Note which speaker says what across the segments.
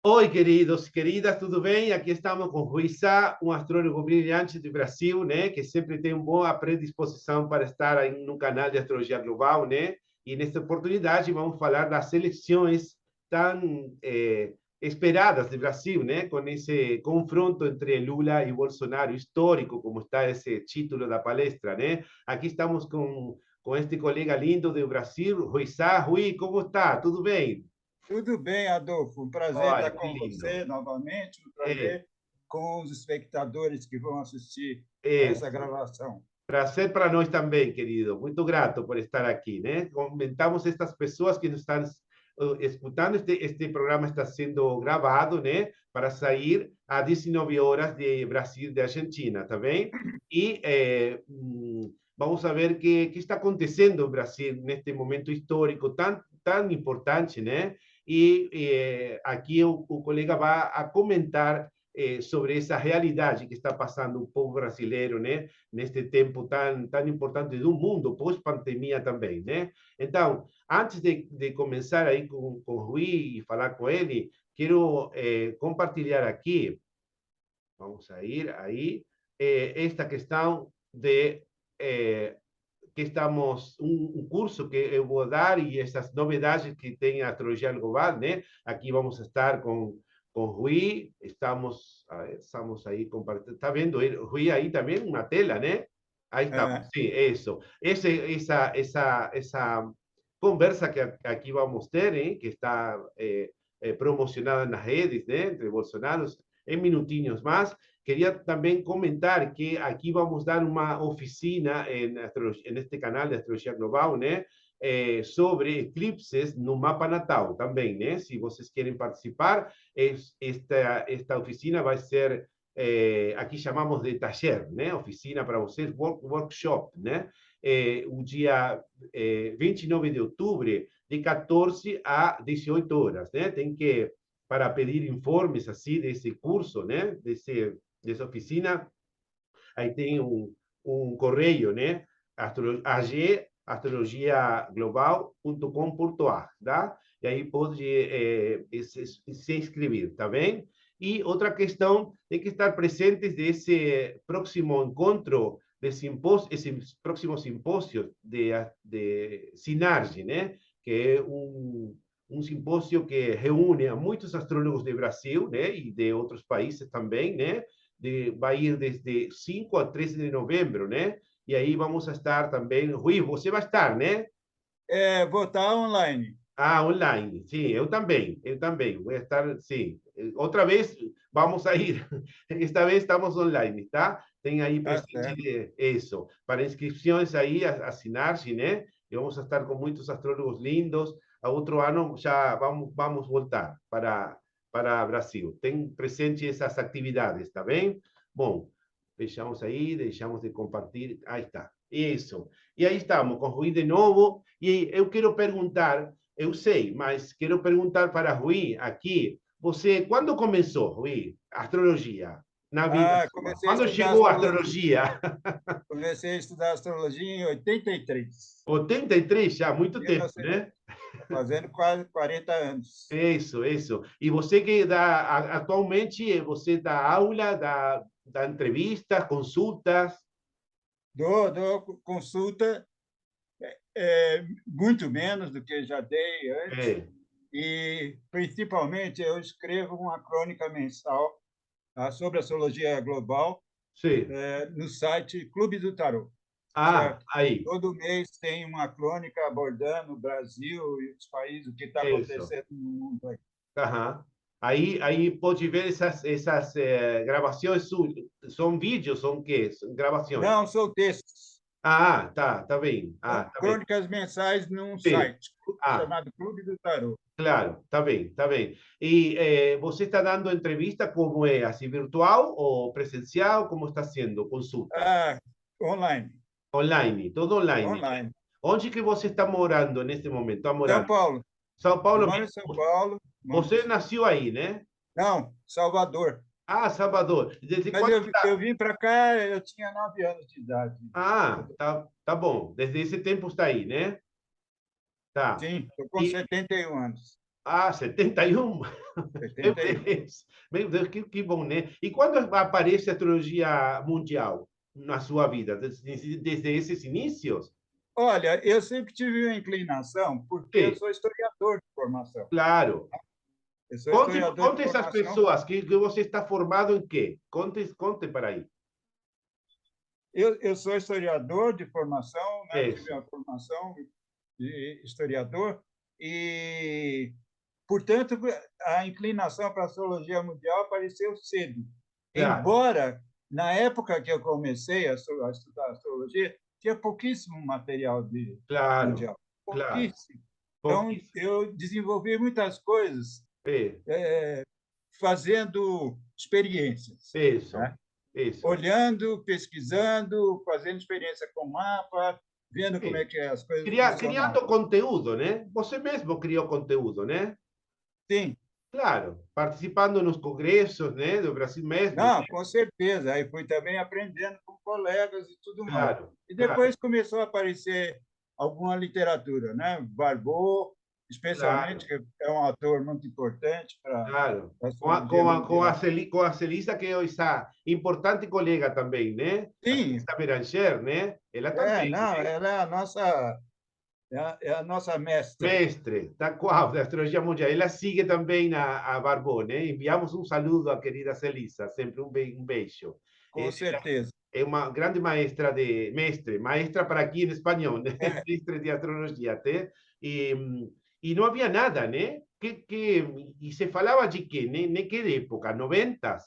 Speaker 1: Oi, queridos, queridas, tudo bem? Aqui estamos com Rui Sá, um astrólogo brilhante do Brasil, né? Que sempre tem uma boa predisposição para estar aí no canal de Astrologia Global, né? E nesta oportunidade vamos falar das eleições tão esperadas do Brasil, né? Com esse confronto entre Lula e Bolsonaro histórico, como está esse título da palestra, né? Aqui estamos com este colega lindo do Brasil, Rui Sá. Rui, como está? Tudo bem?
Speaker 2: Tudo bem, Adolfo. Um prazer
Speaker 1: Olha,
Speaker 2: estar
Speaker 1: que
Speaker 2: com
Speaker 1: lindo.
Speaker 2: você novamente, um
Speaker 1: É,
Speaker 2: prazer com os espectadores que vão assistir a
Speaker 1: é,
Speaker 2: essa gravação.
Speaker 1: prazer para nós também, querido. Muito grato por estar aqui, né? Comentamos estas pessoas que nos estão escutando. Este programa está sendo gravado, né? Para sair às 19 horas de Brasil, de Argentina, tá bem? E vamos ver o que está acontecendo no Brasil neste momento histórico tão importante, né? E aqui o colega vai a comentar sobre essa realidade que está passando o povo brasileiro, né? Neste tempo tão importante do mundo, pós-pandemia também, né? Então, antes de começar aí com o Rui e falar com ele, quero compartilhar aqui, vamos a ir aí, esta questão de que estamos curso que eu vou dar e essas novidades que tem a Astrologia Global, né? Aqui vamos estar com Rui, estamos aí compartilhando, está vendo Rui aí também na tela, né? Aí estamos,
Speaker 2: É,
Speaker 1: sim, isso. Essa conversa que aqui vamos ter, que está promocionada nas redes, né? Entre Bolsonaro, em minutinhos mais. Queria também comentar que aqui vamos dar uma oficina neste canal de Astrologia Global, né? Sobre eclipses no mapa natal também, né? Se vocês querem participar, esta oficina vai ser, aqui chamamos de taller, né? Oficina para vocês, workshop, né? O dia 29 de outubro, de 14 a 18 horas, né? Tem que, para pedir informes assim desse curso, né? Dessa oficina, aí tem correio, né? astrologiaglobal.com.ar, tá? E aí pode se inscrever, tá bem? E outra questão, tem que estar presentes desse próximo encontro de simpósio, esse próximo simpósio de Sinarge, né? Que é simpósio que reúne a muitos astrólogos do Brasil, né? E de outros países também, né? Vai ir desde 5 a 13 de novembro, né? E aí vamos estar também. Rui, você vai estar, né?
Speaker 2: vou estar online.
Speaker 1: Ah, online. Sim, eu também. Eu também. Vou estar, sim. Outra vez vamos a ir. Esta vez estamos online, tá? Tem aí
Speaker 2: Tá
Speaker 1: presente
Speaker 2: certo.
Speaker 1: isso. Para inscrições aí, assinar-se, né? E vamos estar com muitos astrólogos lindos. A outro ano já vamos voltar para Brasil. Tem presente essas atividades, tá bem? Bom, fechamos aí, deixamos de compartilhar. Aí está. Isso. E aí estamos com o Rui de novo. E eu quero perguntar, eu sei, mas quero perguntar para Rui aqui, você, quando começou, Rui, astrologia na vida sua?
Speaker 2: Comecei a
Speaker 1: Quando
Speaker 2: estudar
Speaker 1: chegou a
Speaker 2: astrologia.
Speaker 1: astrologia?
Speaker 2: Comecei a estudar astrologia em 83.
Speaker 1: 83, já, muito tempo,
Speaker 2: 1900,
Speaker 1: né?
Speaker 2: tá fazendo quase 40 anos.
Speaker 1: Isso, isso. E você que dá, atualmente, você dá aula, dá entrevistas, consultas?
Speaker 2: Dou consulta, muito menos do que já dei antes,
Speaker 1: É,
Speaker 2: e principalmente eu escrevo uma crônica mensal, tá, sobre astrologia global,
Speaker 1: sim.
Speaker 2: no site Clube do Tarot,
Speaker 1: Ah,
Speaker 2: certo?
Speaker 1: aí,
Speaker 2: Todo mês tem uma crônica abordando o Brasil e os países, o que está
Speaker 1: isso.
Speaker 2: acontecendo no mundo aí.
Speaker 1: Aham. Aí pode ver essas gravações, são vídeos, são quê? São gravações.
Speaker 2: Não, são textos.
Speaker 1: Tá bem. Ah,
Speaker 2: São
Speaker 1: tá bem.
Speaker 2: crônicas mensais num
Speaker 1: Sim.
Speaker 2: site
Speaker 1: Ah,
Speaker 2: chamado Clube do Tarot.
Speaker 1: claro, tá bem, tá bem. E você está dando entrevista como é? Assim, virtual ou presencial? Como está sendo? Consultas?
Speaker 2: Ah, online.
Speaker 1: Online, todo online.
Speaker 2: Online.
Speaker 1: Onde que você está morando neste momento? Está
Speaker 2: São
Speaker 1: morando?
Speaker 2: Paulo.
Speaker 1: São
Speaker 2: Eu
Speaker 1: Paulo
Speaker 2: moro em São
Speaker 1: mesmo?
Speaker 2: Paulo.
Speaker 1: Você nasceu aí, né?
Speaker 2: Não, Salvador.
Speaker 1: Ah, Salvador. Desde
Speaker 2: Mas
Speaker 1: quando
Speaker 2: eu
Speaker 1: está?
Speaker 2: vim para cá, eu tinha 9 anos de idade.
Speaker 1: Ah, tá bom. Desde esse tempo está aí, né? Tá.
Speaker 2: Sim, estou com
Speaker 1: E,
Speaker 2: 71 anos.
Speaker 1: Ah, 71. Meu
Speaker 2: 71.
Speaker 1: Deus, meu Deus, que bom, né? E quando aparece a astrologia mundial na sua vida? Desde esses inícios?
Speaker 2: Olha, eu sempre tive uma inclinação, porque eu
Speaker 1: Sim,
Speaker 2: sou historiador de formação.
Speaker 1: claro.
Speaker 2: Eu sou
Speaker 1: Conte,
Speaker 2: historiador de
Speaker 1: conte essas
Speaker 2: formação.
Speaker 1: pessoas que você está formado em quê? Conte para aí.
Speaker 2: Eu sou historiador de formação, né? Tive
Speaker 1: Isso,
Speaker 2: a formação de historiador e, portanto, a inclinação para a astrologia mundial apareceu cedo.
Speaker 1: claro,
Speaker 2: Embora, na época que eu comecei a estudar astrologia, tinha pouquíssimo material de
Speaker 1: claro,
Speaker 2: mundial,
Speaker 1: claro.
Speaker 2: pouquíssimo. Então,
Speaker 1: Pouquíssimo.
Speaker 2: eu desenvolvi muitas coisas
Speaker 1: É,
Speaker 2: fazendo experiências,
Speaker 1: isso,
Speaker 2: né?
Speaker 1: isso.
Speaker 2: Olhando, pesquisando, fazendo experiência com mapa, vendo como é
Speaker 1: É.
Speaker 2: que as coisas funcionavam.
Speaker 1: Criando conteúdo, né? Você mesmo criou conteúdo, né?
Speaker 2: Sim,
Speaker 1: Claro, participando nos congressos, né, do Brasil mesmo,
Speaker 2: não,
Speaker 1: né?
Speaker 2: com certeza. Aí fui também aprendendo com colegas e tudo mais.
Speaker 1: Claro,
Speaker 2: E
Speaker 1: claro,
Speaker 2: depois começou a aparecer alguma literatura, né? Barbot, especialmente,
Speaker 1: claro.
Speaker 2: que é um autor muito importante para
Speaker 1: Claro,
Speaker 2: a astrologia mundial.
Speaker 1: Com a Celisa, que é essa importante colega também, né? A
Speaker 2: Sim,
Speaker 1: Celisa Beranger, né? Ela também,
Speaker 2: não,
Speaker 1: né?
Speaker 2: ela é a nossa mestra.
Speaker 1: Mestre, tal qual, da astrologia mundial. Ela sigue também a Barbô, né? Enviamos um saludo à querida Celisa, sempre um beijo.
Speaker 2: Com certeza.
Speaker 1: É uma grande maestra maestra para aqui em espanhol, né?
Speaker 2: É,
Speaker 1: Mestre de astrologia, até. E, e não havia nada, né? E se falava de quê? Nem que época? 90?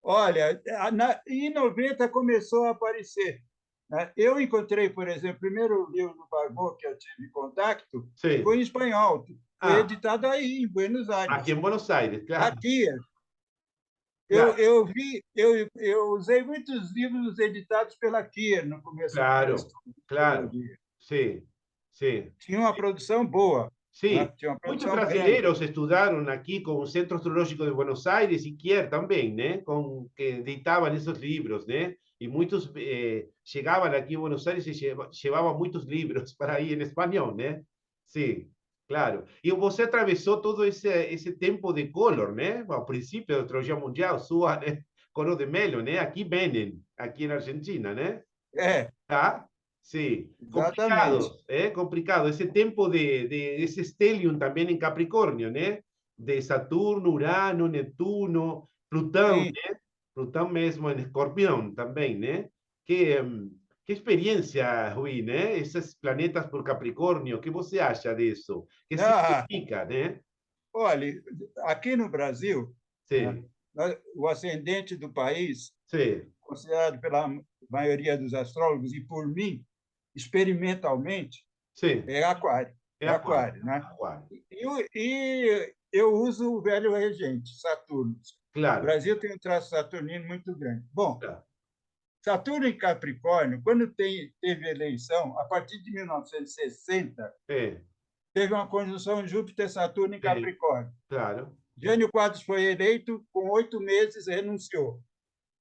Speaker 2: olha, em 90 começou a aparecer, né? Eu encontrei, por exemplo, o primeiro livro do Barbot que eu tive contato
Speaker 1: Sim.
Speaker 2: foi em espanhol, foi
Speaker 1: Ah,
Speaker 2: editado aí, em Buenos
Speaker 1: aqui
Speaker 2: Aires.
Speaker 1: em Buenos Aires, claro,
Speaker 2: Aqui,
Speaker 1: claro,
Speaker 2: eu usei muitos livros editados pela Kier no começo do meu
Speaker 1: claro,
Speaker 2: estudo de
Speaker 1: claro.
Speaker 2: astrologia.
Speaker 1: Sim, sim.
Speaker 2: Tinha uma produção boa,
Speaker 1: Sí,
Speaker 2: né? Tinha uma
Speaker 1: muchos
Speaker 2: produção grande.
Speaker 1: brasileños estudiaron aquí con el Centro Astrológico de Buenos Aires y Kier también, ¿no? Que editaban esos libros, ¿no? Y muchos llegaban aquí a Buenos Aires y llevaban muchos libros para ahí en español, ¿no? Sí, claro. Y usted atravesó todo ese tiempo de color, ¿no? Al principio de Astrología Mundial, sua, ¿no? Color de Melo, ¿no? Aquí vienen, aquí en Argentina, ¿no?
Speaker 2: É,
Speaker 1: Tá? Sim,
Speaker 2: exatamente.
Speaker 1: complicado, é complicado. Esse tempo de esse stellium também em Capricórnio, né? De Saturno, Urano, Netuno, Plutão,
Speaker 2: Sim.
Speaker 1: né? Plutão mesmo em Escorpião também, né? Que experiência, Rui, né? Esses planetas por Capricórnio, o que você acha disso? O que
Speaker 2: Ah,
Speaker 1: significa, né?
Speaker 2: olha, aqui no Brasil, né,
Speaker 1: Sim,
Speaker 2: o ascendente do país,
Speaker 1: sim,
Speaker 2: considerado pela maioria dos astrólogos e por mim, experimentalmente,
Speaker 1: sim.
Speaker 2: é Aquário.
Speaker 1: É
Speaker 2: É
Speaker 1: Aquário,
Speaker 2: Aquário, né?
Speaker 1: Aquário.
Speaker 2: E eu uso o velho regente, Saturno. O
Speaker 1: Claro,
Speaker 2: Brasil tem um traço saturnino muito grande. Bom,
Speaker 1: claro.
Speaker 2: Saturno em Capricórnio, quando teve eleição, a partir de 1960,
Speaker 1: É,
Speaker 2: teve uma conjunção Júpiter-Saturno em
Speaker 1: é,
Speaker 2: Capricórnio.
Speaker 1: claro,
Speaker 2: Jânio Quadros foi eleito, com 8 meses renunciou,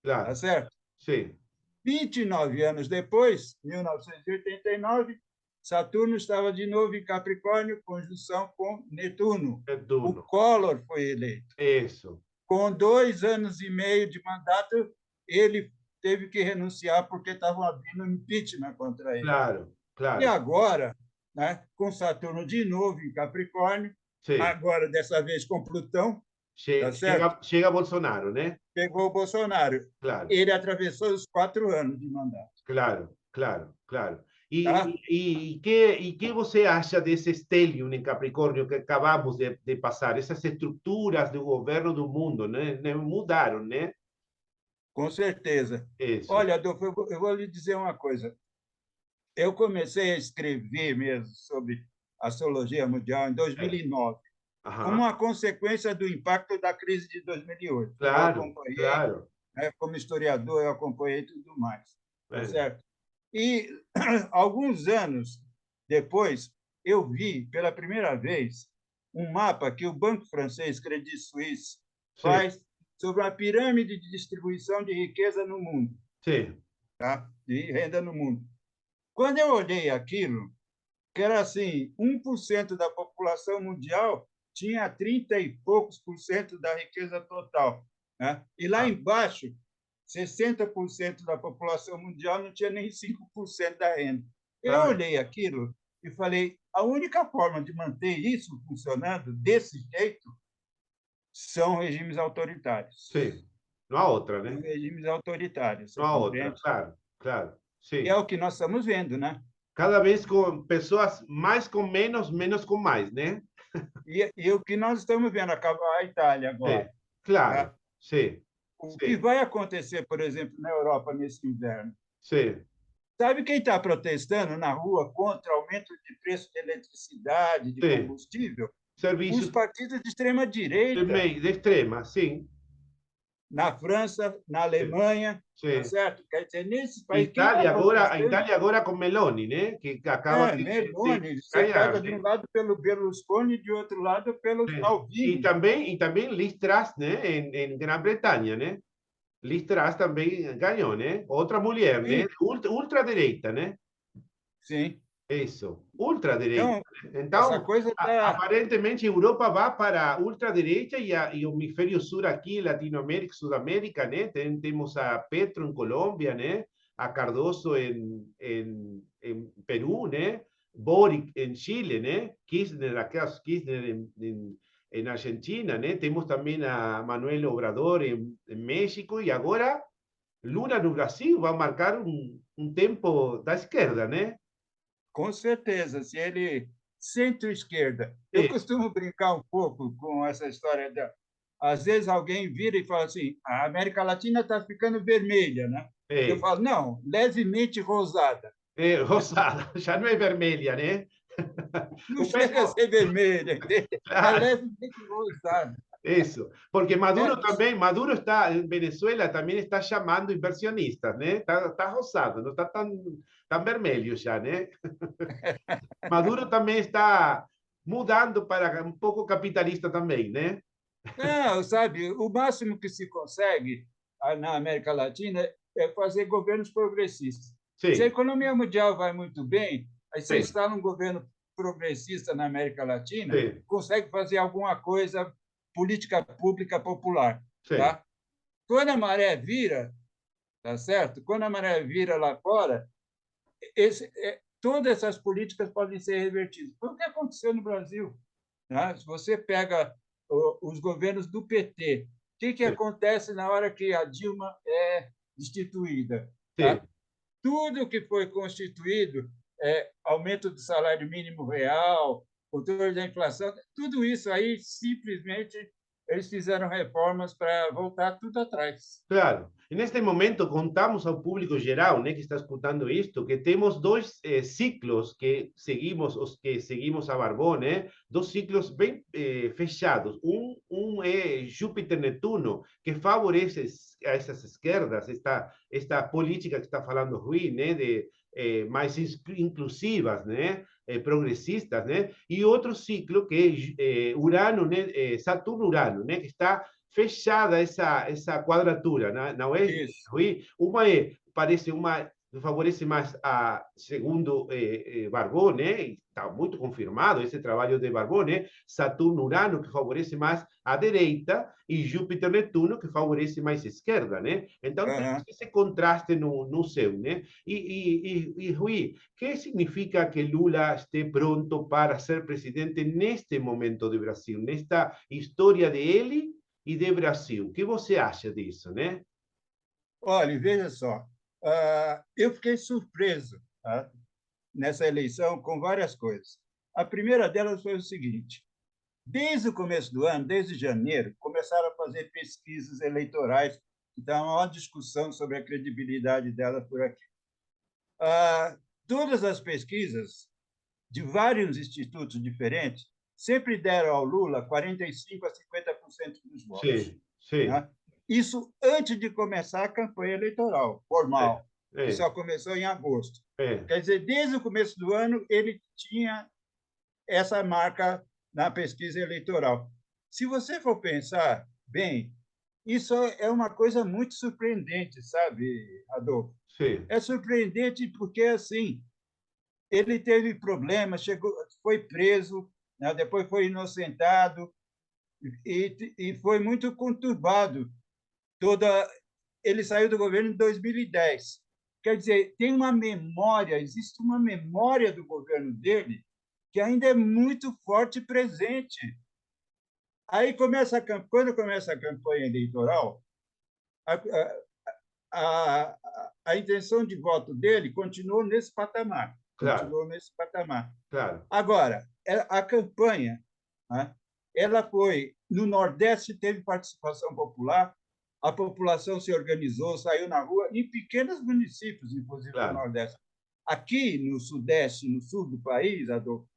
Speaker 2: tá
Speaker 1: claro.
Speaker 2: certo?
Speaker 1: Sim.
Speaker 2: 29 anos depois, 1989, Saturno estava de novo em Capricórnio, conjunção com Netuno. O
Speaker 1: Netuno.
Speaker 2: Collor foi eleito.
Speaker 1: Isso.
Speaker 2: Com 2 anos e meio de mandato, ele teve que renunciar porque estavam abrindo impeachment contra ele.
Speaker 1: Claro,
Speaker 2: E
Speaker 1: claro.
Speaker 2: agora, né, com Saturno de novo em Capricórnio,
Speaker 1: Sim.
Speaker 2: agora dessa vez com Plutão, tá certo?
Speaker 1: Chega Bolsonaro, né?
Speaker 2: Pegou o Bolsonaro.
Speaker 1: Claro,
Speaker 2: Ele atravessou os 4 anos de mandato.
Speaker 1: claro, claro, claro.
Speaker 2: Tá?
Speaker 1: E que você acha desse stellium em Capricórnio que acabamos de passar? Essas estruturas do governo do mundo, né? Mudaram, né?
Speaker 2: Com certeza.
Speaker 1: Isso.
Speaker 2: Olha, Adolfo, eu vou lhe dizer uma coisa. Eu comecei a escrever mesmo sobre astrologia mundial em
Speaker 1: É.
Speaker 2: 2009, como
Speaker 1: Aham.
Speaker 2: uma consequência do impacto da crise de 2008. Eu
Speaker 1: Claro,
Speaker 2: acompanhei,
Speaker 1: claro.
Speaker 2: né, como historiador, eu acompanhei tudo mais, tá
Speaker 1: É.
Speaker 2: certo? E alguns anos depois, eu vi pela primeira vez um mapa que o banco francês Credit Suisse
Speaker 1: Sim,
Speaker 2: faz sobre a pirâmide de distribuição de riqueza no mundo,
Speaker 1: sim.
Speaker 2: tá? De renda no mundo. Quando eu olhei aquilo, que era assim, 1% da população mundial tinha 30 e poucos por cento da riqueza total, né? E lá
Speaker 1: Ah,
Speaker 2: embaixo, 60% da população mundial não tinha nem 5% da renda. Eu
Speaker 1: tá.
Speaker 2: olhei aquilo e falei, a única forma de manter isso funcionando desse jeito são regimes autoritários.
Speaker 1: Sí, no a otra,
Speaker 2: São
Speaker 1: ¿no?
Speaker 2: regimes autoritários,
Speaker 1: No
Speaker 2: você
Speaker 1: a otra,
Speaker 2: compreende?
Speaker 1: claro, claro,
Speaker 2: E é
Speaker 1: sí.
Speaker 2: o que nós estamos vendo, né?
Speaker 1: Cada vez com pessoas mais com menos, menos com mais, né?
Speaker 2: E o que nós estamos vendo acabar a Itália
Speaker 1: Sí,
Speaker 2: agora, tá?
Speaker 1: claro, sí,
Speaker 2: O que
Speaker 1: sí,
Speaker 2: vai acontecer, por exemplo, na Europa nesse inverno?
Speaker 1: sí,
Speaker 2: Sabe quem está protestando na rua contra o aumento de preço de eletricidade, de
Speaker 1: sí.
Speaker 2: combustível? Os
Speaker 1: Servicios
Speaker 2: partidos de extrema-direita,
Speaker 1: de extrema, sí,
Speaker 2: na França, na
Speaker 1: sí,
Speaker 2: Alemanha, tá
Speaker 1: sí.
Speaker 2: certo? Quer dizer, nesses países, quem está protestando
Speaker 1: Itália agora com Meloni, né? Que acaba de
Speaker 2: Meloni, você
Speaker 1: ganhar,
Speaker 2: pega de
Speaker 1: né?
Speaker 2: um lado pelo Berlusconi, de outro lado pelo
Speaker 1: Sí.
Speaker 2: Salvini.
Speaker 1: Y también Liz Truss, né? En Gran Bretaña, né? Liz Truss também ganhou, né? Outra mulher, né?
Speaker 2: Sim,
Speaker 1: Ultradireita, né?
Speaker 2: sim.
Speaker 1: Isso, ultradireita.
Speaker 2: Então,
Speaker 1: Né?
Speaker 2: essa
Speaker 1: Então,
Speaker 2: coisa está
Speaker 1: aparentemente, a Europa vai para a ultradireita e o hemisfério sul aqui, Latinoamérica, Sudamérica, né? Temos a Petro em Colômbia, né? A Cardoso em Peru, né? Boric em Chile, né? Kirchner, aquelas Kirchner em Argentina, né? Temos também a Manuel Obrador em México e agora Lula no Brasil vai marcar tempo da esquerda, né?
Speaker 2: com certeza, se ele centro-esquerda. Eu
Speaker 1: É,
Speaker 2: costumo brincar um pouco com essa história da. Às vezes alguém vira e fala assim: a América Latina está ficando vermelha, né? Eu
Speaker 1: é,
Speaker 2: falo: não, levemente rosada.
Speaker 1: rosada, já não é vermelha, né?
Speaker 2: Não
Speaker 1: O
Speaker 2: chega a
Speaker 1: mesmo,
Speaker 2: ser vermelha, entende? É
Speaker 1: claro,
Speaker 2: levemente rosada.
Speaker 1: isso. Porque
Speaker 2: É,
Speaker 1: Maduro está em Venezuela, também está chamando inversionistas, né? Está rosado, não está tão vermelho já, né? Maduro também está mudando para um pouco capitalista também, né?
Speaker 2: não, sabe, o máximo que se consegue na América Latina é fazer governos progressistas. Se a
Speaker 1: Sim,
Speaker 2: economia mundial vai muito bem, aí você
Speaker 1: sim,
Speaker 2: instala um governo progressista na América Latina,
Speaker 1: sim,
Speaker 2: consegue fazer alguma coisa, política pública popular,
Speaker 1: sim.
Speaker 2: tá? Quando a maré vira, tá certo? Quando a maré vira lá fora, todas essas políticas podem ser revertidas. Foi o que aconteceu no Brasil. Né? Se você pega os governos do PT, o que
Speaker 1: Sim,
Speaker 2: acontece na hora que a Dilma é destituída?
Speaker 1: sim.
Speaker 2: Tá? Tudo que foi constituído, aumento do salário mínimo real, controle da inflação, tudo isso aí simplesmente eles fizeram reformas para voltar tudo atrás.
Speaker 1: Claro, en este momento contamos ao público geral, né, que está escutando isto, que temos dois ciclos que seguimos, os que seguimos a Barbó, né, dois ciclos bem fechados. É Júpiter-Netuno, que favorece a essas esquerdas, esta política que está falando Rui, né, de mais inclusivas, né, progressistas, né, e outro ciclo que é Urano, né, Saturno-Urano, né, que está fechada essa quadratura, não é
Speaker 2: Isso.
Speaker 1: ruim. Uma parece uma favorece mais a segundo Barbot, né? Está muito confirmado esse trabalho de Barbot, né? Saturno-Urano que favorece mais a direita e Júpiter-Netuno que favorece mais a esquerda, né? Então temos
Speaker 2: Uhum.
Speaker 1: esse contraste no céu, né? E Rui, que significa que Lula esteja pronto para ser presidente neste momento de Brasil, nesta história de ele e de Brasil? O que você acha disso, né?
Speaker 2: Olha, veja só, eu fiquei surpreso, tá, nessa eleição com várias coisas. A primeira delas foi o seguinte: desde o começo do ano, desde janeiro, começaram a fazer pesquisas eleitorais, então há uma discussão sobre a credibilidade dela por aqui. Todas as pesquisas de vários institutos diferentes sempre deram ao Lula 45% a 50% dos votos.
Speaker 1: Sim, sim,
Speaker 2: Né? Isso antes de começar a campanha eleitoral
Speaker 1: é,
Speaker 2: formal, que
Speaker 1: é,
Speaker 2: só começou em agosto.
Speaker 1: é,
Speaker 2: Quer dizer, desde o começo do ano, ele tinha essa marca na pesquisa eleitoral. Se você for pensar bem, isso é uma coisa muito surpreendente, sabe, Adolfo?
Speaker 1: sim,
Speaker 2: É surpreendente porque, assim, ele teve problemas, foi preso, né? Depois foi inocentado e foi muito conturbado. Ele saiu do governo em 2010. Quer dizer, tem uma memória, existe uma memória do governo dele que ainda é muito forte e presente. Aí quando começa a campanha eleitoral, a, a intenção de voto dele continuou nesse patamar.
Speaker 1: Claro,
Speaker 2: Continuou nesse patamar.
Speaker 1: claro,
Speaker 2: Agora, a campanha, né, ela foi no Nordeste, teve participação popular, a população se organizou, saiu na rua, em pequenos municípios, inclusive do
Speaker 1: claro,
Speaker 2: Nordeste. Aqui no Sudeste, no sul do país, Adolfo,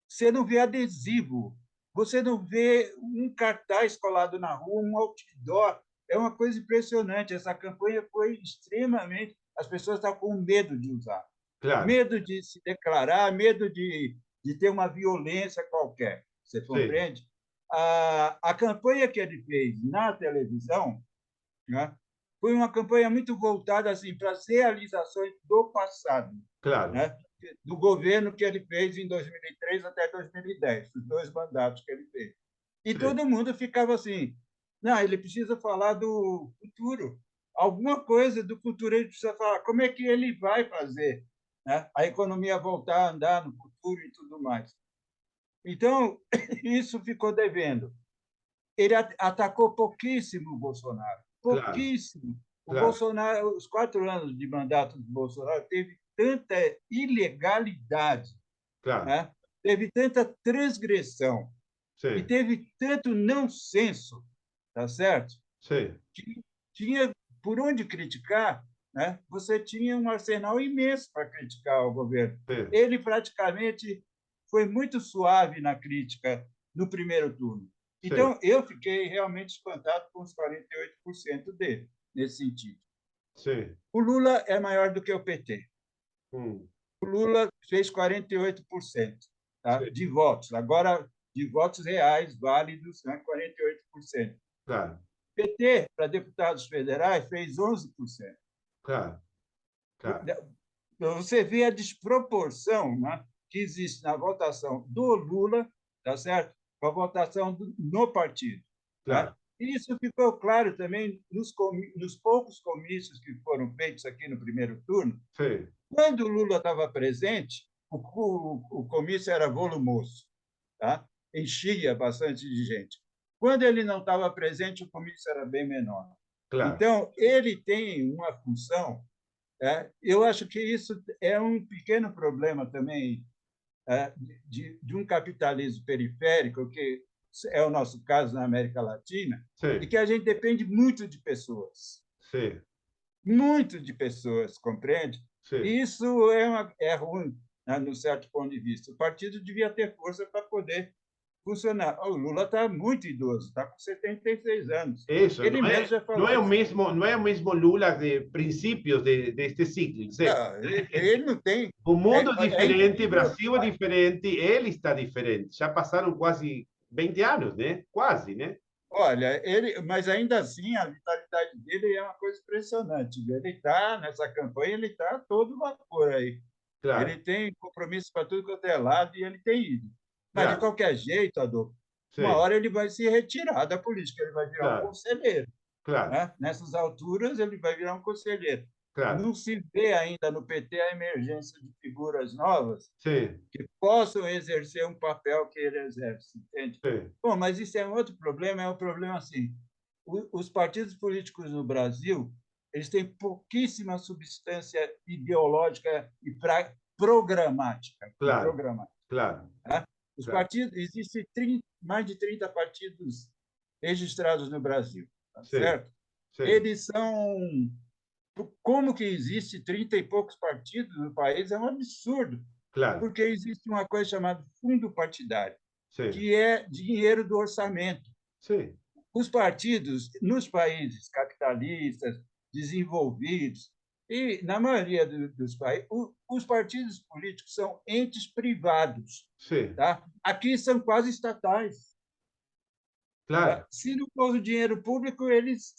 Speaker 2: você não vê adesivo, você não vê um cartaz colado na rua, um outdoor. É uma coisa impressionante. Essa campanha foi extremamente. As pessoas estavam com medo de usar,
Speaker 1: claro.
Speaker 2: medo de se declarar, medo de ter uma violência qualquer. Você
Speaker 1: Sí,
Speaker 2: compreende? A campanha que ele fez na televisão, né, foi uma campanha muito voltada assim, para as realizações do passado,
Speaker 1: claro.
Speaker 2: né, do governo que ele fez em 2003 até 2010, os 2 mandatos que ele fez. E
Speaker 1: Sí,
Speaker 2: todo mundo ficava assim, não, ele precisa falar do futuro, alguma coisa do futuro ele precisa falar, como é que ele vai fazer, né, a economia voltar a andar no futuro e tudo mais. Então, isso ficou devendo. Ele atacou pouquíssimo o Bolsonaro,
Speaker 1: claro,
Speaker 2: pouquíssimo. O
Speaker 1: claro,
Speaker 2: Bolsonaro, os 4 anos de mandato do Bolsonaro, teve tanta ilegalidade,
Speaker 1: claro.
Speaker 2: né? Teve tanta transgressão e
Speaker 1: Sí,
Speaker 2: teve tanto não senso, tá certo?
Speaker 1: sí,
Speaker 2: Que tinha por onde criticar, né? Você tinha um arsenal imenso para criticar o governo.
Speaker 1: sí,
Speaker 2: Ele praticamente foi muito suave na crítica no primeiro turno.
Speaker 1: sí,
Speaker 2: Então, eu fiquei realmente espantado com os 48% dele, nesse sentido.
Speaker 1: sí.
Speaker 2: O Lula é maior do que o PT.
Speaker 1: Mm,
Speaker 2: O Lula fez 48%, tá?
Speaker 1: sí,
Speaker 2: De votos. Agora, de votos reais, válidos, né? 48%.
Speaker 1: claro,
Speaker 2: O PT, para deputados federais, fez 11%.
Speaker 1: claro, claro.
Speaker 2: Você vê a desproporção, né, que existe na votação do Lula, tá certo? Com a votação no partido. Né?
Speaker 1: Claro.
Speaker 2: E isso ficou claro também nos poucos comícios que foram feitos aqui no primeiro turno.
Speaker 1: Sí,
Speaker 2: Quando o Lula estava presente, o comício era volumoso, tá? Enchia bastante de gente. Quando ele não estava presente, o comício era bem menor.
Speaker 1: claro,
Speaker 2: Então, ele tem uma função. Eu acho que isso é um pequeno problema também de um capitalismo periférico, que é o nosso caso na América Latina, e
Speaker 1: sí,
Speaker 2: que a gente depende
Speaker 1: sí,
Speaker 2: muito de pessoas, compreende?
Speaker 1: sí.
Speaker 2: E isso é ruim, né, no certo ponto de vista. O partido devia ter força para poder funcionar. O Lula está muito idoso, está com 76 anos.
Speaker 1: Eso,
Speaker 2: Ele mesmo já
Speaker 1: no
Speaker 2: falou
Speaker 1: es el
Speaker 2: isso.
Speaker 1: mismo, no es el mismo Lula de principios de este siglo. Sí.
Speaker 2: Não, ele não tem.
Speaker 1: O mundo é
Speaker 2: É
Speaker 1: diferente,
Speaker 2: incrível.
Speaker 1: Brasil é diferente, ele está diferente. Já passaram quase 20 anos, né? Quase, né?
Speaker 2: Olha, mas ainda assim a vitalidade dele é uma coisa impressionante. Ele está nessa campanha, ele está todo vapor aí. Ele
Speaker 1: Claro,
Speaker 2: tem compromisso para tudo quanto é lado e ele tem ido. Mas, de
Speaker 1: claro,
Speaker 2: qualquer jeito, Adolfo, uma
Speaker 1: sí,
Speaker 2: hora ele vai se retirar da política, ele vai virar um
Speaker 1: claro,
Speaker 2: conselheiro.
Speaker 1: claro,
Speaker 2: Né? Nessas alturas, ele vai virar um conselheiro.
Speaker 1: claro,
Speaker 2: Não se vê ainda no PT a emergência de figuras novas
Speaker 1: sí,
Speaker 2: que possam exercer um papel que ele exerce, entende?
Speaker 1: sí,
Speaker 2: Bom, mas isso é um outro problema, é um problema assim. Os partidos políticos no Brasil, eles têm pouquíssima substância ideológica e programática,
Speaker 1: claro, claro,
Speaker 2: tá? Os
Speaker 1: claro,
Speaker 2: partidos, existem mais de 30 partidos registrados no Brasil, tá
Speaker 1: sí,
Speaker 2: certo?
Speaker 1: sí,
Speaker 2: Eles são como que existe 30 e poucos partidos no país é um absurdo,
Speaker 1: claro,
Speaker 2: porque existe uma coisa chamada fundo partidário,
Speaker 1: sí,
Speaker 2: que é dinheiro do orçamento.
Speaker 1: sí,
Speaker 2: Os partidos, nos países capitalistas, desenvolvidos, e na maioria dos países, os partidos políticos são entes privados.
Speaker 1: sí,
Speaker 2: Tá? Aqui são quase estatais. Tá?
Speaker 1: claro,
Speaker 2: Se não for o dinheiro público, eles.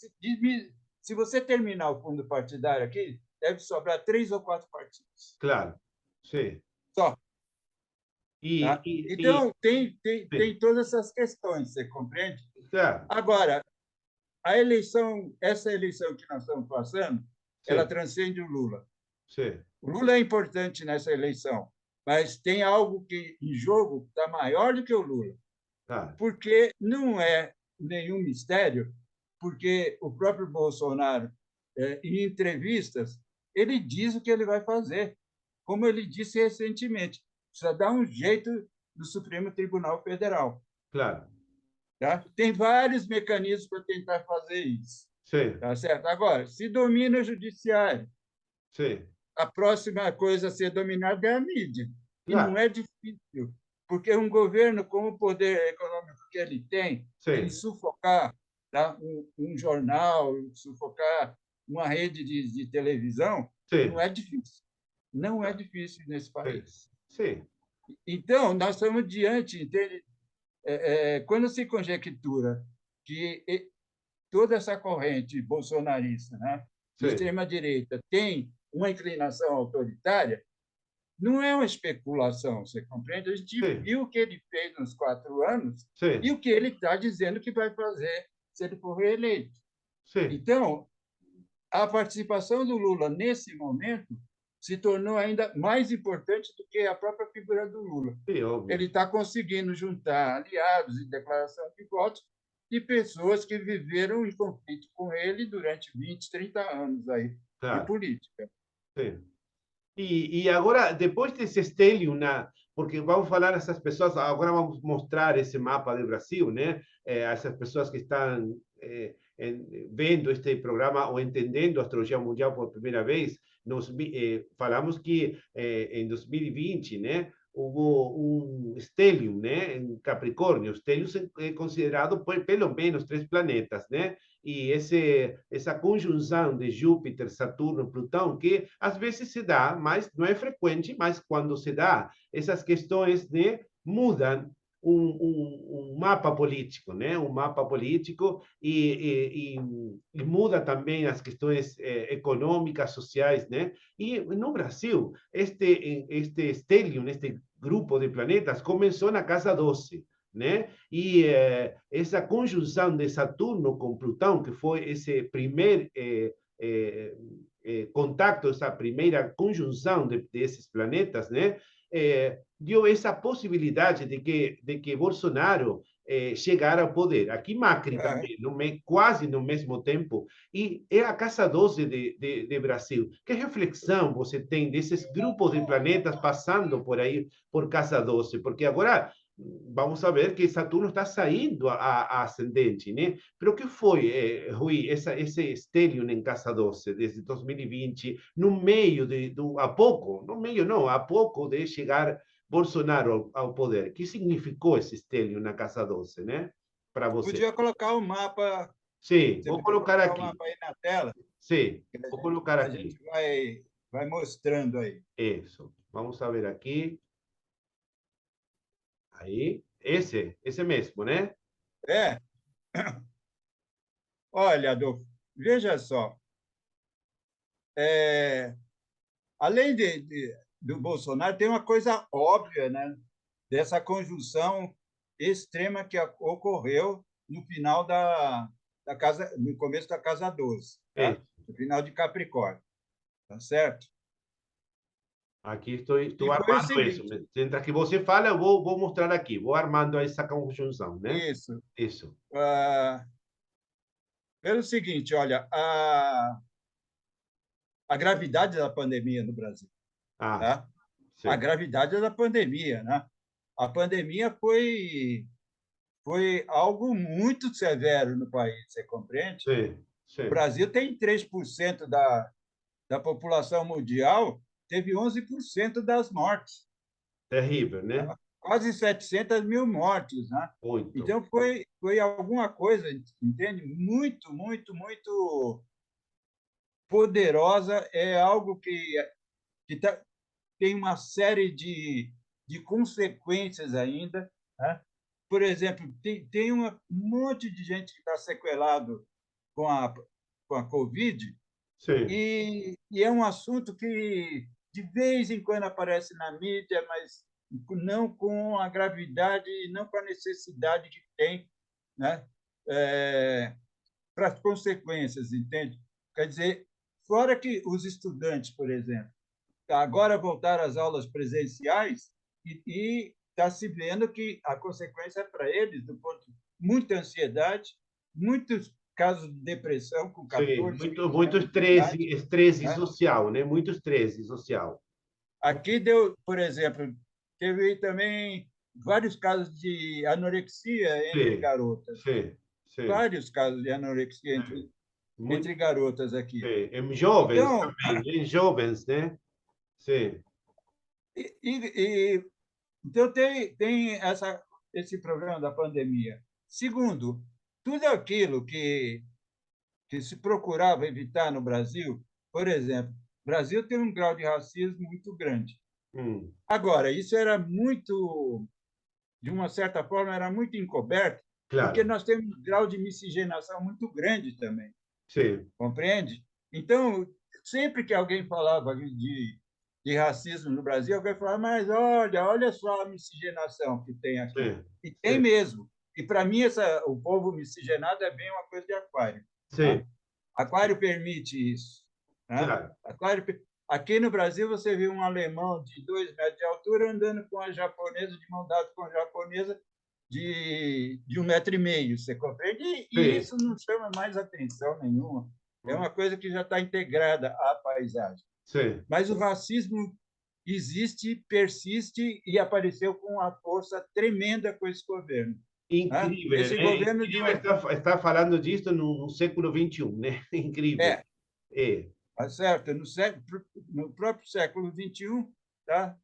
Speaker 2: Se você terminar o fundo partidário aqui, deve sobrar 3 ou 4 partidos.
Speaker 1: claro, sí.
Speaker 2: Só.
Speaker 1: E,
Speaker 2: Tá?
Speaker 1: e, e
Speaker 2: Então, tem
Speaker 1: sim,
Speaker 2: todas essas questões, você compreende?
Speaker 1: claro,
Speaker 2: Agora, essa eleição que nós estamos passando, ela
Speaker 1: sim,
Speaker 2: transcende o Lula.
Speaker 1: sim,
Speaker 2: O Lula é importante nessa eleição, mas tem algo que em jogo está maior do que o Lula,
Speaker 1: claro,
Speaker 2: porque não é nenhum mistério, porque o próprio Bolsonaro, em entrevistas, ele diz o que ele vai fazer, como ele disse recentemente, precisa dar um jeito no Supremo Tribunal Federal.
Speaker 1: claro,
Speaker 2: Tá? Tem vários mecanismos para tentar fazer isso.
Speaker 1: sim,
Speaker 2: Tá certo? Agora, se domina o judiciário,
Speaker 1: sim,
Speaker 2: a próxima coisa a ser dominada é a mídia. E não
Speaker 1: claro,
Speaker 2: é difícil, porque um governo com o poder econômico que ele tem, ele
Speaker 1: sim,
Speaker 2: sufocar, tá? Um jornal, sufocar uma rede de televisão, não
Speaker 1: sim,
Speaker 2: é difícil. Não é
Speaker 1: claro,
Speaker 2: difícil nesse
Speaker 1: sim,
Speaker 2: país.
Speaker 1: sim,
Speaker 2: Então, nós estamos diante, entende? Quando se conjectura que toda essa corrente bolsonarista, né, de
Speaker 1: sim,
Speaker 2: extrema-direita, tem uma inclinação autoritária, não é uma especulação, você compreende? A gente
Speaker 1: sim,
Speaker 2: viu o que ele fez nos 4 anos e
Speaker 1: sim,
Speaker 2: o que ele está dizendo que vai fazer se ele for reeleito.
Speaker 1: sim,
Speaker 2: Então, a participação do Lula nesse momento se tornou ainda mais importante do que a própria figura do Lula.
Speaker 1: sim,
Speaker 2: Ele
Speaker 1: óbvio.
Speaker 2: está conseguindo juntar aliados em declaração de votos de pessoas que viveram em conflito com ele durante 20, 30 anos aí de
Speaker 1: Claro,
Speaker 2: política.
Speaker 1: sim. E agora, depois desse estélio, porque vamos falar essas pessoas, agora vamos mostrar esse mapa do Brasil, né? Essas pessoas que estão vendo este programa ou entendendo a astrologia mundial por primeira vez, falamos que em 2020, né? Houve um estélio, né? Em Capricórnio. O estélio é considerado por pelo menos 3 planetas, né? E essa conjunção de Júpiter, Saturno, Plutão, que às vezes se dá, mas não é frequente, mas quando se dá, essas questões né, mudam um mapa político, né? Um mapa político e muda também as questões econômicas, sociais, né? E no Brasil, este estélio, este grupo de planetas, começou na casa 12, né? E essa conjunção de Saturno com Plutão, que foi esse primeiro contato, essa primeira conjunção desses planetas, né? Deu essa possibilidade de que Bolsonaro chegar ao poder. Aqui Macri também, quase no mesmo tempo, e é a Casa 12 de Brasil. Que reflexão você tem desses grupos de planetas passando por aí, por Casa 12? Porque agora vamos a ver que Saturno está saindo a ascendente, né? Pero que foi, Rui, esse estélio em Casa 12, desde 2020, no meio a pouco, no meio não, a pouco de chegar Bolsonaro ao poder. Que significou esse estélio na Casa 12, né? Para você.
Speaker 2: Podia colocar o mapa,
Speaker 1: Sim,
Speaker 2: você
Speaker 1: vou
Speaker 2: podia
Speaker 1: colocar
Speaker 2: colocar o
Speaker 1: aqui.
Speaker 2: mapa aí na tela,
Speaker 1: Sim,
Speaker 2: que
Speaker 1: vou colocar
Speaker 2: a
Speaker 1: aqui.
Speaker 2: gente vai mostrando aí.
Speaker 1: Isso. Vamos a ver aqui. Aí. Esse mesmo, né?
Speaker 2: É, olha, Adolfo, veja só, é, além do Bolsonaro, tem uma coisa óbvia, né, dessa conjunção extrema que ocorreu no final da casa, no começo da casa 12, tá?
Speaker 1: Isso.
Speaker 2: No final de Capricórnio, tá certo?
Speaker 1: Aqui estou
Speaker 2: E foi o
Speaker 1: armando isso.
Speaker 2: seguinte,
Speaker 1: Entre que você fala, eu vou mostrar aqui. Vou armando essa conjunção, né?
Speaker 2: isso,
Speaker 1: Isso.
Speaker 2: ah, pelo seguinte, olha, a gravidade da pandemia no Brasil,
Speaker 1: Ah,
Speaker 2: tá? A
Speaker 1: sim.
Speaker 2: gravidade da pandemia, né? A pandemia foi algo muito severo no país, você compreende?
Speaker 1: Sim,
Speaker 2: O
Speaker 1: sim.
Speaker 2: Brasil tem 3% da população mundial, teve 11% das mortes,
Speaker 1: Terrível, né?
Speaker 2: quase 700 mil mortes, né?
Speaker 1: Muito.
Speaker 2: Então, foi alguma coisa, entende? Muito, muito, muito poderosa, é algo que tem uma série de consequências ainda. Né? Por exemplo, tem um monte de gente que está sequelado com com a Covid,
Speaker 1: Sim,
Speaker 2: e é um assunto que de vez em quando aparece na mídia, mas não com a gravidade, não com a necessidade que tem, né? Para as consequências, entende? Quer dizer, fora que os estudantes, por exemplo, agora voltaram às aulas presenciais e está se vendo que a consequência para eles, do ponto de muita ansiedade, muitos casos de depressão com
Speaker 1: Sim,
Speaker 2: 14, 15
Speaker 1: muito
Speaker 2: anos de idade,
Speaker 1: estresse
Speaker 2: né?
Speaker 1: social, né? Muito estresse social.
Speaker 2: Aqui deu, por exemplo, teve também vários casos de anorexia entre
Speaker 1: Sim,
Speaker 2: garotas,
Speaker 1: sim, sim,
Speaker 2: vários casos de anorexia
Speaker 1: sim. Muito,
Speaker 2: entre garotas aqui.
Speaker 1: sim. Em jovens
Speaker 2: Então,
Speaker 1: também, em jovens, né? Sim,
Speaker 2: e, então tem esse problema da pandemia. Segundo, tudo aquilo que se procurava evitar no Brasil, por exemplo, o Brasil tem um grau de racismo muito grande.
Speaker 1: hum,
Speaker 2: Agora, isso era muito, de uma certa forma, era muito encoberto, porque
Speaker 1: claro,
Speaker 2: nós temos um grau de miscigenação muito grande também,
Speaker 1: sim,
Speaker 2: compreende? Então, sempre que alguém falava de racismo no Brasil, alguém falava, mas olha só a miscigenação que tem aqui.
Speaker 1: sim,
Speaker 2: E tem
Speaker 1: sim,
Speaker 2: mesmo. E, para mim, o povo miscigenado é bem uma coisa de aquário. Tá?
Speaker 1: sim,
Speaker 2: Aquário permite isso. Tá?
Speaker 1: claro,
Speaker 2: Aquário, aqui no Brasil, você vê um alemão de 2 metros de altura andando com a japonesa, de mão dada com a japonesa de 1,5 metro, você compreende? E
Speaker 1: sim,
Speaker 2: isso não chama mais atenção nenhuma. É
Speaker 1: hum,
Speaker 2: uma coisa que já está integrada à paisagem.
Speaker 1: sim.
Speaker 2: Mas o racismo existe, persiste e apareceu com uma força tremenda com esse governo. Né?
Speaker 1: Incrível,
Speaker 2: Esse
Speaker 1: né?
Speaker 2: governo de
Speaker 1: Incrível
Speaker 2: uma.
Speaker 1: estar falando disso no século XXI, né? Incrível.
Speaker 2: É,
Speaker 1: É,
Speaker 2: tá certo? No próprio século XXI, tá?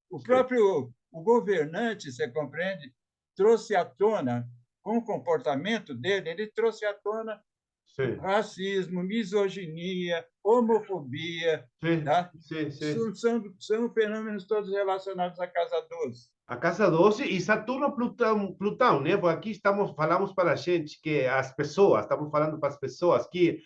Speaker 2: O
Speaker 1: sim,
Speaker 2: próprio o governante, você compreende, trouxe à tona, com o comportamento dele, ele trouxe à tona
Speaker 1: sim,
Speaker 2: racismo, misoginia, homofobia,
Speaker 1: sim,
Speaker 2: tá?
Speaker 1: sim, sim.
Speaker 2: São fenômenos todos relacionados à Casa 12.
Speaker 1: A casa 12 e Saturno Plutão, né? Porque aqui falamos para a gente que as pessoas, estamos falando para as pessoas que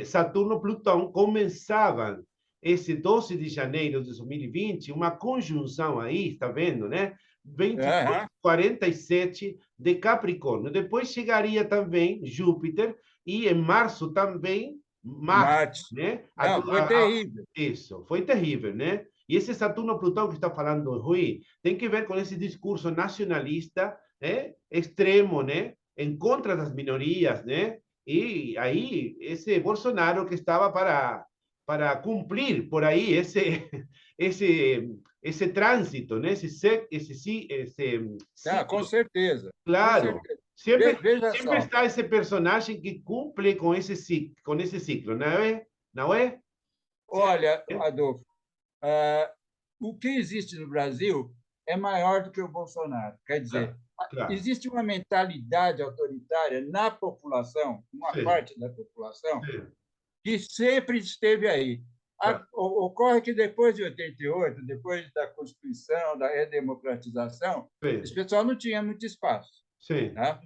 Speaker 1: Saturno Plutão começavam esse 12 de janeiro de 2020, uma conjunção aí, está vendo, né? 22,
Speaker 2: Uhum.
Speaker 1: 47 de Capricórnio. Depois chegaria também Júpiter e em março também Marte,
Speaker 2: Marte.
Speaker 1: né?
Speaker 2: Não, foi terrível.
Speaker 1: Isso, foi terrível, né? E esse Saturno-Plutão que está falando Rui tem que ver com esse discurso nacionalista, né? Extremo, né? Em contra das minorias, né? E aí esse Bolsonaro que estava para cumprir por aí esse esse trânsito, né?
Speaker 2: Ah, com
Speaker 1: ciclo,
Speaker 2: certeza, com
Speaker 1: claro.
Speaker 2: certeza.
Speaker 1: Sempre
Speaker 2: Veja
Speaker 1: sempre
Speaker 2: só,
Speaker 1: está esse personagem que cumple com esse ciclo, não é? Não é? Sempre,
Speaker 2: olha,
Speaker 1: né?
Speaker 2: Adolfo, o que existe no Brasil é maior do que o Bolsonaro. Quer dizer,
Speaker 1: Claro, claro.
Speaker 2: existe uma mentalidade autoritária na população, uma
Speaker 1: Sim,
Speaker 2: parte da população,
Speaker 1: sim,
Speaker 2: que sempre esteve aí.
Speaker 1: claro.
Speaker 2: Ocorre que depois de 88, depois da Constituição, da redemocratização, esse
Speaker 1: Sim,
Speaker 2: pessoal não tinha muito espaço.
Speaker 1: sim,
Speaker 2: Tá?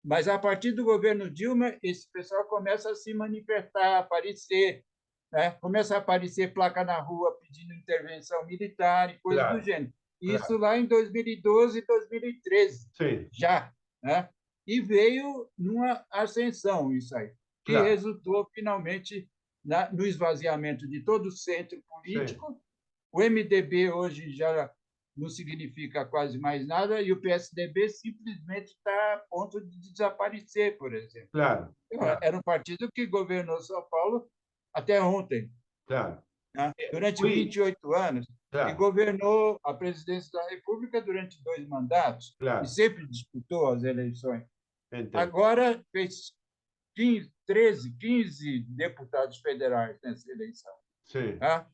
Speaker 2: Mas, a partir do governo Dilma, esse pessoal começa a se manifestar, a aparecer, né? Começa a aparecer placa na rua pedindo intervenção militar e coisas do
Speaker 1: claro,
Speaker 2: gênero. Isso
Speaker 1: claro.
Speaker 2: lá em 2012 e 2013,
Speaker 1: Sim,
Speaker 2: já. Né? E veio numa ascensão isso aí, que
Speaker 1: claro.
Speaker 2: resultou finalmente no esvaziamento de todo o centro
Speaker 1: Sim,
Speaker 2: político. O MDB hoje já não significa quase mais nada e o PSDB simplesmente está a ponto de desaparecer, por exemplo.
Speaker 1: claro, claro,
Speaker 2: Era um partido que governou São Paulo até ontem,
Speaker 1: claro.
Speaker 2: né? Durante
Speaker 1: Fui,
Speaker 2: 28 anos, e
Speaker 1: claro,
Speaker 2: governou a presidência da República durante 2 mandatos, e
Speaker 1: claro.
Speaker 2: sempre disputou as eleições.
Speaker 1: Entendo.
Speaker 2: Agora fez 15, 13, 15 deputados federais nessa eleição.
Speaker 1: Sim,
Speaker 2: Tá?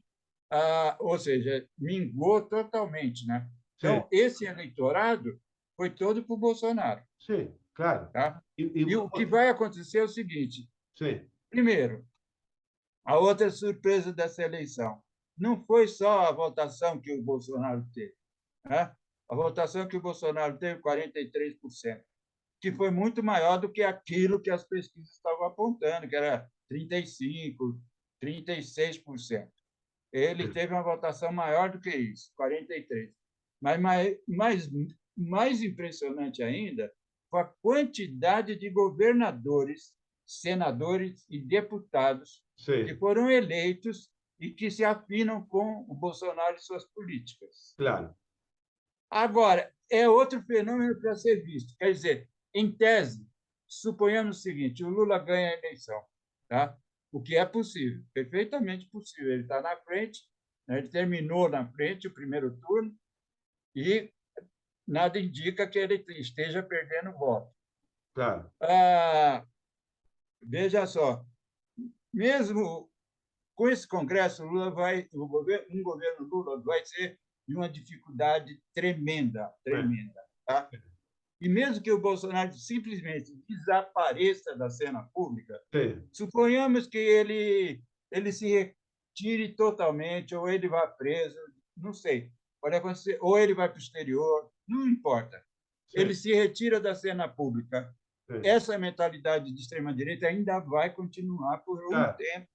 Speaker 2: Ou seja, minguou totalmente. Né?
Speaker 1: sim,
Speaker 2: Então, esse eleitorado foi todo para o Bolsonaro.
Speaker 1: sim, claro.
Speaker 2: Tá?
Speaker 1: E,
Speaker 2: E o que vai acontecer é o seguinte:
Speaker 1: sim,
Speaker 2: primeiro, a outra surpresa dessa eleição não foi só a votação que o Bolsonaro teve. Né? A votação que o Bolsonaro teve, 43%, que foi muito maior do que aquilo que as pesquisas estavam apontando, que era 35%, 36%. Ele
Speaker 1: sim,
Speaker 2: teve uma votação maior do que isso, 43%. Mas mais impressionante ainda foi a quantidade de governadores, senadores e deputados que
Speaker 1: Sí,
Speaker 2: foram eleitos e que se afinam com o Bolsonaro e suas políticas.
Speaker 1: claro.
Speaker 2: Agora, é outro fenômeno para ser visto. Quer dizer, em tese, suponhamos o seguinte: o Lula ganha a eleição, tá? O que é possível, perfeitamente possível. Ele está na frente, né? Ele terminou na frente o primeiro turno e nada indica que ele esteja perdendo voto.
Speaker 1: Claro.
Speaker 2: Ah, veja só, mesmo com esse Congresso, um governo Lula vai ser de uma dificuldade tremenda,
Speaker 1: É,
Speaker 2: tremenda. Tá? E mesmo que o Bolsonaro simplesmente desapareça da cena pública,
Speaker 1: sí,
Speaker 2: suponhamos que ele se retire totalmente, ou ele vá preso, não sei, pode acontecer, ou ele vai para o exterior, não importa.
Speaker 1: sí,
Speaker 2: Ele se retira da cena pública.
Speaker 1: sí,
Speaker 2: Essa mentalidade de extrema-direita ainda vai continuar por um
Speaker 1: claro.
Speaker 2: tempo,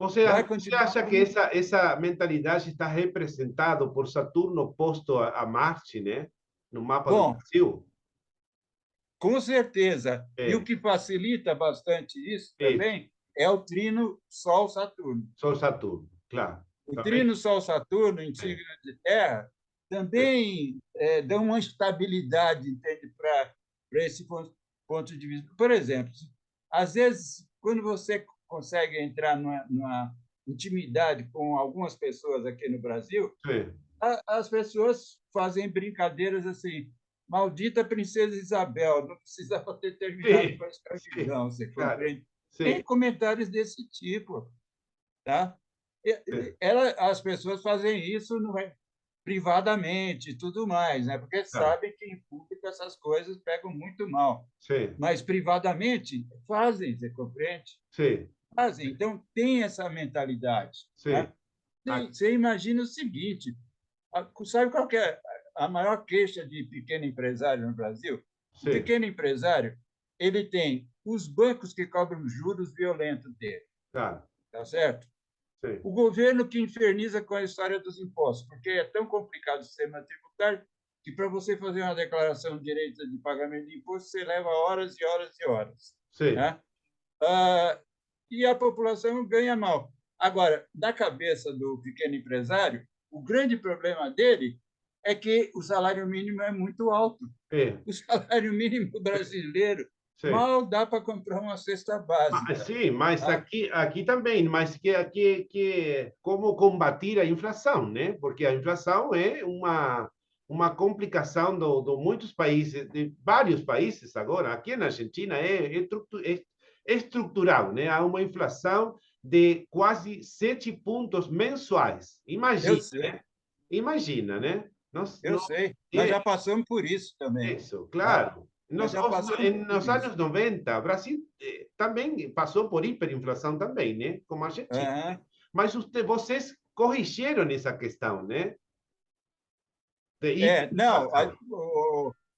Speaker 1: O
Speaker 2: vai
Speaker 1: sea, ¿usted
Speaker 2: continuar
Speaker 1: acha
Speaker 2: por
Speaker 1: que
Speaker 2: um tempo.
Speaker 1: esa mentalidad está representado por Saturno oposto a Marte, né? No mapa do
Speaker 2: Bom,
Speaker 1: Brasil?
Speaker 2: com certeza. E o
Speaker 1: É,
Speaker 2: que facilita bastante isso
Speaker 1: isso.
Speaker 2: também é o trino Sol-Saturno.
Speaker 1: Sol Saturno, claro.
Speaker 2: O
Speaker 1: Também,
Speaker 2: trino Sol-Saturno, em
Speaker 1: é,
Speaker 2: signo de terra,
Speaker 1: é,
Speaker 2: também dá uma estabilidade, entende, para esse ponto de vista. Por exemplo, às vezes, quando você consegue entrar numa intimidade com algumas pessoas aqui no Brasil,
Speaker 1: sí,
Speaker 2: as pessoas fazem brincadeiras assim: maldita Princesa Isabel, não precisava ter terminado com
Speaker 1: sí,
Speaker 2: a
Speaker 1: sí,
Speaker 2: escravidão, você
Speaker 1: claro,
Speaker 2: compreende? Tem
Speaker 1: sí,
Speaker 2: comentários desse tipo, tá?
Speaker 1: sí,
Speaker 2: As pessoas fazem isso não é, privadamente e tudo mais, né? Porque
Speaker 1: claro,
Speaker 2: sabem que em público essas coisas pegam muito mal.
Speaker 1: sí,
Speaker 2: Mas privadamente fazem, você compreende?
Speaker 1: sí,
Speaker 2: Fazem. Então, tem essa mentalidade.
Speaker 1: sí,
Speaker 2: Né?
Speaker 1: ah,
Speaker 2: Você imagina o seguinte: sabe qual que é a maior queixa de pequeno empresário no Brasil? O
Speaker 1: sí,
Speaker 2: pequeno empresário ele tem os bancos que cobram juros violentos dele,
Speaker 1: claro,
Speaker 2: tá certo?
Speaker 1: sí,
Speaker 2: O governo que inferniza com a história dos impostos, porque é tão complicado o sistema tributário que para você fazer uma declaração de direito de pagamento de imposto, você leva horas e horas e horas.
Speaker 1: sí,
Speaker 2: Né? Ah, e a população ganha mal. Agora, da cabeça do pequeno empresário, o grande problema dele é que o salário mínimo é muito alto.
Speaker 1: sí,
Speaker 2: O salário mínimo brasileiro
Speaker 1: sí.
Speaker 2: mal dá para comprar uma cesta básica.
Speaker 1: Sim, mas
Speaker 2: Tá?
Speaker 1: aqui também, mas como combater a inflação, né? Porque a inflação é uma complicação do muitos países, de vários países agora. Aqui na Argentina é estrutural, né? Há uma inflação de quase 7 pontos mensuais.
Speaker 2: Eu
Speaker 1: Imagina,
Speaker 2: sei,
Speaker 1: imagina, né? Nós,
Speaker 2: eu
Speaker 1: nós,
Speaker 2: sei. Nós
Speaker 1: é,
Speaker 2: já passamos por isso também.
Speaker 1: isso,
Speaker 2: Tá?
Speaker 1: claro.
Speaker 2: Nós já passamos por
Speaker 1: Nos
Speaker 2: isso.
Speaker 1: anos 90, Brasil também passou por hiperinflação também, né? Como a Argentina.
Speaker 2: Aham.
Speaker 1: Mas vocês corrigiram essa questão, né? De
Speaker 2: Não,
Speaker 1: hiperinflação.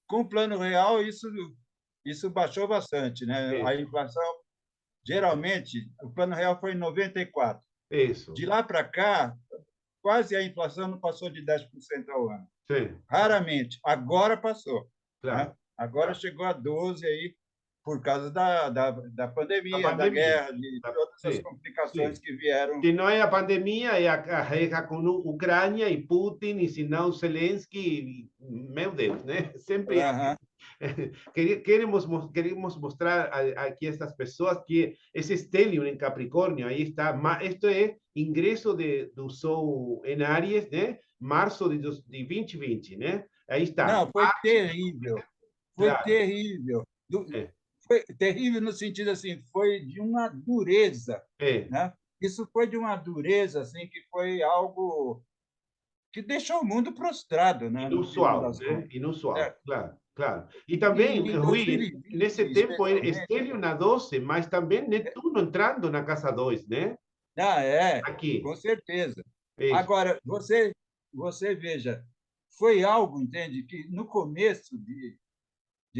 Speaker 2: com o Plano Real isso baixou bastante, né? A
Speaker 1: Isso,
Speaker 2: inflação, geralmente, o Plano Real foi em 94.
Speaker 1: isso.
Speaker 2: De lá para cá, quase a inflação não passou de 10% ao ano.
Speaker 1: Sim,
Speaker 2: Raramente. Agora passou. Né?
Speaker 1: claro,
Speaker 2: Agora
Speaker 1: claro.
Speaker 2: chegou a 12 aí, por causa da
Speaker 1: A
Speaker 2: pandemia, da
Speaker 1: pandemia.
Speaker 2: guerra, de todas as
Speaker 1: Sim,
Speaker 2: complicações
Speaker 1: sim.
Speaker 2: que vieram.
Speaker 1: Se não é a pandemia, é a guerra com a Ucrânia e Putin, e se não Zelensky, meu Deus, né? Sempre
Speaker 2: Aham.
Speaker 1: queremos mostrar aqui a estas pessoas que esse estélio em Capricórnio, aí está, isto é ingresso do Sol em Áries, né? Março de 2020, né? Aí está,
Speaker 2: Não, foi terrível. Foi
Speaker 1: claro,
Speaker 2: terrível.
Speaker 1: é,
Speaker 2: Foi terrível no sentido assim, foi de uma dureza,
Speaker 1: é,
Speaker 2: né? Isso foi de uma dureza assim que foi algo que deixou o mundo prostrado, né? No final
Speaker 1: inusual,
Speaker 2: das
Speaker 1: né?
Speaker 2: contas.
Speaker 1: Inusual,
Speaker 2: Certo?
Speaker 1: claro, claro. E
Speaker 2: E
Speaker 1: também,
Speaker 2: em
Speaker 1: Rui,
Speaker 2: 2020,
Speaker 1: nesse tempo,
Speaker 2: especialmente,
Speaker 1: estélio na 12, mas também Netuno entrando na casa 2, né?
Speaker 2: com
Speaker 1: Aqui,
Speaker 2: certeza.
Speaker 1: isso,
Speaker 2: Agora, você veja, foi algo, entende, que no começo de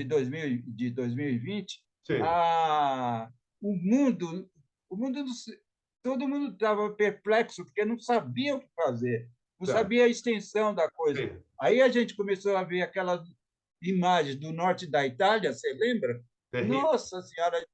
Speaker 2: 2020,
Speaker 1: sim,
Speaker 2: a, o mundo, todo mundo estava perplexo, porque não sabia o que fazer. não
Speaker 1: claro.
Speaker 2: sabia a extensão da coisa.
Speaker 1: Sí,
Speaker 2: Aí a gente começou a ver aquelas imagens do norte da Itália, você lembra?
Speaker 1: terrible.
Speaker 2: Nossa Senhora,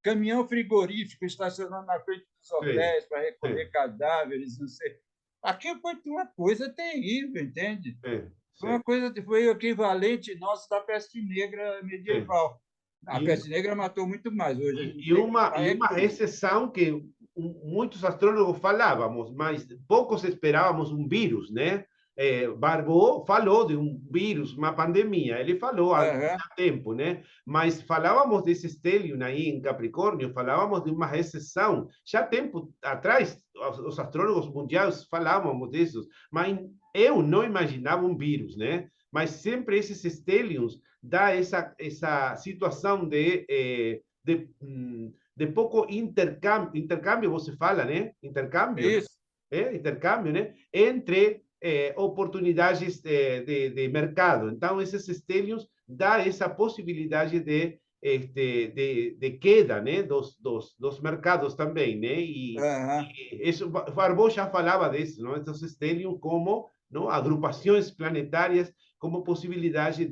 Speaker 2: caminhão frigorífico estacionando na frente dos
Speaker 1: Sí,
Speaker 2: hotéis para recolher
Speaker 1: sí,
Speaker 2: cadáveres, não sei. Aquilo foi uma coisa terrível, entende?
Speaker 1: sí,
Speaker 2: Foi
Speaker 1: sí,
Speaker 2: uma coisa, foi o equivalente nosso da peste negra
Speaker 1: sí.
Speaker 2: medieval. A
Speaker 1: Y,
Speaker 2: peste negra matou muito mais. Hoje a gente
Speaker 1: e
Speaker 2: tem que
Speaker 1: uma,
Speaker 2: lutar
Speaker 1: e
Speaker 2: é
Speaker 1: uma
Speaker 2: com isso.
Speaker 1: recessão que muitos astrólogos falávamos, mas poucos esperávamos um vírus, né? Barbot falou de um vírus, uma pandemia, ele falou há
Speaker 2: Aham,
Speaker 1: tempo, né? Mas falávamos desse stellium aí em Capricórnio, falávamos de uma recessão. Já tempo atrás, os astrólogos mundiais falávamos disso, mas eu não imaginava um vírus, né? Mas sempre esses stelliums dá essa situação de pouco intercâmbio você fala, né? Intercâmbio, né?
Speaker 2: isso.
Speaker 1: Intercâmbio, né? Entre oportunidades de mercado. Então, esses estelios dá essa possibilidade de queda, né? Dos mercados também, né?
Speaker 2: Aham,
Speaker 1: E isso, Farbot já falava disso, não? Esses estelios como não? Agrupações planetárias como possibilidade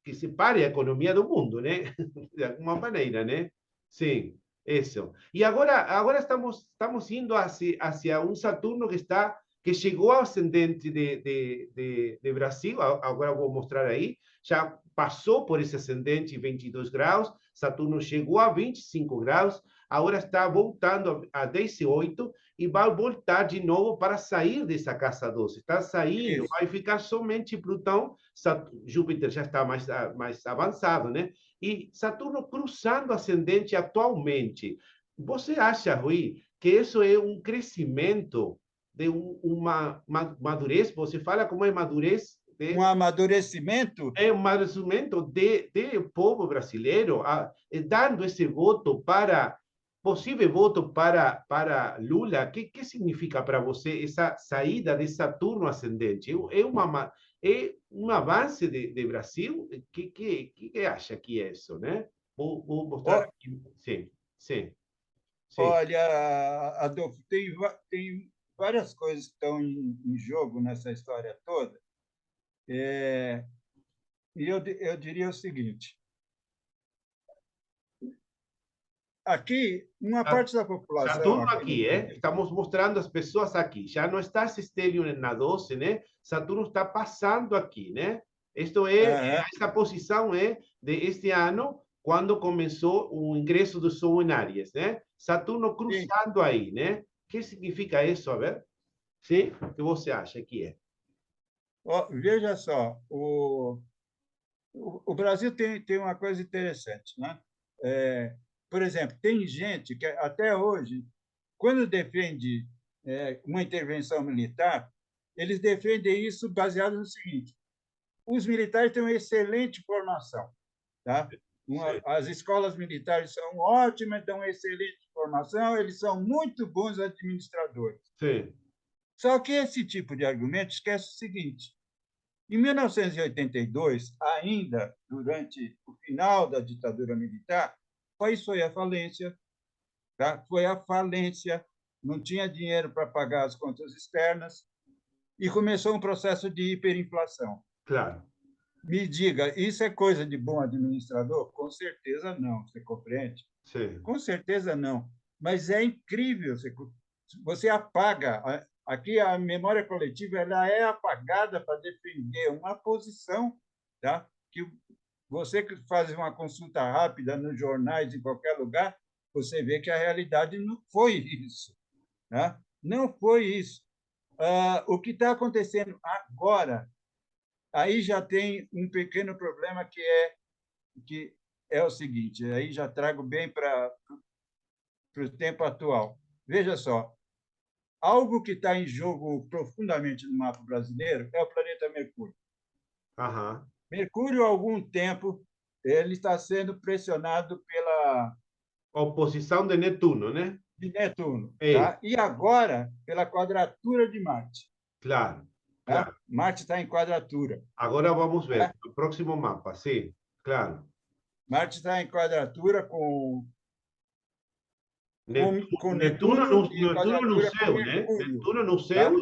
Speaker 1: que separe a economia do mundo, né? De alguma maneira, né? Sim, isso. E agora estamos indo hacia um Saturno que chegou ao ascendente de Brasil, agora vou mostrar aí, já passou por esse ascendente 22 graus, Saturno chegou a 25 graus, agora está voltando a 18 e vai voltar de novo para sair dessa casa 12. Está saindo,
Speaker 2: isso.
Speaker 1: vai ficar somente Plutão, Júpiter já está mais avançado, né? E Saturno cruzando ascendente atualmente. Você acha, Rui, que isso é um crescimento de uma madurez? Você fala como é madurez
Speaker 2: Um amadurecimento?
Speaker 1: é um amadurecimento de povo brasileiro, dando esse voto para possível voto para Lula. Que significa para você essa saída de Saturno ascendente? É um avanço de Brasil? Que acha que é isso, né? Vou mostrar
Speaker 2: Ó,
Speaker 1: aqui. Sim, sim, sim.
Speaker 2: olha, Adolfo, tem várias coisas que estão em jogo nessa história toda. E eu diria o seguinte: aqui, uma parte da população
Speaker 1: Saturno
Speaker 2: aqui no
Speaker 1: aqui,
Speaker 2: Brasil,
Speaker 1: Estamos mostrando as pessoas aqui. Já não está esse estélio na 12, né? Saturno está passando aqui, né? Isto
Speaker 2: aham,
Speaker 1: esta posição é de este ano, quando começou o ingresso do Sol em Áries, né? Saturno
Speaker 2: sim.
Speaker 1: cruzando aí, né? O que significa isso, a ver? Sim? O que você acha que é?
Speaker 2: Ó, veja só, o Brasil tem uma coisa interessante, né? Por exemplo, tem gente que até hoje, quando defende uma intervenção militar, eles defendem isso baseado no seguinte: os militares têm uma excelente formação, tá?
Speaker 1: Sim,
Speaker 2: As escolas militares são ótimas, dão excelente formação, eles são muito bons administradores.
Speaker 1: sim,
Speaker 2: Só que esse tipo de argumento esquece o seguinte: em 1982, ainda durante o final da ditadura militar, o país foi à falência, tá? Foi à falência, não tinha dinheiro para pagar as contas externas e começou um processo de hiperinflação.
Speaker 1: claro.
Speaker 2: Me diga, isso é coisa de bom administrador? Com certeza não, você compreende?
Speaker 1: Sim,
Speaker 2: Com certeza não. Mas é incrível, você apaga. Aqui a memória coletiva ela é apagada para defender uma posição, tá? Que você que faz uma consulta rápida nos jornais, em qualquer lugar, você vê que a realidade não foi isso. Tá? Não foi isso. O que está acontecendo agora, aí já tem um pequeno problema que é o seguinte, aí já trago bem para o tempo atual. Veja só, algo que está em jogo profundamente no mapa brasileiro é o planeta Mercúrio.
Speaker 1: aham.
Speaker 2: Mercúrio, há algum tempo, ele está sendo pressionado pela
Speaker 1: Oposição de Netuno, né?
Speaker 2: de Netuno,
Speaker 1: É,
Speaker 2: tá? E agora pela quadratura de Marte,
Speaker 1: claro,
Speaker 2: tá?
Speaker 1: claro.
Speaker 2: Marte está em quadratura,
Speaker 1: Agora vamos ver
Speaker 2: tá?
Speaker 1: o próximo mapa, sim, claro.
Speaker 2: Marte está em quadratura com
Speaker 1: Netuno,
Speaker 2: Netuno e
Speaker 1: Netuno no
Speaker 2: quadratura com
Speaker 1: céu, né?
Speaker 2: Mercúrio.
Speaker 1: Netuno no céu
Speaker 2: Tá?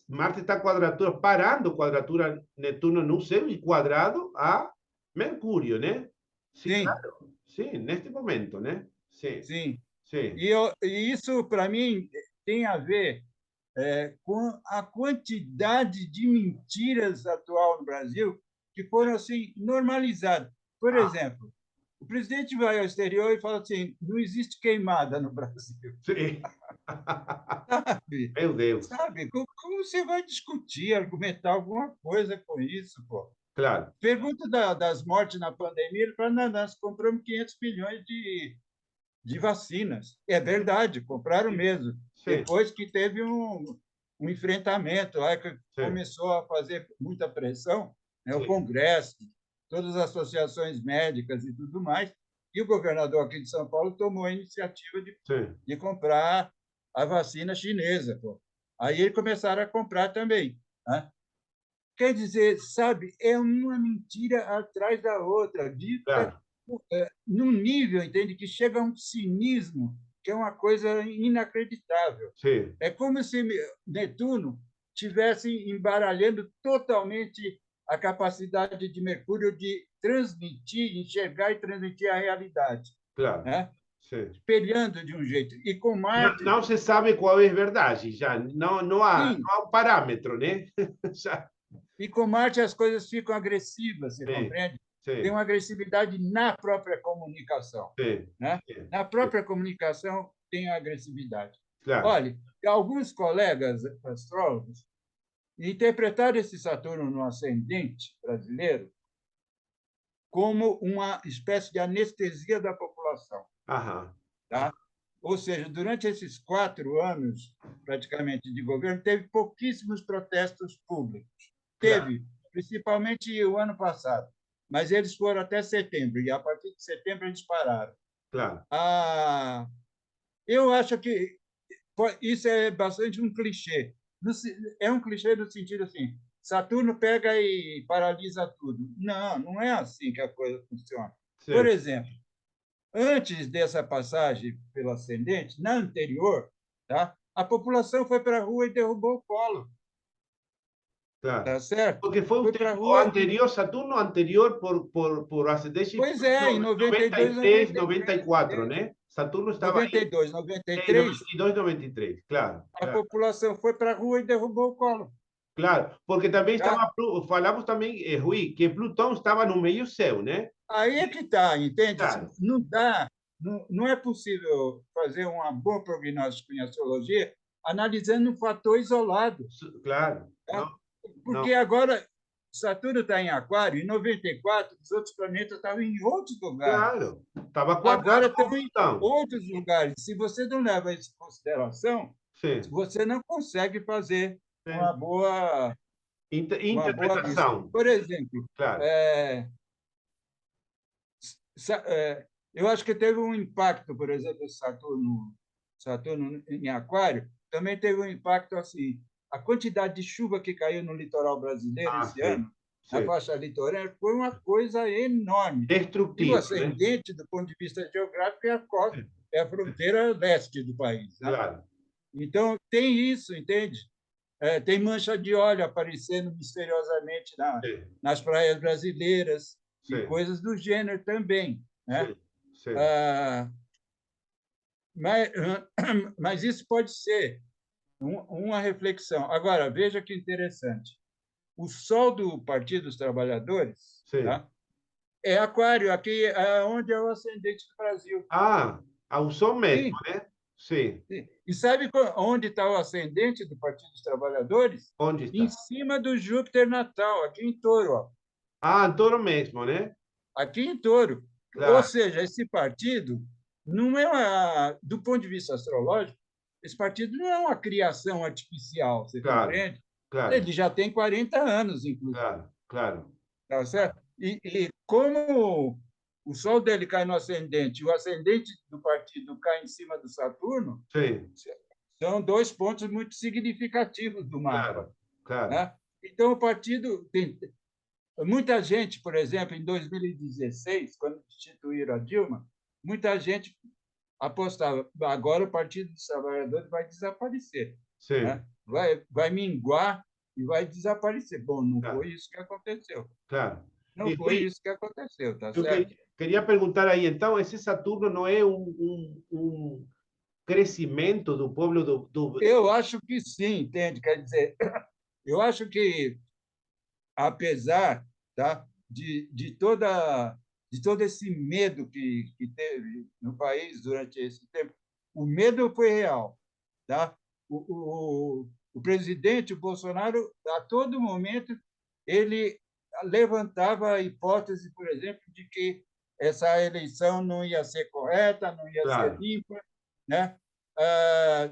Speaker 1: Marte está quadratura, parando quadratura Netuno no céu e quadrado a Mercúrio, né? Sim,
Speaker 2: Sim,
Speaker 1: claro. Sim, neste momento, né? Sim,
Speaker 2: sim.
Speaker 1: sim,
Speaker 2: E isso, para mim, tem a ver com a quantidade de mentiras atual no Brasil que foram assim normalizadas. Por
Speaker 1: ah,
Speaker 2: exemplo, o presidente vai ao exterior e fala assim: não existe queimada no Brasil.
Speaker 1: sim.
Speaker 2: Sabe?
Speaker 1: Meu Deus,
Speaker 2: Sabe? Como você vai discutir, argumentar alguma coisa com isso, pô?
Speaker 1: claro.
Speaker 2: Pergunta das mortes na pandemia, ele fala: não, nós compramos 500 milhões de vacinas. É verdade, compraram
Speaker 1: Sim,
Speaker 2: mesmo.
Speaker 1: sim,
Speaker 2: Depois que teve um enfrentamento lá, que
Speaker 1: sim,
Speaker 2: começou a fazer muita pressão, né, o
Speaker 1: sim,
Speaker 2: Congresso, todas as associações médicas e tudo mais, e o governador aqui de São Paulo tomou a iniciativa
Speaker 1: sim,
Speaker 2: de comprar a vacina chinesa. Pô. Aí eles começaram a comprar também. Né? Quer dizer, sabe, é uma mentira atrás da outra, dita
Speaker 1: claro.
Speaker 2: num nível, entende, que chega a um cinismo, que é uma coisa inacreditável.
Speaker 1: Sim,
Speaker 2: É como se Netuno tivesse embaralhando totalmente a capacidade de Mercúrio de transmitir, enxergar e transmitir a realidade,
Speaker 1: claro.
Speaker 2: né?
Speaker 1: Sim.
Speaker 2: Espelhando de um jeito. E com
Speaker 1: Não,
Speaker 2: Marte,
Speaker 1: não se sabe qual é a verdade, já. Não,
Speaker 2: sim,
Speaker 1: não há um parâmetro, né? Já.
Speaker 2: e com Marte as coisas ficam agressivas, você
Speaker 1: Sim,
Speaker 2: compreende? Tem
Speaker 1: sim,
Speaker 2: uma agressividade na própria comunicação,
Speaker 1: sim,
Speaker 2: né?
Speaker 1: sim,
Speaker 2: Na
Speaker 1: sim,
Speaker 2: própria comunicação tem a agressividade.
Speaker 1: claro.
Speaker 2: Olha, alguns colegas astrólogos interpretaram esse Saturno no ascendente brasileiro como uma espécie de anestesia da população,
Speaker 1: Aham,
Speaker 2: tá? Ou seja, durante esses 4 anos, praticamente, de governo, teve pouquíssimos protestos públicos.
Speaker 1: claro,
Speaker 2: Teve, principalmente o ano passado, mas eles foram até setembro, e a partir de setembro eles pararam.
Speaker 1: claro.
Speaker 2: Ah, eu acho que isso é bastante um clichê. É um clichê no sentido assim, Saturno pega e paralisa tudo. Não, não é assim que a coisa funciona. Por
Speaker 1: Sim,
Speaker 2: exemplo, antes dessa passagem pelo ascendente, na anterior, tá? A população foi para a rua e derrubou o Collor,
Speaker 1: claro.
Speaker 2: tá certo?
Speaker 1: Porque foi o,
Speaker 2: Foi para a
Speaker 1: o
Speaker 2: rua e...
Speaker 1: anterior, Saturno anterior por ascendente
Speaker 2: Pois
Speaker 1: foi
Speaker 2: é, em
Speaker 1: em
Speaker 2: 92,
Speaker 1: 93,
Speaker 2: 93,
Speaker 1: 94,
Speaker 2: entende?
Speaker 1: né? Saturno estava aí
Speaker 2: 92,
Speaker 1: em
Speaker 2: 93,
Speaker 1: 92, 93, claro,
Speaker 2: a
Speaker 1: claro.
Speaker 2: população foi para a rua e derrubou o Collor,
Speaker 1: Claro, porque também
Speaker 2: tá?
Speaker 1: estava, falamos também, Rui, que Plutão estava no meio céu, né?
Speaker 2: Aí é que está, entende?
Speaker 1: Claro,
Speaker 2: Não dá, não é possível fazer uma boa prognóstico em astrologia analisando um fator isolado,
Speaker 1: claro,
Speaker 2: tá?
Speaker 1: não, não,
Speaker 2: Porque agora Saturno está em Aquário, em 94 os outros planetas estavam em outros lugares.
Speaker 1: claro, estava
Speaker 2: Agora
Speaker 1: quadrado
Speaker 2: estão
Speaker 1: com
Speaker 2: em
Speaker 1: Plutão.
Speaker 2: outros lugares. Se você não leva isso em consideração,
Speaker 1: Sim,
Speaker 2: você não consegue fazer
Speaker 1: sim.
Speaker 2: uma boa vista.
Speaker 1: Interpretação,
Speaker 2: Por exemplo,
Speaker 1: claro.
Speaker 2: é, eu acho que teve um impacto, por exemplo, Saturno em Aquário, também teve um impacto assim. A quantidade de chuva que caiu no litoral brasileiro
Speaker 1: Ah,
Speaker 2: esse
Speaker 1: sim,
Speaker 2: ano, na
Speaker 1: sim.
Speaker 2: faixa litorânea, foi uma coisa enorme. E o
Speaker 1: Destrutivo, né?
Speaker 2: ascendente, do ponto de vista geográfico, é a costa,
Speaker 1: Sim,
Speaker 2: é a fronteira leste do país. Né?
Speaker 1: claro,
Speaker 2: Então, tem isso, entende? Tem mancha de óleo aparecendo misteriosamente
Speaker 1: sim,
Speaker 2: nas praias brasileiras e
Speaker 1: sim,
Speaker 2: coisas do gênero também. Né?
Speaker 1: sim, sim,
Speaker 2: Ah, mas, mas isso pode ser uma reflexão. Agora, veja que interessante. O Sol do Partido dos Trabalhadores,
Speaker 1: sim.
Speaker 2: tá? É Aquário, aqui é onde é o ascendente do Brasil.
Speaker 1: Ah, ao som mesmo,
Speaker 2: Sim,
Speaker 1: né? Sim.
Speaker 2: sim. E sabe onde está o ascendente do Partido dos Trabalhadores?
Speaker 1: Onde
Speaker 2: Em
Speaker 1: está?
Speaker 2: cima do Júpiter natal, aqui em Touro. Ó.
Speaker 1: Ah, Antoro mesmo, né?
Speaker 2: Aqui em Touro. Ou
Speaker 1: Claro,
Speaker 2: seja, esse partido não é do ponto de vista astrológico, esse partido não é uma criação artificial, você
Speaker 1: claro,
Speaker 2: compreende?
Speaker 1: claro,
Speaker 2: Ele já tem 40 anos, inclusive,
Speaker 1: claro, claro.
Speaker 2: tá certo? E como o Sol dele cai no ascendente, e o ascendente do partido cai em cima do Saturno,
Speaker 1: Sim,
Speaker 2: são dois pontos muito significativos do mapa,
Speaker 1: claro, claro.
Speaker 2: né? Então o partido tem muita gente, por exemplo, em 2016, quando instituíram a Dilma, muita gente apostava. Agora o Partido dos Trabalhadores vai desaparecer,
Speaker 1: sim,
Speaker 2: né? Vai minguar e vai desaparecer. Bom, não
Speaker 1: claro,
Speaker 2: foi isso que aconteceu.
Speaker 1: claro.
Speaker 2: Não
Speaker 1: E
Speaker 2: foi
Speaker 1: Rui,
Speaker 2: isso que aconteceu, tá
Speaker 1: eu
Speaker 2: certo?
Speaker 1: queria perguntar aí, então, esse Saturno não é um crescimento do povo
Speaker 2: Eu acho que sim, entende? Quer dizer, eu acho que, apesar, tá, de todo esse medo que teve no país durante esse tempo, o medo foi real. Tá? O presidente Bolsonaro, a todo momento, ele levantava a hipótese, por exemplo, de que essa eleição não ia ser correta, não ia ser
Speaker 1: claro,
Speaker 2: limpa, né? Ah,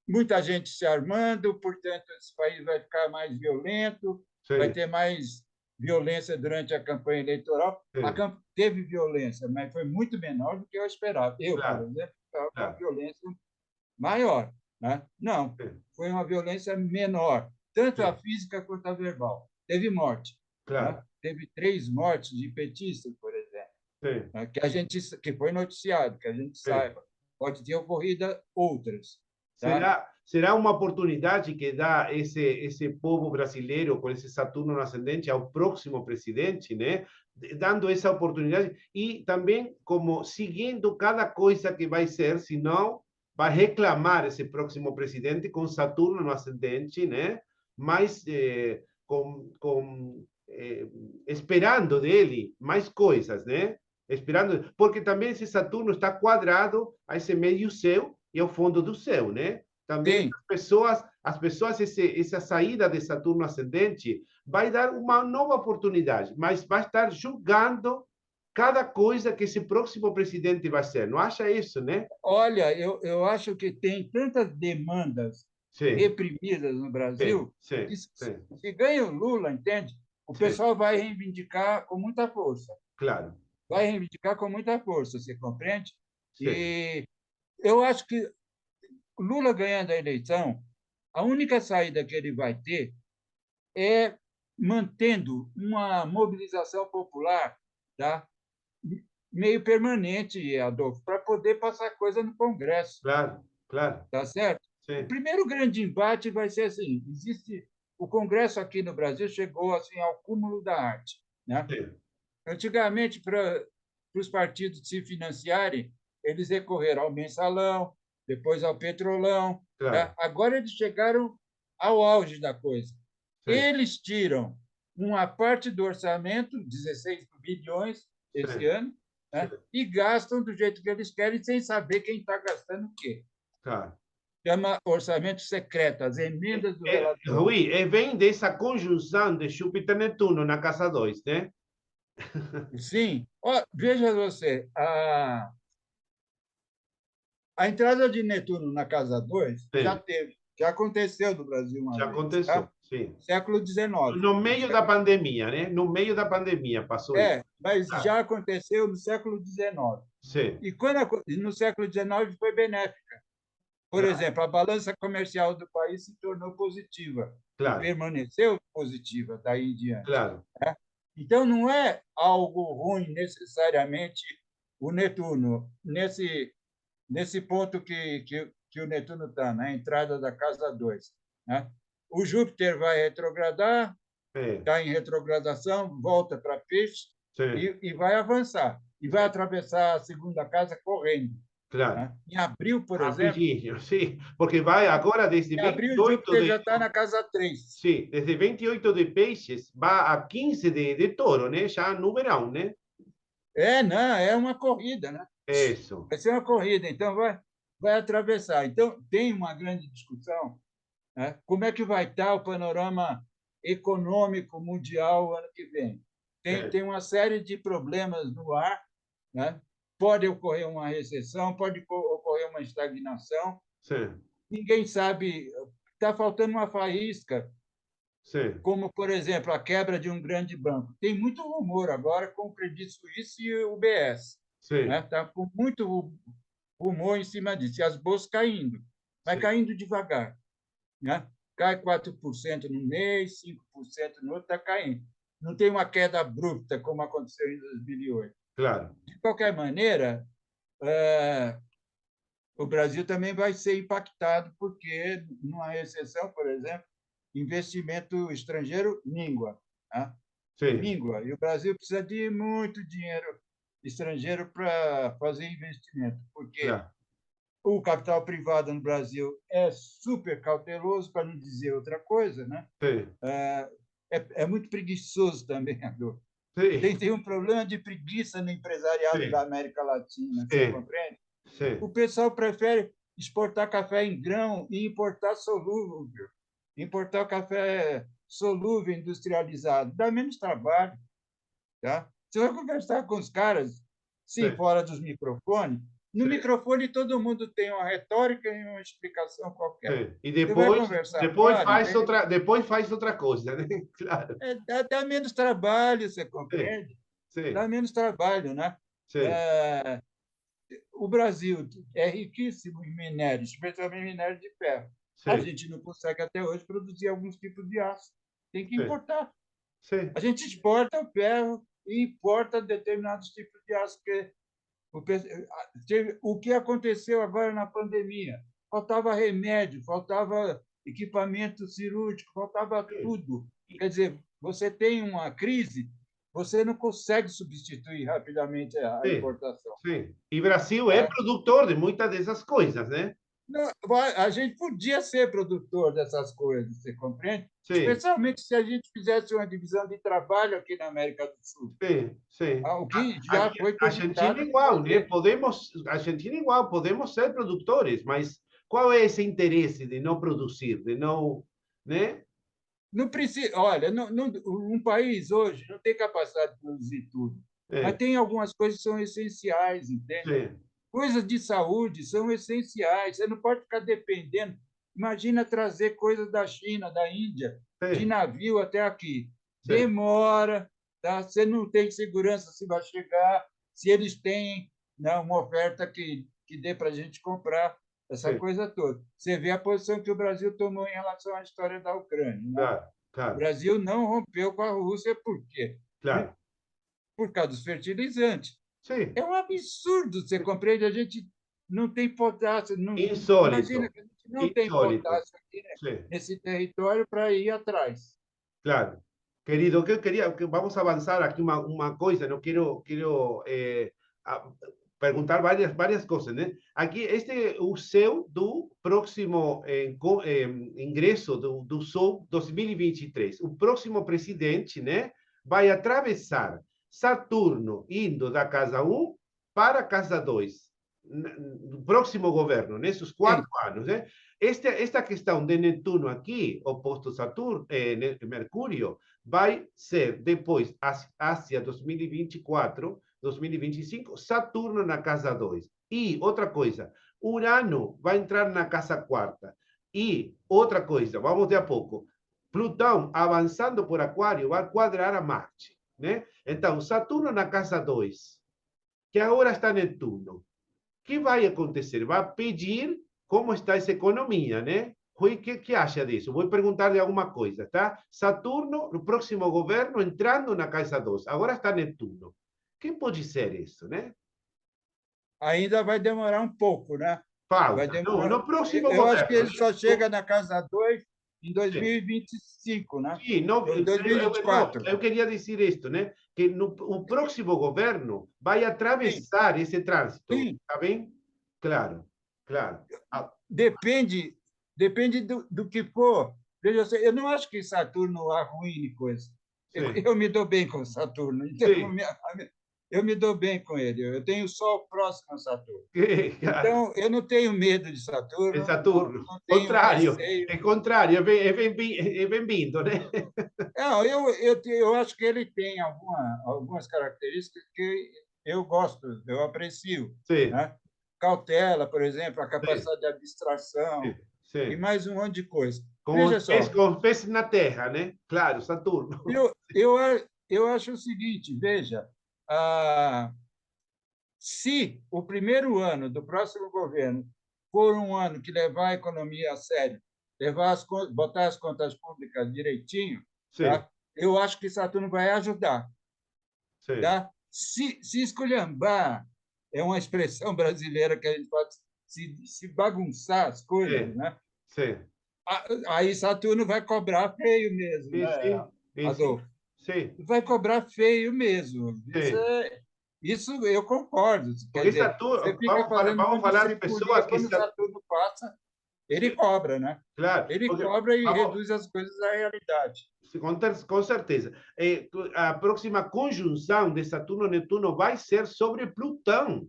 Speaker 2: muita gente se armando, portanto, esse país vai ficar mais violento, vai
Speaker 1: sim,
Speaker 2: ter mais violência durante a campanha eleitoral.
Speaker 1: sim,
Speaker 2: Teve violência, mas foi muito menor do que eu esperava. Eu, por
Speaker 1: claro,
Speaker 2: exemplo, estava com uma
Speaker 1: claro,
Speaker 2: violência maior. Né? Não,
Speaker 1: sim,
Speaker 2: foi uma violência menor, tanto a
Speaker 1: sim,
Speaker 2: física quanto a verbal. Teve morte. Né?
Speaker 1: claro,
Speaker 2: Teve 3 mortes de petistas, por exemplo,
Speaker 1: sim,
Speaker 2: né? Que foi noticiado, que a gente
Speaker 1: sim.
Speaker 2: saiba. Pode ter ocorrido outras. Tá?
Speaker 1: Será uma oportunidade que dá esse povo brasileiro com esse Saturno no ascendente ao próximo presidente, né? Dando essa oportunidade e também como seguindo cada coisa que vai ser, senão vai reclamar esse próximo presidente com Saturno no ascendente, né? Mas esperando dele mais coisas, né? Esperando, porque também esse Saturno está quadrado a esse meio céu e ao fundo do céu, né? Também
Speaker 2: Sim,
Speaker 1: as pessoas essa saída de Saturno ascendente vai dar uma nova oportunidade, mas vai estar julgando cada coisa que esse próximo presidente vai ser. Não acha isso, né?
Speaker 2: olha, eu acho que tem tantas demandas
Speaker 1: Sim,
Speaker 2: reprimidas no
Speaker 1: sim,
Speaker 2: Brasil que,
Speaker 1: sim, sim,
Speaker 2: se ganha o Lula, entende? O
Speaker 1: sim,
Speaker 2: pessoal vai reivindicar com muita força.
Speaker 1: claro,
Speaker 2: Vai reivindicar com muita força, você compreende?
Speaker 1: sim,
Speaker 2: E eu acho que Lula ganhando a eleição, a única saída que ele vai ter é mantendo uma mobilização popular, tá? Meio permanente, Adolfo, para poder passar coisa no Congresso,
Speaker 1: claro, claro,
Speaker 2: tá certo? O
Speaker 1: sim,
Speaker 2: primeiro grande embate vai ser assim: existe o Congresso aqui no Brasil chegou assim ao cúmulo da arte, né?
Speaker 1: sim,
Speaker 2: Antigamente, para os partidos se financiarem, eles recorreram ao mensalão, depois ao petrolão. Tá?
Speaker 1: claro,
Speaker 2: Agora eles chegaram ao auge da coisa.
Speaker 1: sim,
Speaker 2: Eles tiram uma parte do orçamento, 16 bilhões esse
Speaker 1: sim,
Speaker 2: ano,
Speaker 1: sim,
Speaker 2: né? E gastam do jeito que eles querem, sem saber quem está gastando o quê.
Speaker 1: claro.
Speaker 2: Chama orçamento secreto, as emendas do relator.
Speaker 1: Rui, vem dessa conjunção de Júpiter e Netuno na casa 2, né?
Speaker 2: Sim, veja você, a entrada de Netuno na casa 2 já
Speaker 1: Sim,
Speaker 2: teve, já aconteceu no Brasil uma
Speaker 1: já
Speaker 2: vez, tá?
Speaker 1: aconteceu, sim.
Speaker 2: Século XIX.
Speaker 1: No meio da pandemia, né? No meio da pandemia passou isso.
Speaker 2: Mas
Speaker 1: Claro.
Speaker 2: já aconteceu no século XIX.
Speaker 1: Sim,
Speaker 2: E no século XIX foi benéfico. Por
Speaker 1: claro,
Speaker 2: exemplo, a balança comercial do país se tornou positiva e
Speaker 1: claro,
Speaker 2: permaneceu positiva daí em diante.
Speaker 1: claro.
Speaker 2: Né? Então, não é algo ruim necessariamente o Netuno, nesse ponto que o Netuno está, na entrada da casa 2. Né? O Júpiter vai retrogradar,
Speaker 1: É,
Speaker 2: está em retrogradação, volta para Peixe
Speaker 1: sim,
Speaker 2: e vai avançar. E vai
Speaker 1: sim,
Speaker 2: atravessar a segunda casa correndo.
Speaker 1: claro.
Speaker 2: Né? Em abril, por exemplo,
Speaker 1: Rapidinho, sim, porque vai agora desde
Speaker 2: em abril,
Speaker 1: 28
Speaker 2: Júpiter
Speaker 1: de,
Speaker 2: já está na casa 3.
Speaker 1: sim, desde 28 de peixes, vai a 15 de touro, né? Já no verão, né?
Speaker 2: Não, é uma corrida, né?
Speaker 1: Isso,
Speaker 2: Vai ser uma corrida, então vai atravessar. Então, tem uma grande discussão, né? Como é que vai estar o panorama econômico mundial ano que vem?
Speaker 1: sim,
Speaker 2: Tem uma série de problemas no ar, né? Pode ocorrer uma recessão, pode ocorrer uma estagnação,
Speaker 1: sim,
Speaker 2: ninguém sabe, está faltando uma faísca,
Speaker 1: sim,
Speaker 2: como, por exemplo, a quebra de um grande banco. Tem muito rumor agora com o Credit Suisse e o UBS.
Speaker 1: sim,
Speaker 2: Está com muito rumor em cima disso. E as bolsas caindo, vai
Speaker 1: sim,
Speaker 2: caindo devagar. Né? Cai 4% no mês, 5% no outro, está caindo. Não tem uma queda abrupta, como aconteceu em 2008.
Speaker 1: claro.
Speaker 2: De qualquer maneira, o Brasil também vai ser impactado, porque, numa exceção, por exemplo, investimento estrangeiro míngua. Né?
Speaker 1: Sim,
Speaker 2: Míngua. E o Brasil precisa de muito dinheiro estrangeiro para fazer investimento, porque
Speaker 1: claro.
Speaker 2: o capital privado no Brasil é super cauteloso, para não dizer outra coisa, né?
Speaker 1: Sí,
Speaker 2: É muito preguiçoso também.
Speaker 1: sí,
Speaker 2: Tem um problema de preguiça no empresariado da
Speaker 1: sí,
Speaker 2: América Latina, você
Speaker 1: sí,
Speaker 2: compreende?
Speaker 1: sí,
Speaker 2: O pessoal prefere exportar café em grão e importar solúvel. Importar o café solúvel industrializado. Dá menos trabalho. Tá? Você vai conversar com os caras,
Speaker 1: sí,
Speaker 2: sim, fora dos microfones. No
Speaker 1: sí,
Speaker 2: microfone, todo mundo tem uma retórica e uma explicação qualquer.
Speaker 1: sí. Y
Speaker 2: Você vai
Speaker 1: después,
Speaker 2: conversar
Speaker 1: después
Speaker 2: fora,
Speaker 1: faz
Speaker 2: entende?
Speaker 1: otra, después faz otra cosa, ¿no? Claro.
Speaker 2: Dá menos trabalho, você
Speaker 1: Sí,
Speaker 2: compreende? Dá
Speaker 1: sí,
Speaker 2: menos trabalho, né?
Speaker 1: sí,
Speaker 2: É, o Brasil é riquíssimo em minérios, especialmente minério de ferro. A
Speaker 1: sí,
Speaker 2: gente não consegue até hoje produzir alguns tipos de aço. Tem que
Speaker 1: sí,
Speaker 2: importar.
Speaker 1: sí,
Speaker 2: A gente exporta o ferro e importa determinados tipos de aço, porque o que aconteceu agora na pandemia? Faltava remédio, faltava equipamento cirúrgico, faltava
Speaker 1: sí,
Speaker 2: tudo. Quer dizer, você tem uma crise, você não consegue substituir rapidamente a
Speaker 1: sí,
Speaker 2: importação.
Speaker 1: sí. Y Brasil es
Speaker 2: Tá?
Speaker 1: productor de muchas de esas cosas, ¿no?
Speaker 2: Não, a gente podia ser produtor dessas coisas, você compreende?
Speaker 1: Sí,
Speaker 2: Especialmente se a gente fizesse uma divisão de trabalho aqui na América do Sul,
Speaker 1: sí, sí.
Speaker 2: o que já
Speaker 1: Aquí,
Speaker 2: foi
Speaker 1: Argentina
Speaker 2: cogitado de
Speaker 1: igual, ¿no?
Speaker 2: fazer.
Speaker 1: Argentina igual, podemos ser productores, mas ¿cuál es ese interés de no producir, de no, ¿no?
Speaker 2: Não precisa, olha, um país hoje não tem capacidade de produzir tudo, mas
Speaker 1: Eh,
Speaker 2: tem algumas coisas que são essenciais, entende?
Speaker 1: sí,
Speaker 2: Coisas de saúde são essenciais, você não pode ficar dependendo. Imagina trazer coisas da China, da Índia, de
Speaker 1: sí,
Speaker 2: navio até aqui.
Speaker 1: sí,
Speaker 2: Demora, tá? Você não tem segurança se vai chegar, se eles têm, né, uma oferta que dê para a gente comprar, essa
Speaker 1: sí,
Speaker 2: coisa toda. Você vê a posição que o Brasil tomou em relação à história da Ucrânia, né?
Speaker 1: claro,
Speaker 2: O
Speaker 1: claro,
Speaker 2: Brasil não rompeu com a Rússia, por quê?
Speaker 1: claro,
Speaker 2: Por causa dos fertilizantes.
Speaker 1: sí,
Speaker 2: É um absurdo, você compreende? A gente não tem potássio. Não, imagina
Speaker 1: insólito,
Speaker 2: que a gente não tem
Speaker 1: insólito,
Speaker 2: potássio aqui, né,
Speaker 1: sí.
Speaker 2: nesse território para ir atrás.
Speaker 1: Claro. Querido, que quería que vamos a avanzar aquí una cosa, no quiero preguntar varias cosas, ¿no? Aquí, este o seu do próximo ingresso do SOU 2023, o próximo presidente, né, vai atravessar Saturno indo da casa um para a casa 2, no próximo governo, nesses
Speaker 2: Sim,
Speaker 1: 4 anos, né? Esta questão de Netuno aqui, oposto a Saturno, Mercúrio, vai ser depois, hacia 2024, 2025, Saturno na casa 2. E outra coisa, Urano vai entrar na casa quarta. E outra coisa, vamos de a pouco, Plutão avançando por Aquário vai quadrar a Marte. Né? Então, Saturno na casa 2, que agora está Netuno. Que vai acontecer? Vai pedir como está essa economia, né? O que acha disso? Vou perguntar-lhe alguma coisa, tá? Saturno, no próximo governo, entrando na casa 2. Agora está Netuno. Que pode ser isso, né?
Speaker 2: ainda vai demorar um pouco, né? Vai
Speaker 1: Falta. No,
Speaker 2: demorar.
Speaker 1: no próximo
Speaker 2: Eu acho que
Speaker 1: governo,
Speaker 2: ele
Speaker 1: né?
Speaker 2: só chega na casa 2 em
Speaker 1: Sim.
Speaker 2: 2025, né?
Speaker 1: Sim, não, não,
Speaker 2: 2024.
Speaker 1: eu queria dizer isto, né? Que no, o próximo governo vai
Speaker 2: Sim,
Speaker 1: atravessar esse trânsito,
Speaker 2: sim.
Speaker 1: tá bem? Claro, claro. Ah,
Speaker 2: Depende do que for. Veja, eu não acho que Saturno arruine coisa.
Speaker 1: sim,
Speaker 2: Eu me dou bem com Saturno, então
Speaker 1: sim,
Speaker 2: eu me dou bem com ele. Eu tenho Sol próximo a Saturno.
Speaker 1: claro.
Speaker 2: Então, eu não tenho medo de
Speaker 1: É
Speaker 2: Saturno,
Speaker 1: Saturno.
Speaker 2: não tenho
Speaker 1: Contrário,
Speaker 2: receio.
Speaker 1: é contrário, é bem-vindo, né?
Speaker 2: Não, eu acho que ele tem algumas características que eu gosto, eu aprecio.
Speaker 1: Sim,
Speaker 2: Né? Cautela, por exemplo, a
Speaker 1: sim,
Speaker 2: capacidade de abstração
Speaker 1: sim,
Speaker 2: e
Speaker 1: sim.
Speaker 2: mais um monte de coisa.
Speaker 1: Com
Speaker 2: Veja
Speaker 1: os pés,
Speaker 2: só,
Speaker 1: com os pés na terra, né? Claro, Saturno.
Speaker 2: eu, eu, eu acho o seguinte, veja, ah, se o primeiro ano do próximo governo for um ano que levar a economia a sério, botar as contas públicas direitinho,
Speaker 1: Sim,
Speaker 2: tá? Eu acho que Saturno vai ajudar.
Speaker 1: sim,
Speaker 2: Tá? Se esculhambar, é uma expressão brasileira que a gente pode se bagunçar as coisas,
Speaker 1: Sim,
Speaker 2: né?
Speaker 1: sim,
Speaker 2: Aí Saturno vai cobrar feio mesmo,
Speaker 1: sim,
Speaker 2: né,
Speaker 1: sim, sim, sim,
Speaker 2: Adolfo?
Speaker 1: sim,
Speaker 2: Vai cobrar feio mesmo.
Speaker 1: sim.
Speaker 2: Isso eu concordo. Quer
Speaker 1: Porque
Speaker 2: dizer, você fica fazendo um
Speaker 1: vamos
Speaker 2: monte de
Speaker 1: falar as
Speaker 2: estripulia,
Speaker 1: pessoas que
Speaker 2: quando Saturno passa, ele
Speaker 1: sim,
Speaker 2: cobra, né?
Speaker 1: claro,
Speaker 2: Ele
Speaker 1: porque
Speaker 2: cobra e
Speaker 1: vamos,
Speaker 2: reduz as coisas à realidade.
Speaker 1: com certeza. A próxima conjunção de Saturno e Netuno vai ser sobre Plutão,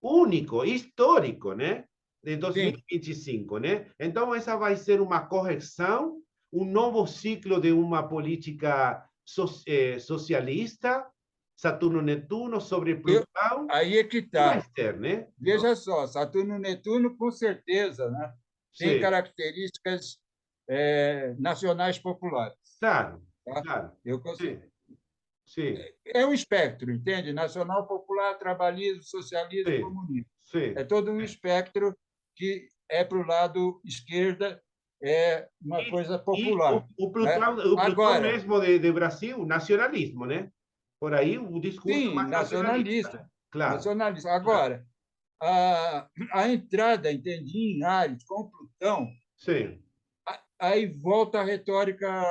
Speaker 1: único, histórico, né? De
Speaker 2: Sim,
Speaker 1: 2025, né? Então, essa vai ser uma correção, um novo ciclo de uma política socialista, Saturno-Netuno sobre
Speaker 2: eu,
Speaker 1: Plutão,
Speaker 2: aí é que
Speaker 1: que vai
Speaker 2: está.
Speaker 1: ser, né?
Speaker 2: Veja só, Saturno e Netuno, com certeza, né, tem
Speaker 1: Sim,
Speaker 2: características nacionais populares.
Speaker 1: claro,
Speaker 2: Tá?
Speaker 1: claro,
Speaker 2: Eu,
Speaker 1: sim, sim,
Speaker 2: é um espectro, entende? Nacional, popular, trabalhismo, socialismo,
Speaker 1: sim,
Speaker 2: comunismo. É
Speaker 1: sim.
Speaker 2: todo um espectro que é para o lado esquerda, é uma coisa popular. Né?
Speaker 1: O Plutão
Speaker 2: Agora,
Speaker 1: mesmo de Brasil, nacionalismo, né? Por aí o discurso
Speaker 2: sim,
Speaker 1: mais nacionalista,
Speaker 2: nacionalista.
Speaker 1: né? Claro,
Speaker 2: Nacionalista.
Speaker 1: claro.
Speaker 2: Agora, a entrada, entendi, em Áries com Plutão,
Speaker 1: Sim,
Speaker 2: aí volta a retórica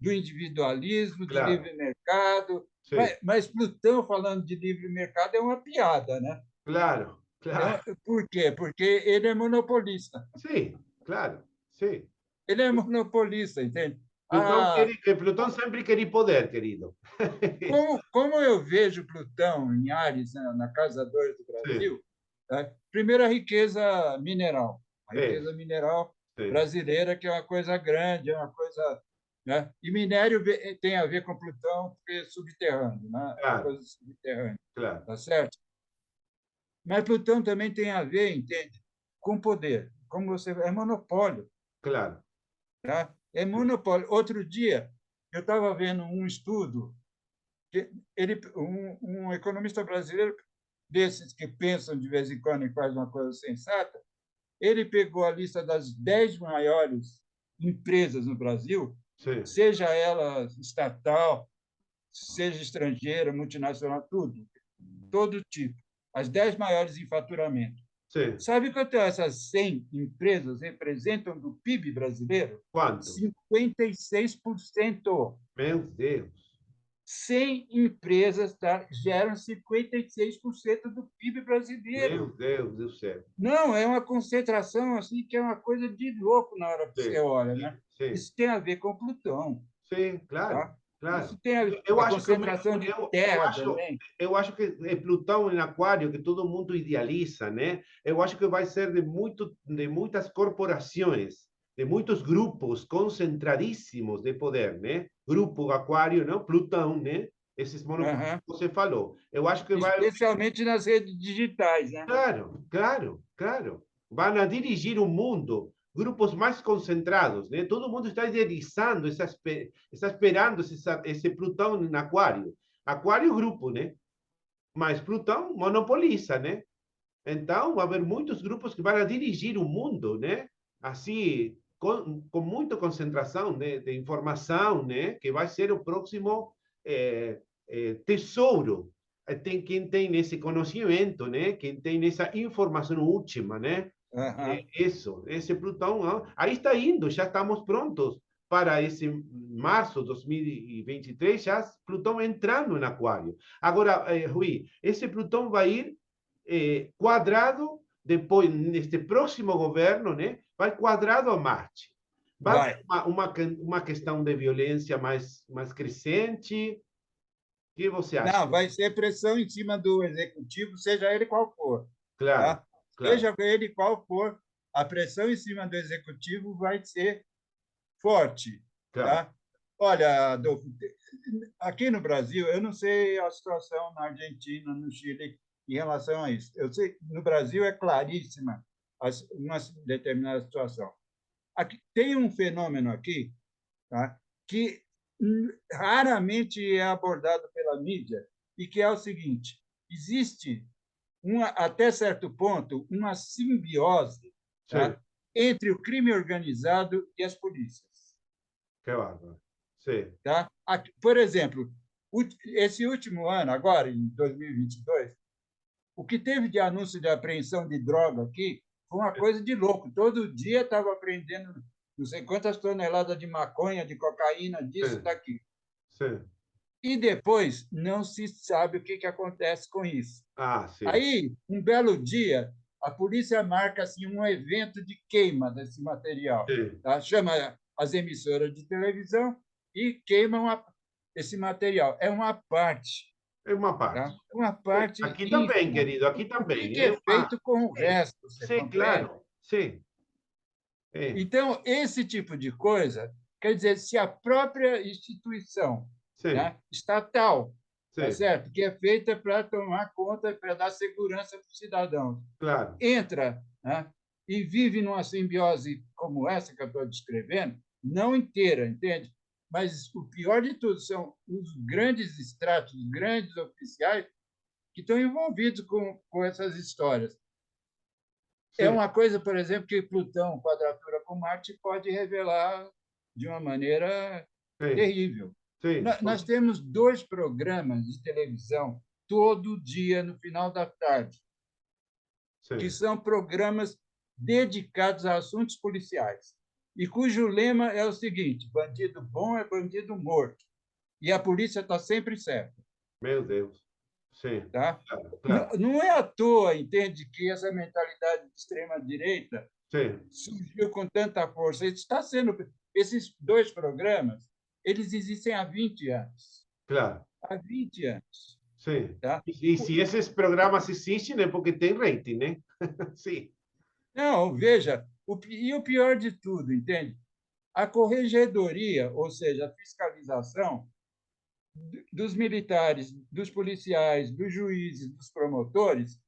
Speaker 2: do individualismo, do
Speaker 1: claro,
Speaker 2: livre mercado.
Speaker 1: sim,
Speaker 2: Mas Plutão, falando de livre mercado, é uma piada, né?
Speaker 1: claro, claro.
Speaker 2: Por quê? Porque ele é monopolista.
Speaker 1: Sim, claro, sim.
Speaker 2: Ele é monopolista, entende?
Speaker 1: Plutão,
Speaker 2: Ah,
Speaker 1: Plutão sempre quer poder, querido.
Speaker 2: como eu vejo Plutão em Ares, né, na casa 2 do
Speaker 1: Sim,
Speaker 2: Brasil, né? Primeiro, a riqueza mineral. A
Speaker 1: é,
Speaker 2: riqueza mineral
Speaker 1: sim,
Speaker 2: brasileira, que é uma coisa grande, é uma coisa. Né? E minério tem a ver com Plutão, porque é subterrâneo, né? É uma
Speaker 1: claro,
Speaker 2: coisa subterrânea,
Speaker 1: claro,
Speaker 2: tá certo? Mas Plutão também tem a ver, entende, com poder. Como você é monopólio.
Speaker 1: claro.
Speaker 2: Tá? É monopólio. Outro dia, eu estava vendo um estudo, que um economista brasileiro, desses que pensam de vez em quando e faz uma coisa sensata, ele pegou a lista das 10 maiores empresas no Brasil,
Speaker 1: Sim,
Speaker 2: seja ela estatal, seja estrangeira, multinacional, tudo, todo tipo, as 10 maiores em faturamento.
Speaker 1: sim.
Speaker 2: Sabe quanto essas 100 empresas representam do PIB brasileiro?
Speaker 1: Quanto?
Speaker 2: 56%.
Speaker 1: Meu Deus,
Speaker 2: 100 empresas, tá, geram 56% do PIB
Speaker 1: meu
Speaker 2: brasileiro.
Speaker 1: Deus do céu.
Speaker 2: Não, é uma concentração assim que é uma coisa de louco na hora que você
Speaker 1: Sim,
Speaker 2: olha,
Speaker 1: sim,
Speaker 2: né?
Speaker 1: sim.
Speaker 2: Isso tem a ver com Plutão,
Speaker 1: Sim, claro,
Speaker 2: tá? Isso
Speaker 1: claro.
Speaker 2: tem
Speaker 1: Eu
Speaker 2: a
Speaker 1: acho que
Speaker 2: concentração de terra também.
Speaker 1: eu acho que Plutão em Aquário que todo mundo idealiza, né? Eu acho que vai ser de muitas corporações, de muitos grupos concentradíssimos de poder, né? Grupo Aquário, não? Plutão, né? Esses monopólios
Speaker 2: Aham.
Speaker 1: que você falou. Eu acho que vai,
Speaker 2: Especialmente nas redes digitais, né?
Speaker 1: claro, claro, claro. Van a dirigir o mundo, grupos mais concentrados, né? Todo mundo está idealizando, está esperando esse Plutão em Aquário. Aquário, grupo, né? Mas Plutão monopoliza, né? Então, vai haver muitos grupos que vão dirigir o mundo, né? Assim, com muita concentração de informação, né? Que vai ser o próximo tesouro. Tem quem tem esse conhecimento, né? Quem tem essa informação última, né?
Speaker 2: Aham.
Speaker 1: Isso, esse Plutão, ó, aí está indo, já estamos prontos para esse março de 2023, já Plutão entrando no Aquário. Agora, Rui, esse Plutão vai ir quadrado, depois, neste próximo governo, né, vai quadrado a Marte. Vai haver
Speaker 2: Vai.
Speaker 1: uma questão de violência mais crescente. O que você acha?
Speaker 2: Não, vai ser pressão em cima do executivo, seja ele qual for.
Speaker 1: Claro,
Speaker 2: Tá?
Speaker 1: claro,
Speaker 2: Seja ele qual for, a pressão em cima do executivo vai ser forte.
Speaker 1: claro.
Speaker 2: Tá? Olha, Adolfo, aqui no Brasil, eu não sei a situação na Argentina, no Chile, em relação a isso. Eu sei no Brasil é claríssima uma determinada situação. Aqui, tem um fenômeno aqui, tá, que raramente é abordado pela mídia, e que é o seguinte: existe, até certo ponto, uma simbiose,
Speaker 1: Sim,
Speaker 2: tá, entre o crime organizado e as polícias.
Speaker 1: que bárbaro. Sim,
Speaker 2: Tá? Por exemplo, esse último ano, agora, em 2022, O que teve de anúncio de apreensão de droga aqui foi uma coisa de louco. Todo dia estava apreendendo não sei quantas toneladas de maconha, de cocaína, disso,
Speaker 1: sim,
Speaker 2: daqui.
Speaker 1: sim.
Speaker 2: E depois não se sabe o que acontece com isso.
Speaker 1: Ah, sim.
Speaker 2: Aí, um belo dia, a polícia marca assim, um evento de queima desse material.
Speaker 1: Sim.
Speaker 2: Tá? Chama as emissoras de televisão e queimam esse material. É uma parte.
Speaker 1: É uma
Speaker 2: Tá?
Speaker 1: parte.
Speaker 2: Uma
Speaker 1: Sim.
Speaker 2: parte
Speaker 1: Aqui também,
Speaker 2: ínfima.
Speaker 1: querido, aqui
Speaker 2: O
Speaker 1: também.
Speaker 2: que
Speaker 1: É
Speaker 2: é
Speaker 1: uma...
Speaker 2: feito com o
Speaker 1: Sim,
Speaker 2: resto, você
Speaker 1: sim,
Speaker 2: compreende?
Speaker 1: claro. Sim. É.
Speaker 2: Então, esse tipo de coisa, quer dizer, se a própria instituição,
Speaker 1: Sim,
Speaker 2: né, estatal, tá
Speaker 1: sim,
Speaker 2: certo? Que é feita para tomar conta, para dar segurança para os cidadãos,
Speaker 1: claro.
Speaker 2: entra, né, e vive numa simbiose como essa que eu estou descrevendo, não inteira, entende? Mas o pior de tudo são os grandes estratos, os grandes oficiais que estão envolvidos com essas histórias. É
Speaker 1: Sim,
Speaker 2: uma coisa, por exemplo, que Plutão, quadratura com Marte, pode revelar de uma maneira
Speaker 1: sim,
Speaker 2: terrível.
Speaker 1: sim,
Speaker 2: Nós temos 2 programas de televisão todo dia, no final da tarde, que
Speaker 1: sim.
Speaker 2: são programas dedicados a assuntos policiais, e cujo lema é o seguinte: bandido bom é bandido morto. E a polícia está sempre certa.
Speaker 1: Meu Deus. Sim,
Speaker 2: Tá?
Speaker 1: claro,
Speaker 2: Não,
Speaker 1: claro.
Speaker 2: não é à toa, entende, que essa mentalidade de extrema-direita
Speaker 1: Sim,
Speaker 2: surgiu com tanta força. Está sendo esses 2 programas, eles existem há 20 anos.
Speaker 1: claro.
Speaker 2: Há 20 anos,
Speaker 1: Sim.
Speaker 2: tá?
Speaker 1: E se esses programas existem, é porque tem rating, né? Sim,
Speaker 2: Não, veja, e o pior de tudo, entende? A corregedoria, ou seja, a fiscalização dos militares, dos policiais, dos juízes, dos promotores,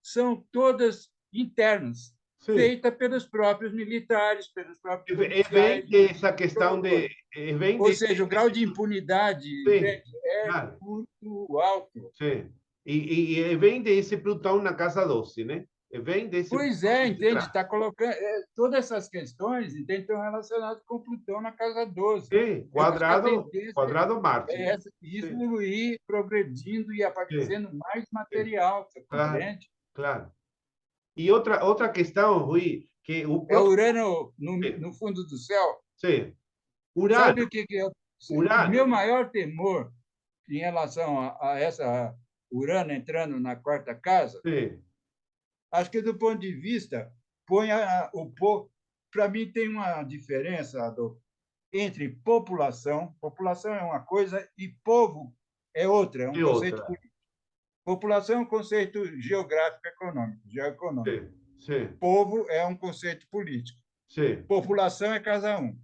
Speaker 2: são todas internas,
Speaker 1: sim.
Speaker 2: feita pelos próprios militares, pelos próprios
Speaker 1: Vem
Speaker 2: policiais,
Speaker 1: dessa questão de...
Speaker 2: promotores.
Speaker 1: Vem
Speaker 2: Ou
Speaker 1: desse...
Speaker 2: seja, o grau de impunidade,
Speaker 1: Sim,
Speaker 2: entende, é
Speaker 1: claro.
Speaker 2: muito alto.
Speaker 1: Sim. E vem desse Plutão na casa 12, né? E vem desse
Speaker 2: Pois
Speaker 1: Plutão
Speaker 2: é,
Speaker 1: desse
Speaker 2: entende?
Speaker 1: traço.
Speaker 2: Está colocando todas essas questões, entende, estão relacionadas com Plutão na casa 12.
Speaker 1: Sim,
Speaker 2: Eu acho que a
Speaker 1: quadrado,
Speaker 2: tendência
Speaker 1: quadrado Marte,
Speaker 2: é
Speaker 1: né?
Speaker 2: essa, isso
Speaker 1: Sim,
Speaker 2: ir progredindo e
Speaker 1: sim,
Speaker 2: aparecendo mais
Speaker 1: sim.
Speaker 2: material, você
Speaker 1: Claro,
Speaker 2: compreende?
Speaker 1: claro. E outra questão, Rui, que o
Speaker 2: É
Speaker 1: próprio...
Speaker 2: Urano
Speaker 1: Sim,
Speaker 2: no fundo do céu.
Speaker 1: sim. Urano,
Speaker 2: Sabe o que é? O
Speaker 1: Urano,
Speaker 2: meu maior temor em relação a essa Urano entrando na quarta casa,
Speaker 1: sim,
Speaker 2: acho que do ponto de vista, põe o povo. Para mim, tem uma diferença, Adolfo, entre população é uma coisa e povo é outra, é um
Speaker 1: e
Speaker 2: conceito
Speaker 1: outra.
Speaker 2: político. População é um conceito geográfico econômico, geoeconômico.
Speaker 1: Sim, sim,
Speaker 2: Povo é um conceito político.
Speaker 1: sim,
Speaker 2: População é casa um,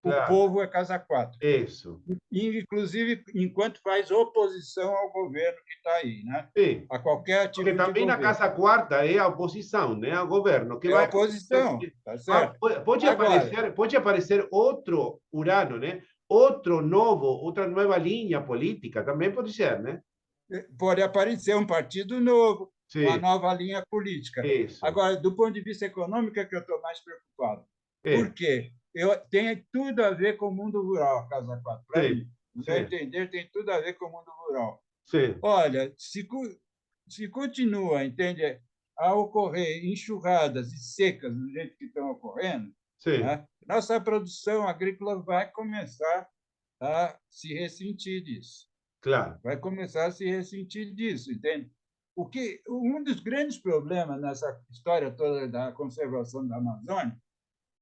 Speaker 2: o
Speaker 1: claro.
Speaker 2: povo é casa quatro.
Speaker 1: Isso.
Speaker 2: Inclusive enquanto faz oposição ao governo que está aí, né?
Speaker 1: Sim.
Speaker 2: A qualquer
Speaker 1: Porque
Speaker 2: tipo de
Speaker 1: também na
Speaker 2: governo.
Speaker 1: casa quarta é a oposição, né, ao governo, que
Speaker 2: É
Speaker 1: vai acontecer.
Speaker 2: oposição, tá certo? Agora,
Speaker 1: Pode aparecer outro Urano, né? Outro novo, outra nova linha política, também pode ser, né?
Speaker 2: pode aparecer um partido novo, uma
Speaker 1: Sim,
Speaker 2: nova linha política.
Speaker 1: isso.
Speaker 2: Agora, do ponto de vista econômico, é que eu estou mais preocupado.
Speaker 1: É,
Speaker 2: Por quê? Tem tudo a ver com o mundo rural, a Casa 4, para
Speaker 1: sim,
Speaker 2: mim. No meu
Speaker 1: sim,
Speaker 2: entender, tem tudo a ver com o mundo rural.
Speaker 1: sim,
Speaker 2: Olha, se continua, entende, a ocorrer enxurradas e secas do jeito que estão ocorrendo,
Speaker 1: sim,
Speaker 2: né, nossa produção agrícola vai começar a se ressentir disso.
Speaker 1: claro.
Speaker 2: Vai começar a se ressentir disso, entende? Um dos grandes problemas nessa história toda da conservação da Amazônia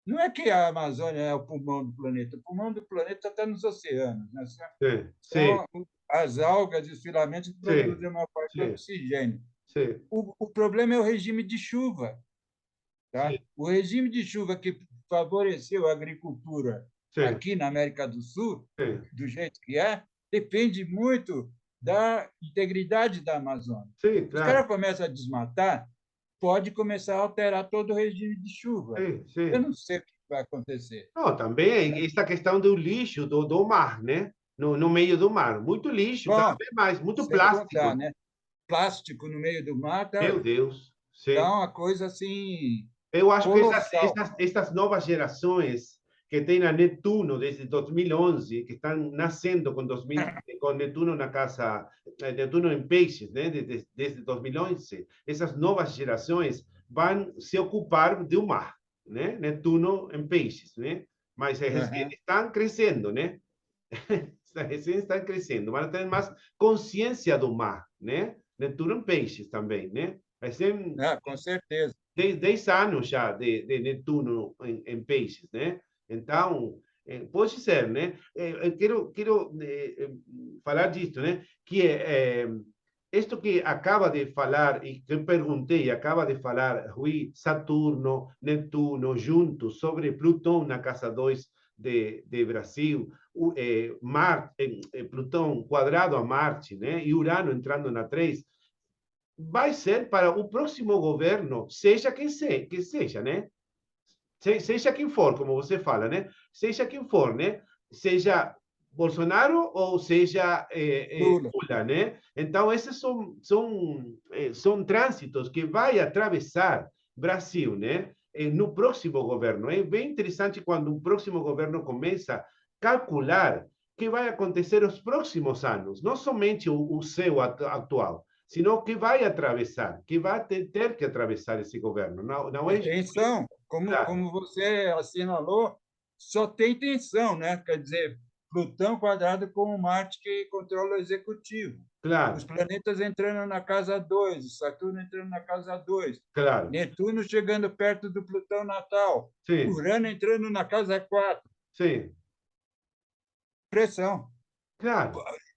Speaker 2: não é que a Amazônia é o pulmão do planeta. O pulmão do planeta está nos oceanos, né?
Speaker 1: Sim, sim,
Speaker 2: São as algas e os filamentos que
Speaker 1: sim,
Speaker 2: produzem uma parte do
Speaker 1: sim,
Speaker 2: oxigênio.
Speaker 1: sim,
Speaker 2: O problema é o regime de chuva.
Speaker 1: sim,
Speaker 2: Tá? O regime de chuva que favoreceu a agricultura
Speaker 1: sim,
Speaker 2: aqui na América do Sul,
Speaker 1: sim,
Speaker 2: do jeito que é, depende muito da integridade da Amazônia.
Speaker 1: sim,
Speaker 2: Os
Speaker 1: claro.
Speaker 2: caras começam a desmatar, pode começar a alterar todo o regime de chuva.
Speaker 1: Sim,
Speaker 2: Eu
Speaker 1: sim.
Speaker 2: não sei o que vai acontecer.
Speaker 1: Não, também essa questão do lixo do mar, né? No meio do mar. Muito lixo, cada
Speaker 2: Bom,
Speaker 1: vez mais, muito
Speaker 2: sem
Speaker 1: plástico.
Speaker 2: contar, né? Plástico no meio do mar
Speaker 1: Meu Deus, sim.
Speaker 2: tá uma coisa assim
Speaker 1: Eu acho que
Speaker 2: colossal.
Speaker 1: essas novas gerações que tem a Netuno desde 2011, que estão nascendo com, 2000, com Netuno na casa, Netuno em Peixes, né? Desde 2011, essas novas gerações vão se ocupar do mar, né? Netuno em Peixes, né? Mas
Speaker 2: Aham.
Speaker 1: estão crescendo, né? Estão crescendo, vão ter mais consciência do mar, né? Netuno em Peixes também, né? Vai ser
Speaker 2: Ah, com certeza.
Speaker 1: 10 anos já de Netuno em Peixes, né? Então, pode ser, né? Eu quero falar disso, né? Que isto que acaba de falar e que eu perguntei, acaba de falar Rui, Saturno, Netuno juntos sobre Plutão na casa 2 de Brasil, Plutão quadrado a Marte, né? E Urano entrando na 3, vai ser para o próximo governo, seja que seja, né? Seja quem for, como você fala, né? Seja quem for, né? Seja Bolsonaro ou seja
Speaker 2: Lula.
Speaker 1: Lula, né? Então, esses são trânsitos que vai atravessar Brasil, né? No próximo governo. É bem interessante quando o próximo governo começa a calcular o que vai acontecer nos próximos anos, não somente o seu atual, sino que vai atravessar, que vai ter que atravessar esse governo. Não, não
Speaker 2: E
Speaker 1: é
Speaker 2: tensão,
Speaker 1: claro,
Speaker 2: como você assinalou, só tem tensão, né? Quer dizer, Plutão quadrado com Marte que controla o executivo. Os
Speaker 1: claro,
Speaker 2: planetas entrando na casa 2, Saturno entrando na casa 2,
Speaker 1: claro,
Speaker 2: Netuno chegando perto do Plutão natal,
Speaker 1: sim,
Speaker 2: Urano entrando na casa 4.
Speaker 1: sim,
Speaker 2: Pressão.
Speaker 1: claro,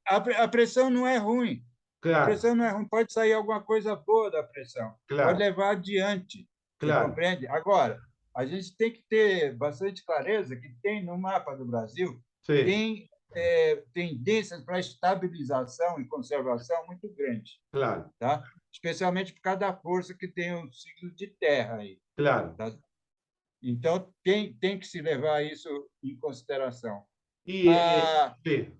Speaker 2: A pressão não é ruim. A
Speaker 1: claro,
Speaker 2: pressão não é ruim. Pode sair alguma coisa boa da pressão. Pode
Speaker 1: claro,
Speaker 2: levar adiante. Você
Speaker 1: claro,
Speaker 2: compreende? Agora, a gente tem que ter bastante clareza que tem no mapa do Brasil
Speaker 1: sim,
Speaker 2: tem tendências para estabilização e conservação muito grandes,
Speaker 1: claro,
Speaker 2: tá? Especialmente por causa da força que tem o ciclo de terra aí,
Speaker 1: claro.
Speaker 2: tá? Então tem que se levar isso em consideração.
Speaker 1: E
Speaker 2: Ah,
Speaker 1: sim,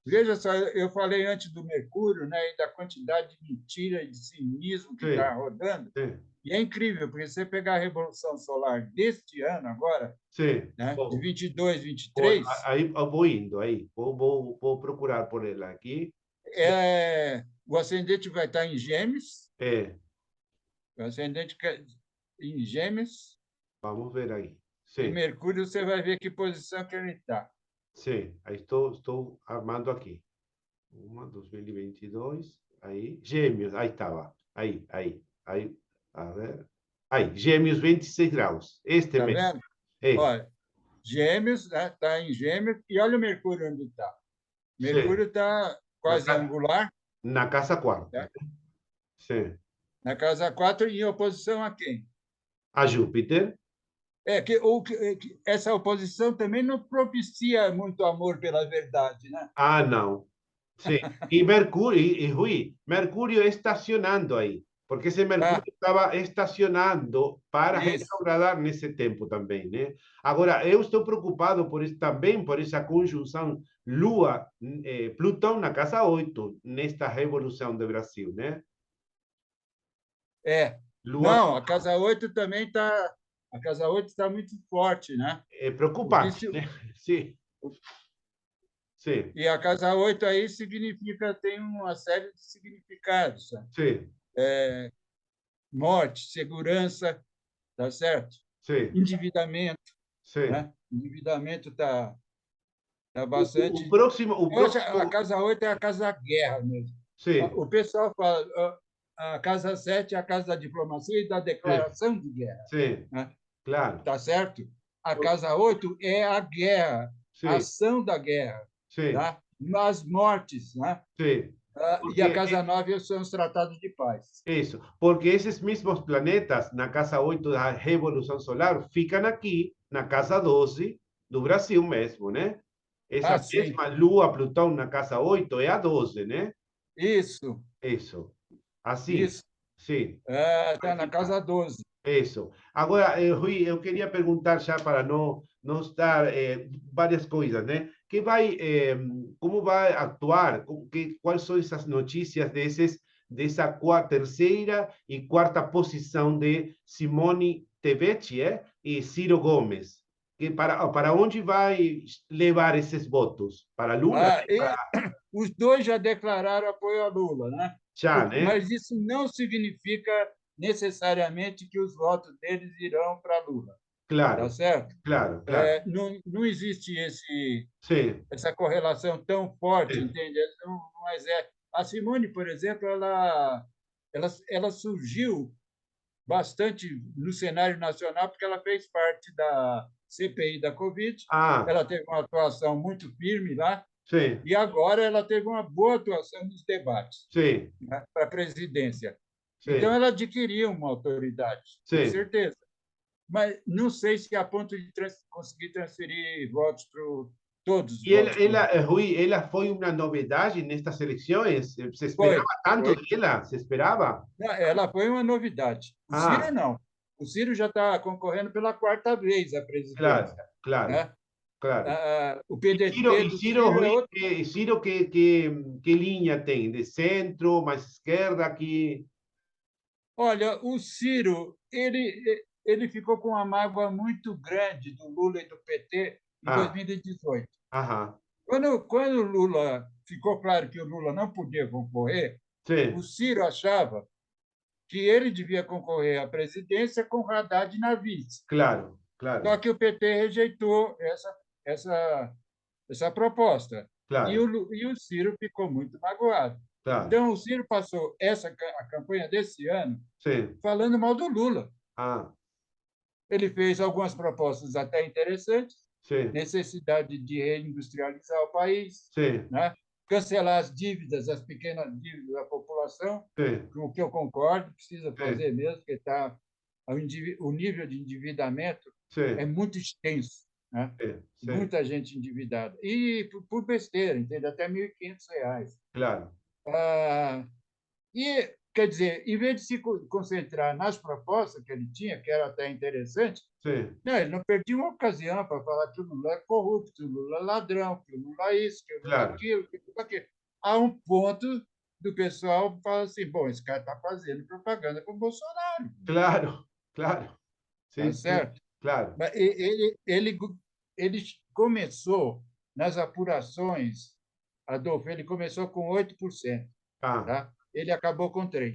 Speaker 2: veja só, eu falei antes do Mercúrio, né, e da quantidade de mentira e de cinismo que está
Speaker 1: sim,
Speaker 2: rodando,
Speaker 1: sim,
Speaker 2: e é incrível, porque você pegar a Revolução Solar deste ano agora,
Speaker 1: sim.
Speaker 2: né, de
Speaker 1: Bom,
Speaker 2: 22, 23,
Speaker 1: aí eu vou indo, aí, vou procurar por ela aqui. Sim,
Speaker 2: o ascendente vai estar em Gêmeos,
Speaker 1: é,
Speaker 2: o ascendente em Gêmeos,
Speaker 1: vamos ver aí.
Speaker 2: e
Speaker 1: Sim,
Speaker 2: Mercúrio você vai ver que posição que ele está.
Speaker 1: sim, aí estou armando aqui. 2022, aí, Gêmeos, aí estava, aí, a ver, aí, Gêmeos 26 graus, este
Speaker 2: Está
Speaker 1: mesmo,
Speaker 2: vendo?
Speaker 1: é,
Speaker 2: Olha, Gêmeos, está em Gêmeos, e olha o Mercúrio onde está.
Speaker 1: sim,
Speaker 2: Mercúrio está
Speaker 1: na,
Speaker 2: quase angular,
Speaker 1: na casa quarta,
Speaker 2: tá?
Speaker 1: né? Sim,
Speaker 2: Na casa 4 em oposição a quem?
Speaker 1: a Júpiter,
Speaker 2: Essa oposição também não propicia muito amor pela verdade, né?
Speaker 1: ah, não, sim, e Mercúrio, e Rui, Mercúrio estacionando aí, porque esse Mercúrio
Speaker 2: Tá,
Speaker 1: estava estacionando para
Speaker 2: isso.
Speaker 1: retrogradar nesse tempo também, né? Agora, eu estou preocupado também por essa conjunção Lua, Plutão na casa 8 nesta revolução do Brasil, né?
Speaker 2: É.
Speaker 1: Lua
Speaker 2: Não, a casa 8 também está. A casa 8 está muito forte, né?
Speaker 1: é
Speaker 2: Porque
Speaker 1: preocupante, né? Sim, sim,
Speaker 2: e a casa 8 aí significa, tem uma série de significados, sabe?
Speaker 1: sim,
Speaker 2: Morte, segurança, tá certo?
Speaker 1: sim,
Speaker 2: Endividamento,
Speaker 1: sim.
Speaker 2: né? Endividamento tá
Speaker 1: O
Speaker 2: bastante.
Speaker 1: próximo, o
Speaker 2: Eu acho que a
Speaker 1: próximo,
Speaker 2: casa 8 é a casa da guerra mesmo.
Speaker 1: sim,
Speaker 2: O pessoal fala, a casa 7 é a casa da diplomacia e da
Speaker 1: sim,
Speaker 2: declaração de guerra,
Speaker 1: sim,
Speaker 2: né?
Speaker 1: claro.
Speaker 2: Tá certo? A casa 8 é a guerra, a
Speaker 1: Sim,
Speaker 2: ação da guerra,
Speaker 1: sim,
Speaker 2: tá? As mortes, né?
Speaker 1: sim.
Speaker 2: E a
Speaker 1: Porque
Speaker 2: casa 9 são os tratados de paz.
Speaker 1: isso, porque esses mesmos planetas na casa 8 da Revolução Solar ficam aqui na casa 12 do Brasil mesmo, né?
Speaker 2: Ah,
Speaker 1: Essa
Speaker 2: sim,
Speaker 1: mesma Lua, Plutão na casa 8 é a 12, né?
Speaker 2: isso,
Speaker 1: Isso, assim,
Speaker 2: isso.
Speaker 1: sim,
Speaker 2: Tá na
Speaker 1: aqui tá.
Speaker 2: casa 12.
Speaker 1: Isso. Agora, Rui, eu queria perguntar já para não estar várias coisas, né? Como vai atuar? Quais são essas notícias dessa terceira e quarta posição de Simone Tebet, e Ciro Gomes? Que para onde vai levar esses votos? Para Lula?
Speaker 2: Os dois já declararam apoio a Lula, né?
Speaker 1: Já, né?
Speaker 2: Mas isso não significa necessariamente que os votos deles irão para Lula, tá
Speaker 1: Claro,
Speaker 2: certo?
Speaker 1: claro, claro.
Speaker 2: Não existe
Speaker 1: Sí,
Speaker 2: essa correlação tão forte,
Speaker 1: sí.
Speaker 2: entende? Mas a Simone, por exemplo, ela surgiu bastante no cenário nacional porque ela fez parte da CPI da Covid,
Speaker 1: Ah,
Speaker 2: ela teve uma atuação muito firme lá,
Speaker 1: sí,
Speaker 2: e agora ela teve uma boa atuação nos debates,
Speaker 1: sí,
Speaker 2: né, para a presidência. Então,
Speaker 1: sí,
Speaker 2: ela adquiriu uma autoridade, com
Speaker 1: sí.
Speaker 2: certeza. Mas não sei se a ponto de conseguir transferir votos para todos os
Speaker 1: Y
Speaker 2: votos para o Lula.
Speaker 1: Rui, ella fue una novedad en estas elecciones. Se esperaba
Speaker 2: Foi,
Speaker 1: tanto
Speaker 2: foi.
Speaker 1: de ella, se esperaba.
Speaker 2: Ela foi uma novidade. O Ciro
Speaker 1: Ah,
Speaker 2: não. O Ciro já está concorrendo pela quarta vez à
Speaker 1: claro,
Speaker 2: presidência,
Speaker 1: claro,
Speaker 2: né?
Speaker 1: claro.
Speaker 2: O PDT
Speaker 1: Y
Speaker 2: do
Speaker 1: Ciro,
Speaker 2: Ciro é
Speaker 1: Rui,
Speaker 2: outro.
Speaker 1: Ciro, ¿qué línea tiene? ¿De centro, más izquierda aquí?
Speaker 2: Olha, o Ciro ele ficou com uma mágoa muito grande do Lula e do PT em
Speaker 1: Ah,
Speaker 2: 2018.
Speaker 1: ajá,
Speaker 2: Quando o Lula ficou claro que o Lula não podia concorrer, o
Speaker 1: sí,
Speaker 2: Ciro achava que ele devia concorrer à presidência com Haddad na vice.
Speaker 1: claro,
Speaker 2: Só
Speaker 1: claro,
Speaker 2: que o PT rejeitou essa, essa proposta.
Speaker 1: claro,
Speaker 2: E o Ciro ficou muito magoado.
Speaker 1: claro,
Speaker 2: Então, o Ciro passou a campanha desse ano
Speaker 1: sí,
Speaker 2: falando mal do Lula.
Speaker 1: ah,
Speaker 2: Ele fez algumas propostas até interessantes,
Speaker 1: sí,
Speaker 2: necessidade de reindustrializar o país,
Speaker 1: sí,
Speaker 2: né? Cancelar as dívidas, as pequenas dívidas da população,
Speaker 1: sí,
Speaker 2: com o que eu concordo, precisa
Speaker 1: sí,
Speaker 2: fazer mesmo, porque o nível de endividamento é
Speaker 1: sí,
Speaker 2: muito extenso, né?
Speaker 1: sí, sí,
Speaker 2: Muita gente endividada. E por besteira, entende? Até R$ 1.500.
Speaker 1: claro,
Speaker 2: Ah, e, quer dizer, em vez de se concentrar nas propostas que ele tinha, que era até interessante,
Speaker 1: sí,
Speaker 2: não, ele não perdia uma ocasião para falar que o Lula é corrupto, que o Lula é ladrão, que o Lula é isso, que o Lula é
Speaker 1: claro,
Speaker 2: aquilo, que o Lula é aquilo. Há um ponto do pessoal falar assim, bom, esse cara está fazendo propaganda com o Bolsonaro,
Speaker 1: claro, claro,
Speaker 2: tá
Speaker 1: sí, sí,
Speaker 2: certo?
Speaker 1: claro,
Speaker 2: Mas ele começou nas apurações, Adolfo, ele começou com 8%,
Speaker 1: ah,
Speaker 2: tá? Ele acabou com 3%.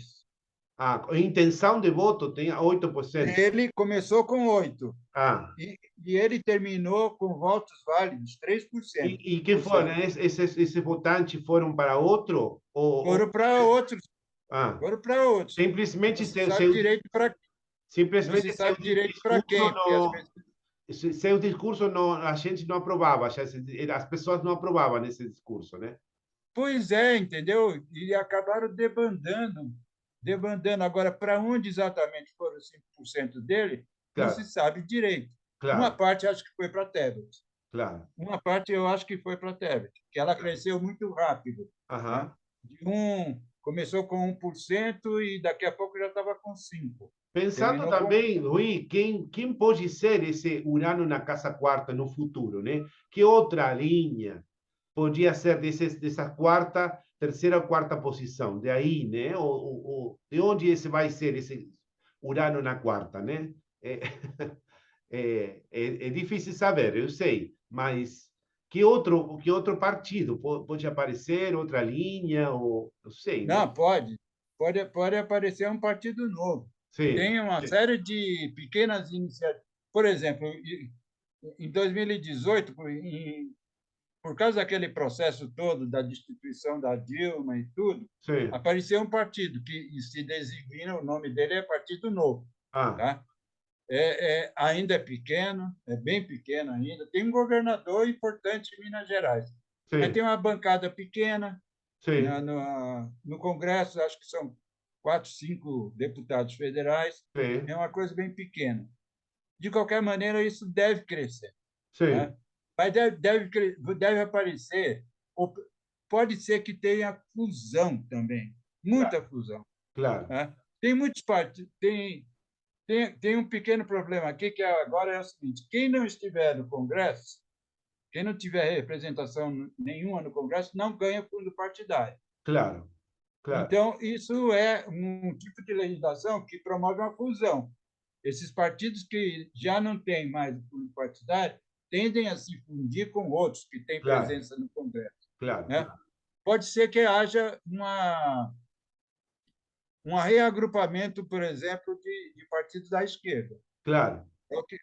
Speaker 1: intenção de voto tem 8%.
Speaker 2: Ele começou com 8%.
Speaker 1: Ah,
Speaker 2: E ele terminou com votos válidos, 3%.
Speaker 1: ¿qué
Speaker 2: Ou
Speaker 1: fueron?
Speaker 2: seja,
Speaker 1: ¿Ese votantes fueron para otro?
Speaker 2: foram para outros,
Speaker 1: Ah,
Speaker 2: foram para outros.
Speaker 1: simplesmente
Speaker 2: Não se sabe direito para não se
Speaker 1: simplesmente seu
Speaker 2: sabe direito para
Speaker 1: discurso
Speaker 2: quem, porque às
Speaker 1: não,
Speaker 2: vezes.
Speaker 1: seu discurso não, a gente não aprovava, as pessoas não aprovavam esse discurso, né?
Speaker 2: Pois é, entendeu? E acabaram debandando. Agora, para onde exatamente foram os 5% dele, não se
Speaker 1: Claro,
Speaker 2: sabe direito. Uma
Speaker 1: claro,
Speaker 2: parte acho que foi para a Tebet.
Speaker 1: claro,
Speaker 2: Uma parte eu acho que foi para a Tebet, que ela
Speaker 1: claro.
Speaker 2: cresceu muito rápido, né?
Speaker 1: Ajá.
Speaker 2: Começou com 1% e daqui a pouco já estava com 5%.
Speaker 1: Pensando
Speaker 2: Terminou com.
Speaker 1: também, Rui, quem pode ser esse Urano na casa quarta no futuro, né? Que outra linha podia ser dessa quarta, terceira ou quarta posição? De aí, né? De onde esse vai ser esse Urano na quarta, né? É, é difícil saber, eu sei, mas que outro partido pode aparecer, outra linha, ou não sei, né?
Speaker 2: Não, pode aparecer um partido novo.
Speaker 1: Sim,
Speaker 2: Tem uma série de pequenas iniciativas. Por exemplo, em 2018, por causa daquele processo todo da destituição da Dilma e tudo,
Speaker 1: sim.
Speaker 2: apareceu um partido que se designa, o nome dele é Partido Novo.
Speaker 1: Ah,
Speaker 2: Tá? Ainda é pequeno, é bem pequeno ainda. Tem um governador importante em Minas Gerais, mas
Speaker 1: sim,
Speaker 2: tem uma bancada pequena,
Speaker 1: sim,
Speaker 2: no Congresso, acho que são 4, 5 deputados federais,
Speaker 1: sim,
Speaker 2: é uma coisa bem pequena. De qualquer maneira, isso deve crescer,
Speaker 1: sim,
Speaker 2: né? Mas deve aparecer, ou pode ser que tenha fusão também, muita
Speaker 1: claro,
Speaker 2: fusão,
Speaker 1: claro,
Speaker 2: né? Tem muitos partidos, tem um pequeno problema aqui, que agora é o seguinte: quem não estiver no Congresso, quem não tiver representação nenhuma no Congresso, não ganha fundo partidário.
Speaker 1: claro, claro,
Speaker 2: Então, isso é um tipo de legislação que promove uma fusão. esses partidos que já não têm mais o fundo partidário tendem a se fundir com outros que têm
Speaker 1: Claro,
Speaker 2: presença no Congresso,
Speaker 1: claro,
Speaker 2: né?
Speaker 1: claro,
Speaker 2: Pode ser que haja um reagrupamento, por exemplo, de partidos da esquerda.
Speaker 1: claro.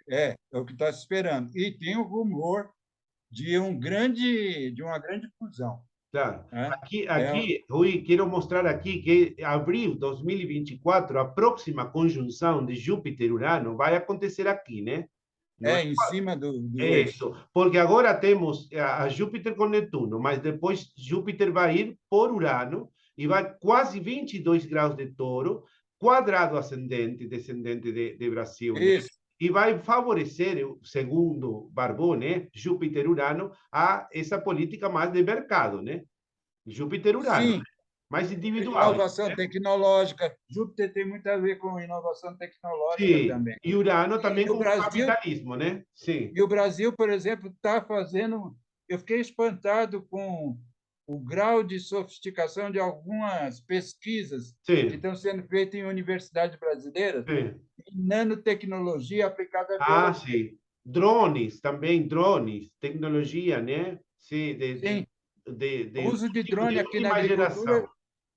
Speaker 2: É o que está se esperando. E tem o rumor de uma grande fusão,
Speaker 1: Claro.
Speaker 2: né? É,
Speaker 1: Aqui, Rui, quero mostrar aqui que abril de 2024, a próxima conjunção de Júpiter-Urano vai acontecer aqui, né? No
Speaker 2: em cima do eixo.
Speaker 1: Isso, porque agora temos a Júpiter com Netuno, mas depois Júpiter vai ir por Urano e vai quase 22 graus de touro, quadrado ascendente, descendente de Brasil, né?
Speaker 2: Isso,
Speaker 1: E vai favorecer, segundo Barbot, né, Júpiter-Urano, a essa política mais de mercado, né? Júpiter-Urano,
Speaker 2: sim,
Speaker 1: mais individual,
Speaker 2: inovação
Speaker 1: né?
Speaker 2: tecnológica. Júpiter tem muito a ver com inovação tecnológica
Speaker 1: Sim,
Speaker 2: também.
Speaker 1: e Urano também
Speaker 2: E o
Speaker 1: com o
Speaker 2: Brasil,
Speaker 1: capitalismo, né? Sim,
Speaker 2: e o Brasil, por exemplo, está fazendo. Eu fiquei espantado com o grau de sofisticação de algumas pesquisas que
Speaker 1: sim,
Speaker 2: estão sendo feitas em universidades brasileiras
Speaker 1: sim.
Speaker 2: em nanotecnologia aplicada à
Speaker 1: Ah,
Speaker 2: biologia.
Speaker 1: sim. Drones, também drones, tecnologia, né? Sim,
Speaker 2: Sim, o uso de
Speaker 1: de
Speaker 2: drone aqui na
Speaker 1: última
Speaker 2: agricultura
Speaker 1: geração.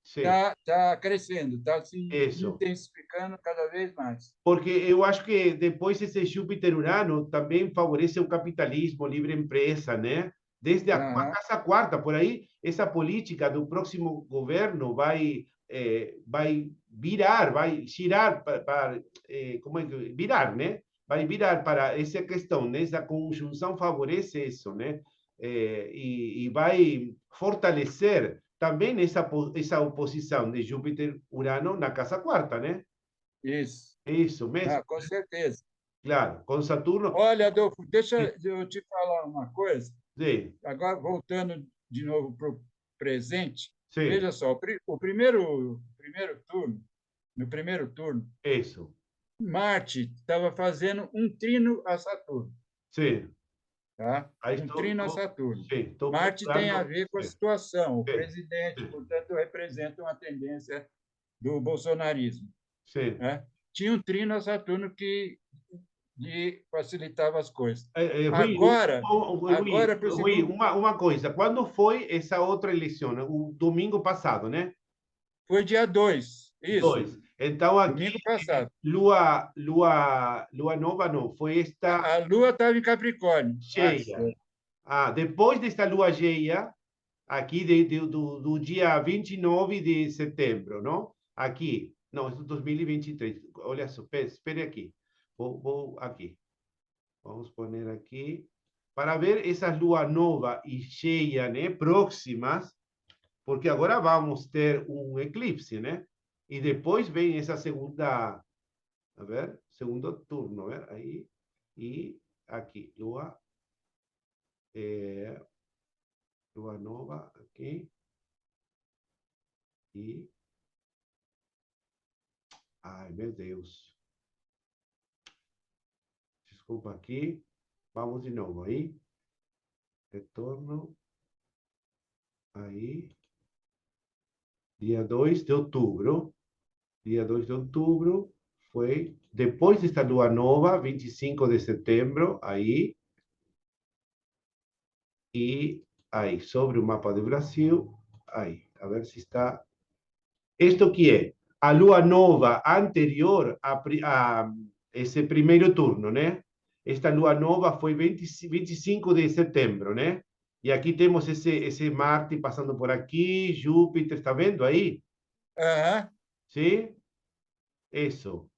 Speaker 1: Sim,
Speaker 2: está crescendo, está se
Speaker 1: isso.
Speaker 2: intensificando cada vez mais.
Speaker 1: Porque eu acho que depois esse Júpiter-Urano também favorece o capitalismo, livre empresa, né? Desde a
Speaker 2: Aham,
Speaker 1: Casa Quarta, por aí, essa política do próximo governo vai virar, vai girar como é que virar, né? Vai virar para essa questão, né? Essa conjunção favorece isso, né? E vai fortalecer também essa oposição de Júpiter-Urano na Casa Quarta, né?
Speaker 2: isso.
Speaker 1: Isso mesmo,
Speaker 2: Ah, com certeza.
Speaker 1: claro. Com Saturno,
Speaker 2: Olha, Adolfo,
Speaker 1: sim,
Speaker 2: deixa eu te falar uma coisa.
Speaker 1: sim,
Speaker 2: Agora, voltando de novo para o presente,
Speaker 1: sim,
Speaker 2: veja só, primeiro turno, no primeiro turno,
Speaker 1: isso,
Speaker 2: Marte estava fazendo um trino a Saturno,
Speaker 1: sim.
Speaker 2: tá?
Speaker 1: Aí
Speaker 2: Um trino a Saturno.
Speaker 1: sim, estou
Speaker 2: Marte tem a
Speaker 1: procurando,
Speaker 2: ver com a
Speaker 1: sim,
Speaker 2: situação. O
Speaker 1: sim,
Speaker 2: presidente,
Speaker 1: sim,
Speaker 2: portanto, representa uma tendência do bolsonarismo,
Speaker 1: sim.
Speaker 2: né? Tinha um trino a Saturno que facilitava as coisas.
Speaker 1: Rui,
Speaker 2: Agora para o
Speaker 1: Rui,
Speaker 2: segundo,
Speaker 1: uma coisa, quando foi essa outra eleição? O domingo passado, né?
Speaker 2: foi dia 2, isso,
Speaker 1: Dois. Então, aqui,
Speaker 2: domingo passado.
Speaker 1: Lua nova não, foi esta
Speaker 2: A Lua estava em Capricórnio. Ah,
Speaker 1: cheia. Ah, depois desta lua cheia, aqui do dia 29 de setembro, não? Aqui, não, isso é 2023. Olha só, espere aqui. Vou aqui. Vamos pôr aqui. Para ver essas luas nova e cheia, né, próximas, porque agora vamos ter um eclipse, né? E depois vem essa segunda, a ver, segundo turno, a ver, aí, e aqui, eh, lua nova, aqui, e, ai, meu Deus. Desculpa aqui. Vamos de novo aí. Retorno. Aí. Dia 2 de outubro. Dia 2 de outubro foi depois desta lua nova, 25 de setembro. Aí. E aí, sobre o mapa do Brasil. Aí. A ver se está. Isto que é a lua nova anterior a esse primeiro turno, né? Esta lua nova foi 25 de setembro, né? E aqui temos esse Marte passando por aqui, Júpiter, está vendo aí?
Speaker 2: Aham.
Speaker 1: Sim? Isso.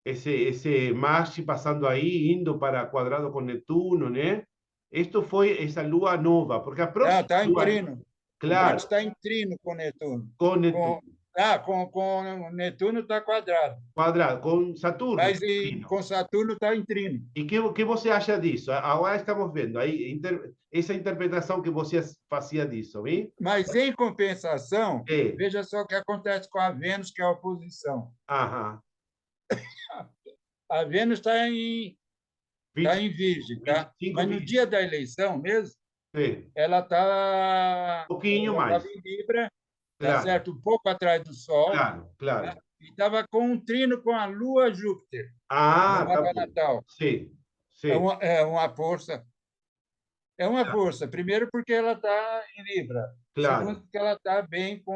Speaker 1: Esse Marte passando aí, indo para quadrado com Netuno, né? Isto foi essa lua nova, porque a próxima
Speaker 2: Está em
Speaker 1: lua,
Speaker 2: trino. O Marte
Speaker 1: claro,
Speaker 2: está em trino com Netuno.
Speaker 1: com
Speaker 2: Com,
Speaker 1: Netuno,
Speaker 2: com Netuno está quadrado,
Speaker 1: quadrado, com Saturno,
Speaker 2: mas com
Speaker 1: trino.
Speaker 2: Saturno está em trino.
Speaker 1: E que você acha disso? Agora estamos vendo aí essa interpretação que você fazia disso, hein?
Speaker 2: Mas, em compensação,
Speaker 1: É,
Speaker 2: veja só o que acontece com a Vênus, que é a oposição.
Speaker 1: aham,
Speaker 2: A Vênus tá
Speaker 1: 20,
Speaker 2: em Virgem, tá?
Speaker 1: 25,
Speaker 2: Mas no
Speaker 1: 20,
Speaker 2: dia da eleição mesmo,
Speaker 1: é,
Speaker 2: ela
Speaker 1: um pouquinho
Speaker 2: estava
Speaker 1: mais,
Speaker 2: em Libra, tá
Speaker 1: claro,
Speaker 2: certo? Um pouco atrás do Sol,
Speaker 1: claro, claro,
Speaker 2: E estava com um trino com a Lua Júpiter, no
Speaker 1: Ah, tá
Speaker 2: mapa
Speaker 1: bom.
Speaker 2: natal.
Speaker 1: Sim,
Speaker 2: É
Speaker 1: sim,
Speaker 2: uma, é uma força. É uma força. Primeiro, porque ela está em Libra. Segundo,
Speaker 1: claro,
Speaker 2: porque ela está bem com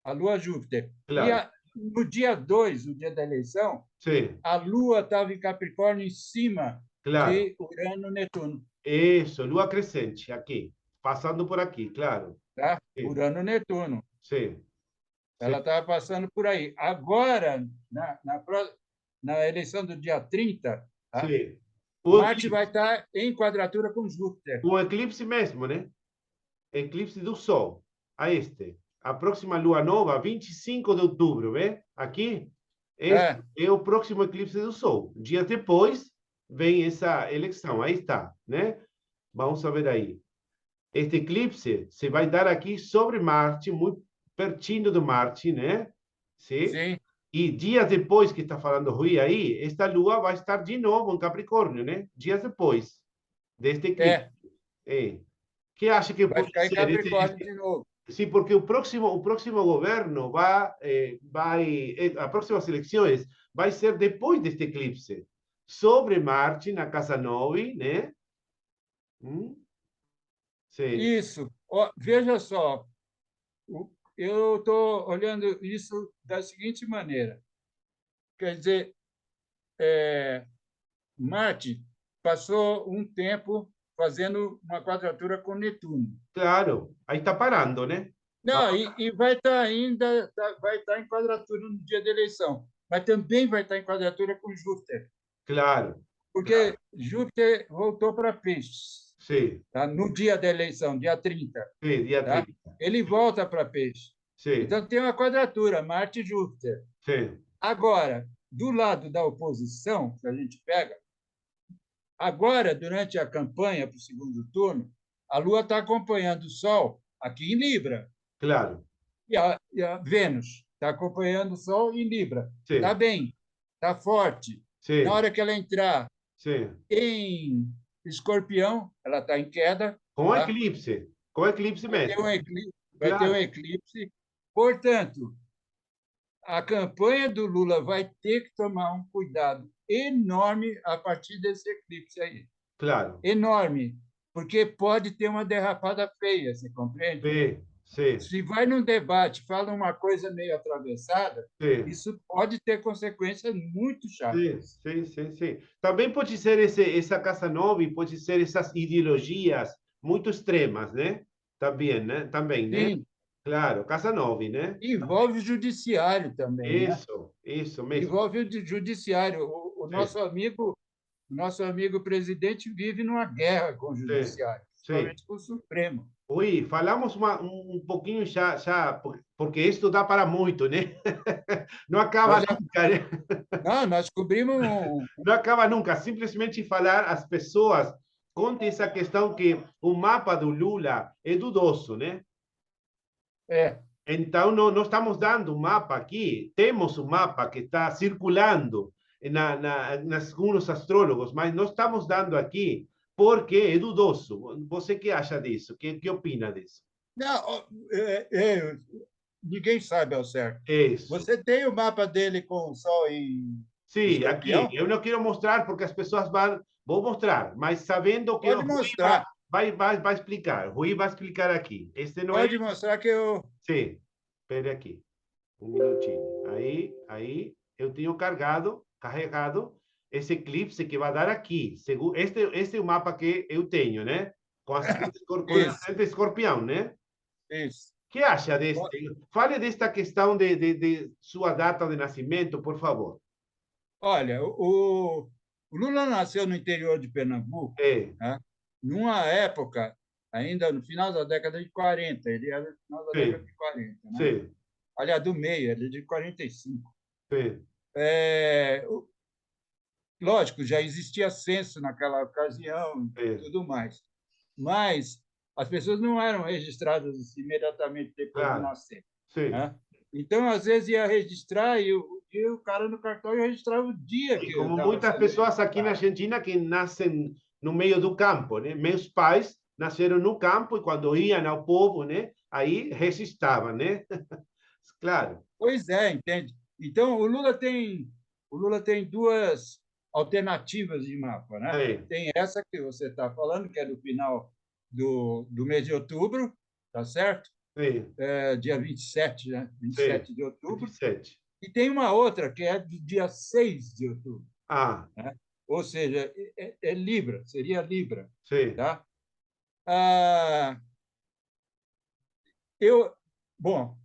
Speaker 2: a Lua Júpiter. E
Speaker 1: claro.
Speaker 2: no dia 2, no dia da eleição,
Speaker 1: Sí,
Speaker 2: a Lua estava em Capricórnio em cima
Speaker 1: claro.
Speaker 2: de Urano-Netuno.
Speaker 1: Eso, lua crescente, aquí, pasando por aquí, claro.
Speaker 2: Tá?
Speaker 1: Sí,
Speaker 2: Urano-Netuno.
Speaker 1: sí, sí,
Speaker 2: Ela estava passando por aí. Agora, na eleição do dia 30, tá?
Speaker 1: sí. Un
Speaker 2: Marte vai
Speaker 1: eclipse,
Speaker 2: estar em quadratura com Júpiter.
Speaker 1: un eclipse mesmo, né? Eclipse do Sol, a este. A próxima lua nova, 25 de outubro, vê? Aqui, este
Speaker 2: É,
Speaker 1: é o próximo eclipse do Sol. Dias depois, vem essa eleição. Aí está, né? Vamos ver aí. Este eclipse se vai dar aqui sobre Marte, muito pertinho do Marte, né? Sim?
Speaker 2: sim,
Speaker 1: E dias depois que está falando Rui aí, esta lua vai estar de novo em Capricórnio, né? Dias depois deste eclipse.
Speaker 2: é.
Speaker 1: É. Que acha que
Speaker 2: Vai
Speaker 1: pode
Speaker 2: ficar em
Speaker 1: ser
Speaker 2: Capricórnio de novo.
Speaker 1: sim, porque o próximo governo as próximas eleições vai ser depois deste eclipse, sobre Marte na casa 9, né? Hum? Sim,
Speaker 2: Isso. Ó, veja só, eu estou olhando isso da seguinte maneira. Quer dizer, Marte passou um tempo fazendo uma quadratura com Netuno.
Speaker 1: claro. Aí está parando, né?
Speaker 2: Não, e vai estar ainda, vai estar em quadratura no dia da eleição, mas também vai estar em quadratura com Júpiter,
Speaker 1: Claro,
Speaker 2: porque
Speaker 1: claro.
Speaker 2: Júpiter voltou para Peixes,
Speaker 1: Sí,
Speaker 2: tá? No dia da eleição, dia 30.
Speaker 1: sí, día
Speaker 2: Tá?
Speaker 1: 30.
Speaker 2: Ele
Speaker 1: Sí,
Speaker 2: volta para Peixe.
Speaker 1: sí,
Speaker 2: Então, tem uma quadratura, Marte e Júpiter.
Speaker 1: sí,
Speaker 2: Agora, do lado da oposição, que a gente pega, agora, durante a campanha para o segundo turno, a Lua está acompanhando o Sol aqui em Libra,
Speaker 1: claro.
Speaker 2: e a Vênus está acompanhando o Sol em Libra. Está
Speaker 1: Sí,
Speaker 2: bem, está forte. Na
Speaker 1: sí,
Speaker 2: hora que ela entrar
Speaker 1: sí.
Speaker 2: em Escorpião, ela está em queda, tá?
Speaker 1: Con eclipse
Speaker 2: Vai ter
Speaker 1: mesmo.
Speaker 2: um eclipse, vai ter um
Speaker 1: Claro,
Speaker 2: eclipse. Portanto, a campanha do Lula vai ter que tomar um cuidado enorme a partir desse eclipse aí.
Speaker 1: claro.
Speaker 2: Enorme, porque pode ter uma derrapada feia, você compreende?
Speaker 1: Sí, sí,
Speaker 2: Se vai num debate, fala uma coisa meio atravessada,
Speaker 1: sí.
Speaker 2: isso pode ter consequências muito
Speaker 1: Sí,
Speaker 2: chatas.
Speaker 1: sí, sí, sí. Também pode ser essa casa nova e pode ser essas ideologias muito extremas, né? Também, né?
Speaker 2: Sim,
Speaker 1: Claro, casa nova, né?
Speaker 2: envolve o judiciário também, né?
Speaker 1: Isso mesmo.
Speaker 2: Envolve o judiciário.
Speaker 1: Sí,
Speaker 2: O nosso amigo presidente vive numa guerra com o
Speaker 1: sí,
Speaker 2: judiciário,
Speaker 1: sí.
Speaker 2: principalmente com o Supremo.
Speaker 1: Oi, falamos pouquinho já, porque isso dá para muito, né? Não acaba
Speaker 2: Nós já,
Speaker 1: nunca, né?
Speaker 2: não, nós cobrimos
Speaker 1: Não acaba nunca. Simplesmente falar às pessoas, conte essa questão que o mapa do Lula é dudoso, né?
Speaker 2: é,
Speaker 1: Então, não estamos dando um mapa aqui, temos um mapa que está circulando nas alguns astrólogos, mas não estamos dando aqui porque é dudoso. Você que acha disso? Que opina disso?
Speaker 2: não, ninguém sabe ao certo.
Speaker 1: Isso.
Speaker 2: Você tem o mapa dele com o Sol em
Speaker 1: Sim, aqui.
Speaker 2: Escorpião?
Speaker 1: Eu não quero mostrar porque as pessoas vão. Vou mostrar, mas sabendo que o
Speaker 2: Pode
Speaker 1: Rui vai,
Speaker 2: mostrar,
Speaker 1: vai explicar. O Rui vai explicar aqui. Este não é.
Speaker 2: pode mostrar que eu.
Speaker 1: Sim, espere aqui. Um minutinho. Aí, eu tenho carregado esse eclipse que vai dar aqui. Este é o mapa que eu tenho, né? Com com
Speaker 2: Isso,
Speaker 1: ascendente escorpião, né?
Speaker 2: isso.
Speaker 1: O que acha deste? Fale desta questão de sua data de nascimento, por favor.
Speaker 2: Olha, o Lula nasceu no interior de Pernambuco,
Speaker 1: É,
Speaker 2: né? Numa época, ainda no final da década de 40, ele era no final da década
Speaker 1: sim,
Speaker 2: de 40, né?
Speaker 1: sim.
Speaker 2: Aliás, do meio, ele é de 45.
Speaker 1: Sim,
Speaker 2: É, lógico, já existia censo naquela ocasião e
Speaker 1: sim,
Speaker 2: tudo mais, mas as pessoas não eram registradas imediatamente depois de
Speaker 1: claro,
Speaker 2: nascer,
Speaker 1: sim.
Speaker 2: né? Então, às vezes, ia registrar e o cara no cartório registrava o dia
Speaker 1: E
Speaker 2: que
Speaker 1: como
Speaker 2: estava
Speaker 1: muitas
Speaker 2: sendo
Speaker 1: pessoas aqui na
Speaker 2: registrado.
Speaker 1: Argentina que nascem no meio do campo, né? Meus pais nasceram no campo e quando iam ao povo, né? Aí registravam, né? Claro.
Speaker 2: Pois é, entende? Então, o Lula tem duas alternativas de mapa, né?
Speaker 1: Sí,
Speaker 2: Tem essa que você está falando, que é do final do mês de outubro, tá certo?
Speaker 1: sí,
Speaker 2: Dia 27, né? vinte e
Speaker 1: sí.
Speaker 2: sete de outubro.
Speaker 1: 27.
Speaker 2: E tem uma outra, que é do dia 6 de outubro,
Speaker 1: Ah,
Speaker 2: né? Ou seja, é Libra, seria Libra.
Speaker 1: sí.
Speaker 2: Tá? Ah, eu, bom,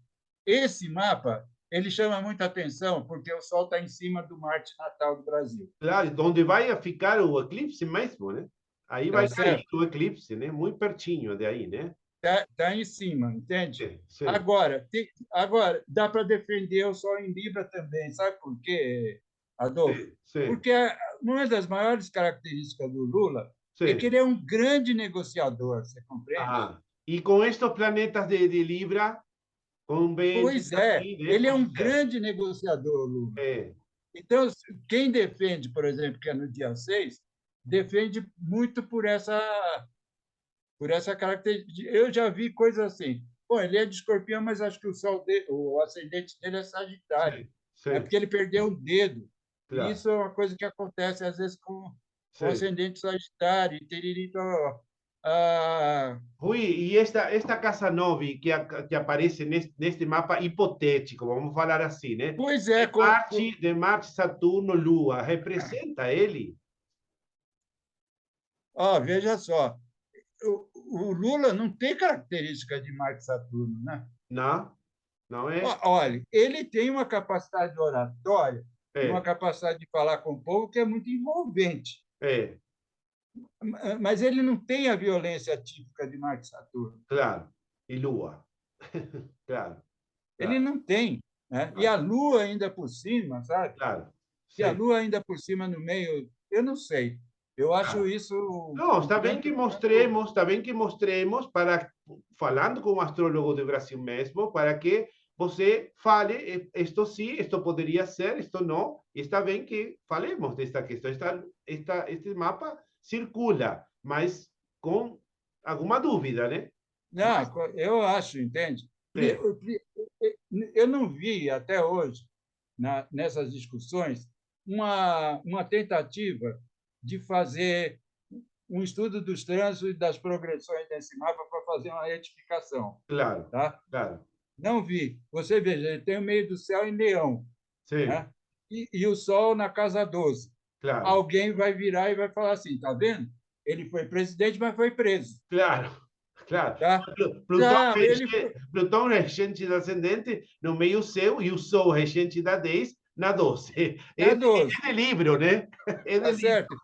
Speaker 2: esse mapa ele chama muita atenção porque o Sol está em cima do Marte natal do Brasil.
Speaker 1: Claro, donde vai a ficar o eclipse mesmo, né? Aí vai
Speaker 2: Tá
Speaker 1: cair
Speaker 2: certo?
Speaker 1: o eclipse, né? Muito pertinho de aí, né?
Speaker 2: Tá em cima, entende?
Speaker 1: Sim, sim,
Speaker 2: Agora dá para defender o Sol em Libra também. Sabe por quê, Adolfo?
Speaker 1: sim, sim,
Speaker 2: Porque uma das maiores características do Lula é que
Speaker 1: sim.
Speaker 2: ele é um grande negociador, você compreende?
Speaker 1: Ah, e com estes planetas de Libra, convencem
Speaker 2: Pois é,
Speaker 1: assim, né?
Speaker 2: ele é um
Speaker 1: Pode ser.
Speaker 2: grande negociador, Lula.
Speaker 1: É,
Speaker 2: Então, quem defende, por exemplo, que é no dia 6, defende muito por essa característica. Eu já vi coisas assim. Bom, ele é de Escorpião, mas acho que o ascendente dele é Sagitário,
Speaker 1: sim,
Speaker 2: é
Speaker 1: sim,
Speaker 2: porque ele perdeu um dedo. E
Speaker 1: claro.
Speaker 2: isso é uma coisa que acontece às vezes com
Speaker 1: Sí.
Speaker 2: ascendente Sagitário, teriri, tororó. Ah,
Speaker 1: Rui, e esta casa novi que aparece neste mapa hipotético, vamos falar assim, né?
Speaker 2: pois é,
Speaker 1: De Marte, Saturno, Lua, representa ele?
Speaker 2: veja só, o Lula não tem característica de Marte e Saturno, né?
Speaker 1: Não, não é?
Speaker 2: Olha, ele tem uma capacidade oratória e uma
Speaker 1: É,
Speaker 2: capacidade de falar com o povo que é muito envolvente,
Speaker 1: é,
Speaker 2: mas ele não tem a violência típica de Marte e Saturno.
Speaker 1: claro. E Lua, claro,
Speaker 2: Ele
Speaker 1: claro,
Speaker 2: não tem, né? E
Speaker 1: claro,
Speaker 2: a Lua ainda por cima, sabe?
Speaker 1: claro.
Speaker 2: E a
Speaker 1: Sí,
Speaker 2: Lua ainda por cima no meio, eu não sei. Eu acho
Speaker 1: claro.
Speaker 2: isso
Speaker 1: Não,
Speaker 2: um grande ponto.
Speaker 1: está bem que mostremos para falando com o astrólogo do Brasil mesmo, para que você fale isto sim, isto poderia ser, isto não. E está bem que falemos desta questão. Este mapa circula, mas com alguma dúvida, né? Mas,
Speaker 2: Não, eu acho, entende?
Speaker 1: é,
Speaker 2: Eu não vi até hoje, nessas discussões, uma tentativa de fazer um estudo dos trânsitos e das progressões desse mapa para fazer uma retificação.
Speaker 1: claro,
Speaker 2: Tá?
Speaker 1: claro,
Speaker 2: Não vi. Você veja, ele tem o meio do céu em Leão,
Speaker 1: sí,
Speaker 2: né? E o Sol na casa 12.
Speaker 1: claro,
Speaker 2: Alguém vai virar e vai falar assim: tá vendo? Ele foi presidente, mas foi preso.
Speaker 1: claro, claro.
Speaker 2: Tá?
Speaker 1: Plutão,
Speaker 2: Não, ele foi.
Speaker 1: Plutão regente da ascendente no meio seu e o Sol regente da 10 na 12.
Speaker 2: Na 12,
Speaker 1: É de livro, né? É de
Speaker 2: tá
Speaker 1: livro,
Speaker 2: certo?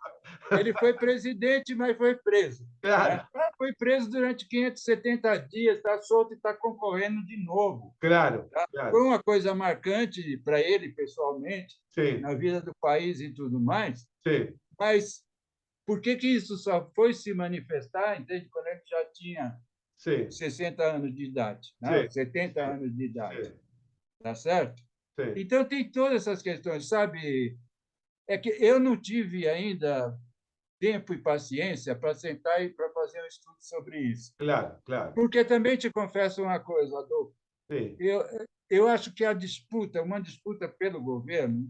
Speaker 2: Ele foi presidente, mas foi preso. Né?
Speaker 1: claro,
Speaker 2: Foi preso durante 570 dias, está solto e está concorrendo de novo.
Speaker 1: claro,
Speaker 2: Tá? Foi
Speaker 1: claro.
Speaker 2: uma coisa marcante para ele, pessoalmente,
Speaker 1: Sí,
Speaker 2: na vida do país e tudo mais,
Speaker 1: sí,
Speaker 2: mas por que, que isso só foi se manifestar, entende? Quando ele já tinha
Speaker 1: sí,
Speaker 2: 60 anos de idade, né?
Speaker 1: sí,
Speaker 2: 70
Speaker 1: sí,
Speaker 2: anos de idade,
Speaker 1: sí,
Speaker 2: tá certo?
Speaker 1: sí,
Speaker 2: Então, tem todas essas questões, sabe? É que eu não tive ainda tempo e paciência para sentar e para fazer um estudo sobre isso.
Speaker 1: claro, claro.
Speaker 2: Porque também te confesso uma coisa, Adolfo,
Speaker 1: Sí,
Speaker 2: eu, eu acho que uma disputa pelo governo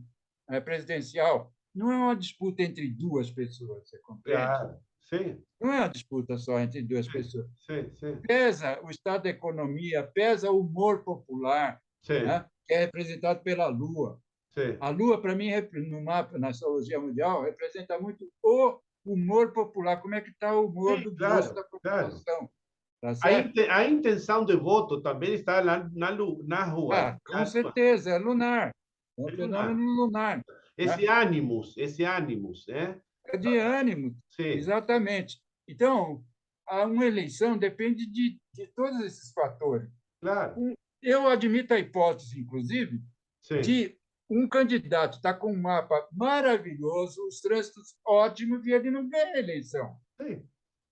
Speaker 2: presidencial, não é uma disputa entre duas pessoas, você compreende?
Speaker 1: claro. Sí,
Speaker 2: Não é uma disputa só entre duas
Speaker 1: sí,
Speaker 2: pessoas.
Speaker 1: sí, sí,
Speaker 2: Pesa o estado da economia, pesa o humor popular,
Speaker 1: sí,
Speaker 2: né? Que é representado pela Lua.
Speaker 1: sí.
Speaker 2: A Lua, para mim, no mapa, na astrologia mundial, representa muito o humor popular, como é que está o humor
Speaker 1: Sí,
Speaker 2: do grosso
Speaker 1: claro,
Speaker 2: da
Speaker 1: claro.
Speaker 2: população, tá certo?
Speaker 1: A intenção de voto também está lá na rua.
Speaker 2: Com certeza, é lunar, é um
Speaker 1: É
Speaker 2: fenômeno
Speaker 1: lunar.
Speaker 2: lunar, né?
Speaker 1: Esse ânimos, né?
Speaker 2: É de ânimo,
Speaker 1: Sim,
Speaker 2: exatamente. Então, uma eleição depende de todos esses fatores.
Speaker 1: claro,
Speaker 2: Eu admito a hipótese, inclusive,
Speaker 1: sim,
Speaker 2: de um candidato estar com um mapa maravilhoso, os trânsitos ótimos, e ele não ganha a eleição.
Speaker 1: sim,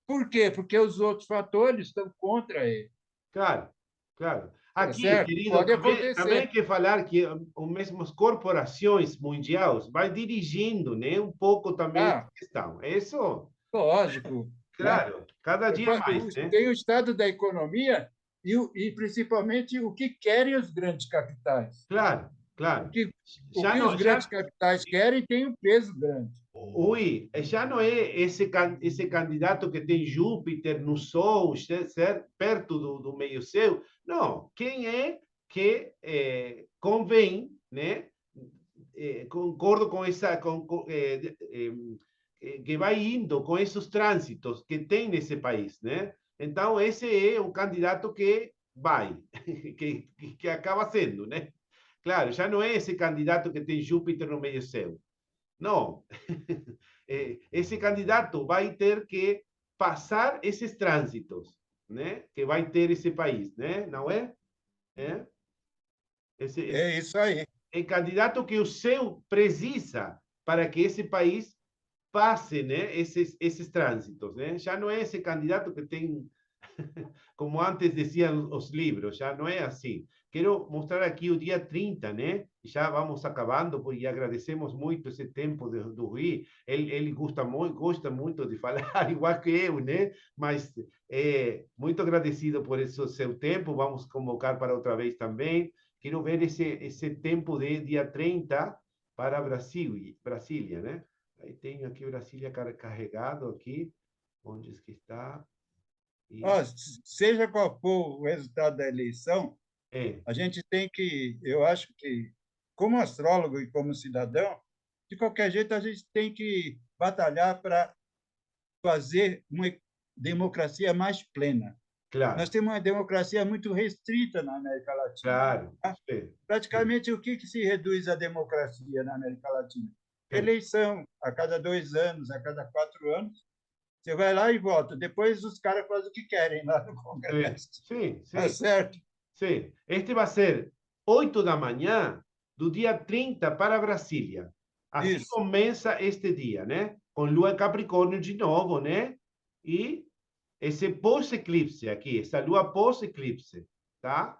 Speaker 2: Por quê? Porque os outros fatores estão contra ele.
Speaker 1: claro, claro.
Speaker 2: Tá
Speaker 1: Aqui,
Speaker 2: certo?
Speaker 1: querido,
Speaker 2: Pode
Speaker 1: também
Speaker 2: acontecer.
Speaker 1: hay que falar que as mesmas corporações mundiais vai dirigindo, né, um pouco também essa
Speaker 2: Ah,
Speaker 1: questão. Isso,
Speaker 2: lógico. Né?
Speaker 1: claro, cada dia mais, né?
Speaker 2: Tem o estado da economia e principalmente o que querem os grandes capitais.
Speaker 1: Claro,
Speaker 2: O
Speaker 1: claro.
Speaker 2: que, o
Speaker 1: Já
Speaker 2: que os
Speaker 1: não,
Speaker 2: grandes
Speaker 1: já,
Speaker 2: capitais querem tem um peso grande.
Speaker 1: ui, já não é esse candidato que tem Júpiter no Sol, ser perto do meio céu. Não, quem é que convém, né? Concordo com essa, que vai indo com esses trânsitos que tem nesse país, né? Então, esse é um candidato que vai, que acaba sendo, né? Claro, já não é esse candidato que tem Júpiter no meio céu. Não. Esse candidato vai ter que passar esses trânsitos, né? Que vai ter esse país, né? Não é? É? Esse
Speaker 2: É isso aí.
Speaker 1: é candidato que o céu precisa para que esse país passe, né? Esses trânsitos, né? Já não é esse candidato que tem como antes diziam os livros, já não é assim. Quero mostrar aqui o dia 30, né? Já vamos acabando, porque agradecemos muito esse tempo do Rui. Ele gosta muito de falar, igual que eu, né? Mas muito agradecido por esse seu tempo. Vamos convocar para outra vez também. Quero ver esse tempo de dia 30 para Brasília, né? Aí tenho aqui Brasília carregado aqui. Onde é que está?
Speaker 2: Ó,
Speaker 1: Isso.
Speaker 2: seja qual for o resultado da eleição,
Speaker 1: É,
Speaker 2: a gente tem que, eu acho que, como astrólogo e como cidadão, de qualquer jeito, a gente tem que batalhar para fazer uma democracia mais plena. Nós
Speaker 1: claro.
Speaker 2: temos uma democracia muito restrita na América Latina.
Speaker 1: Claro,
Speaker 2: Tá?
Speaker 1: sí, sí,
Speaker 2: Praticamente, o que se reduz à democracia na América Latina?
Speaker 1: sí,
Speaker 2: Eleição, a cada 2 anos, a cada 4 anos, você vai lá e vota. Depois os caras fazem o que querem lá no
Speaker 1: sí,
Speaker 2: Congresso.
Speaker 1: sí,
Speaker 2: Tá
Speaker 1: sí,
Speaker 2: certo?
Speaker 1: sí. Este va a ser 8 da manhã do dia 30 para Brasília. Assim
Speaker 2: Isso.
Speaker 1: começa este dia, né? Com lua em Capricórnio de novo, né? E esse pós-eclipse aqui, essa lua pós-eclipse, tá?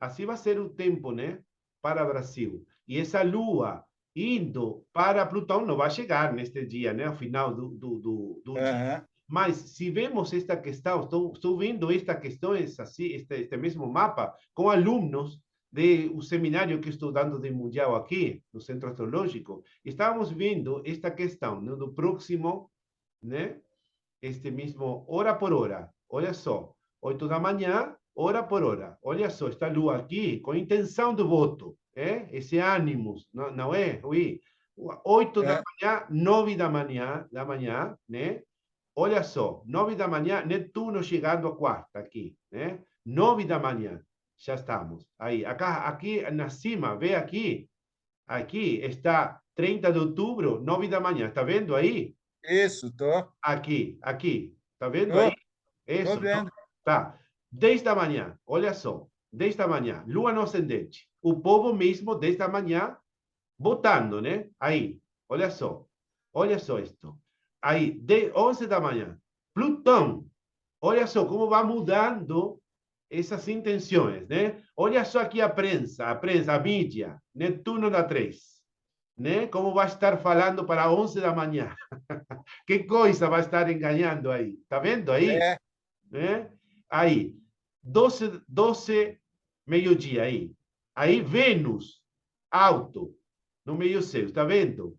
Speaker 1: Assim vai ser o tempo, né? Para Brasil. E essa lua indo para Plutão não vai chegar neste dia, né? Ao final do dia.
Speaker 2: Aham.
Speaker 1: Mas se vemos esta questão, estou vendo esta questão, assim, este mesmo mapa, com alunos do seminário que estou dando de Mundial aqui, no Centro Astrológico, estávamos vendo esta questão, né, do próximo, né? Este mismo, hora por hora. Olha só, 8 da manhã, hora por hora. Olha só, esta lua aqui, com intenção de voto, esse ânimo, não, não é? Ui, 8 da
Speaker 2: É.
Speaker 1: manhã, 9 da manhã, né? Olha só, 9 da manhã, Netuno chegando a quarta aqui, né? 9 da manhã, já estamos. Aí, aqui na cima, vê aqui está 30 de outubro, 9 da manhã, está vendo aí?
Speaker 2: Isso,
Speaker 1: Aqui, tá vendo aí?
Speaker 2: tô, tô
Speaker 1: Isso, não?
Speaker 2: vendo.
Speaker 1: Tá. 10 da manhã, olha só, 10 da manhã, lua no ascendente. O povo mesmo, 10 da manhã, votando, né? Aí, olha só isto. Aí, 11 da manhã, Plutão, olha só como vai mudando essas intenções, né? Olha só aqui a mídia, Netuno da 3, né? Como vai estar falando para 11 da manhã. Que coisa vai estar enganando aí? Tá vendo aí?
Speaker 2: É,
Speaker 1: Né? Aí, 12 meio-dia aí. Aí, Vênus, alto, no meio céu, tá vendo?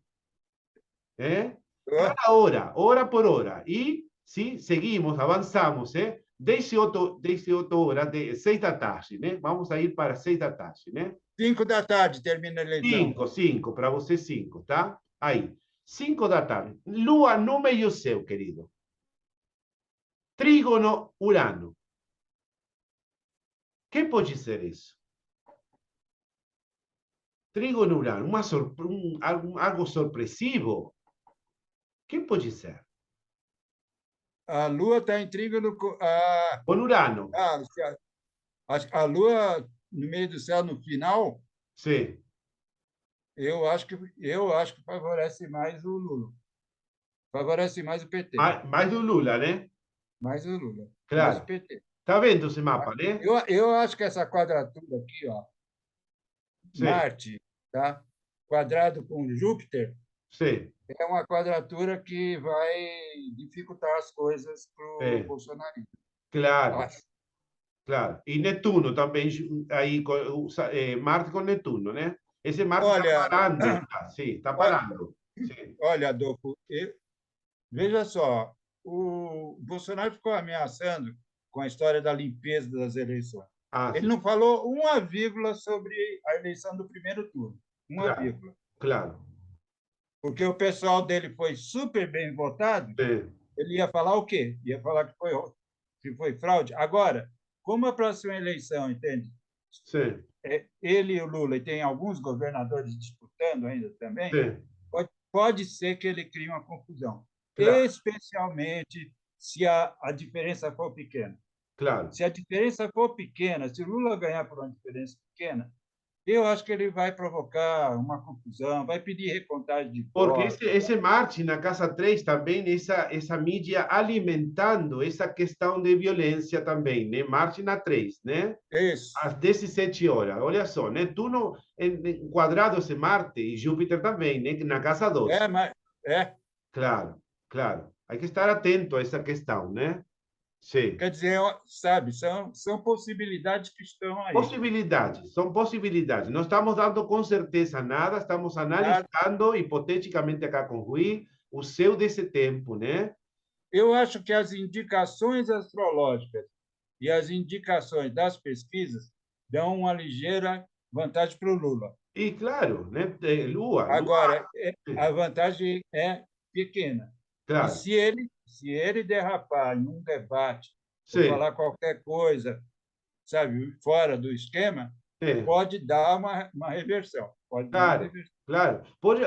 Speaker 1: É?
Speaker 2: tô.
Speaker 1: Cada hora por hora. E, sim, seguimos, avançamos, 18 horas, 6 da tarde, né? Vamos a ir para 6 da tarde, né?
Speaker 2: 5 da tarde termina a eleição.
Speaker 1: 5, para você 5, tá? Aí, 5 da tarde. Lua no meio céu, querido. Trígono Urano. Che può essere isso? Trígono Urano, algo sorpresivo. Che può essere?
Speaker 2: A Lua está em trígono.
Speaker 1: Con Urano,
Speaker 2: A Lua no meio do céu no final,
Speaker 1: sì.
Speaker 2: eu acho que favorece mais o Lula. Favorece mais o PT.
Speaker 1: Mais do Lula, né?
Speaker 2: Mais o Lula. Mais o
Speaker 1: Claro.
Speaker 2: PT.
Speaker 1: Tá vendo esse mapa,
Speaker 2: Tá?
Speaker 1: né?
Speaker 2: Eu acho que essa quadratura aqui, ó,
Speaker 1: Sì,
Speaker 2: Marte, tá? Quadrado com Júpiter,
Speaker 1: sì,
Speaker 2: é uma quadratura que vai dificultar as coisas para o
Speaker 1: sì.
Speaker 2: bolsonarismo,
Speaker 1: Claro,
Speaker 2: acho.
Speaker 1: claro. E Netuno também, aí, Marte com Netuno, né? Esse Marte está
Speaker 2: Olha,
Speaker 1: parando, sim, está parando. Sim.
Speaker 2: olha, Adolfo, veja só, o Bolsonaro ficou ameaçando com a história da limpeza das eleições.
Speaker 1: Ah,
Speaker 2: Ele
Speaker 1: sim,
Speaker 2: não falou uma vírgula sobre a eleição do primeiro turno, uma
Speaker 1: claro,
Speaker 2: vírgula,
Speaker 1: claro.
Speaker 2: porque o pessoal dele foi super bem votado.
Speaker 1: Sí,
Speaker 2: Ele ia falar o quê? Ia falar que foi fraude. Agora, como a próxima eleição, entende?
Speaker 1: sí,
Speaker 2: Ele e o Lula, e tem alguns governadores disputando ainda também,
Speaker 1: sí,
Speaker 2: pode ser que ele crie uma confusão,
Speaker 1: claro,
Speaker 2: especialmente se a diferença for pequena.
Speaker 1: claro.
Speaker 2: Se a diferença for pequena, se o Lula ganhar por uma diferença pequena, eu acho que ele vai provocar uma confusão, vai pedir recontagem de
Speaker 1: Porque
Speaker 2: votos.
Speaker 1: ese marcha na Casa 3 também, essa mídia alimentando essa questão de violência também, né? Marcha na 3, né?
Speaker 2: Isso.
Speaker 1: Às 17 horas. Olha só, Netuno enquadrado esse Marte e Júpiter também, né? Na Casa 2.
Speaker 2: Mas é,
Speaker 1: Claro, claro. Hay que estar atento a essa questão, né? Sim.
Speaker 2: quer dizer, sabe, são possibilidades que estão aí.
Speaker 1: Possibilidades, são possibilidades. Não estamos dando com certeza nada, estamos
Speaker 2: Nada.
Speaker 1: analisando hipoteticamente acá com o Rui o céu desse tempo, né?
Speaker 2: Eu acho que as indicações astrológicas e as indicações das pesquisas dão uma ligeira vantagem para o Lula.
Speaker 1: E claro, né? Lua,
Speaker 2: Agora, a vantagem é pequena. E
Speaker 1: claro,
Speaker 2: se ele derrapar em um debate ou
Speaker 1: sim,
Speaker 2: falar qualquer coisa, sabe, fora do esquema,
Speaker 1: sim,
Speaker 2: pode dar uma reversão. Pode dar uma
Speaker 1: claro,
Speaker 2: reversão.
Speaker 1: claro.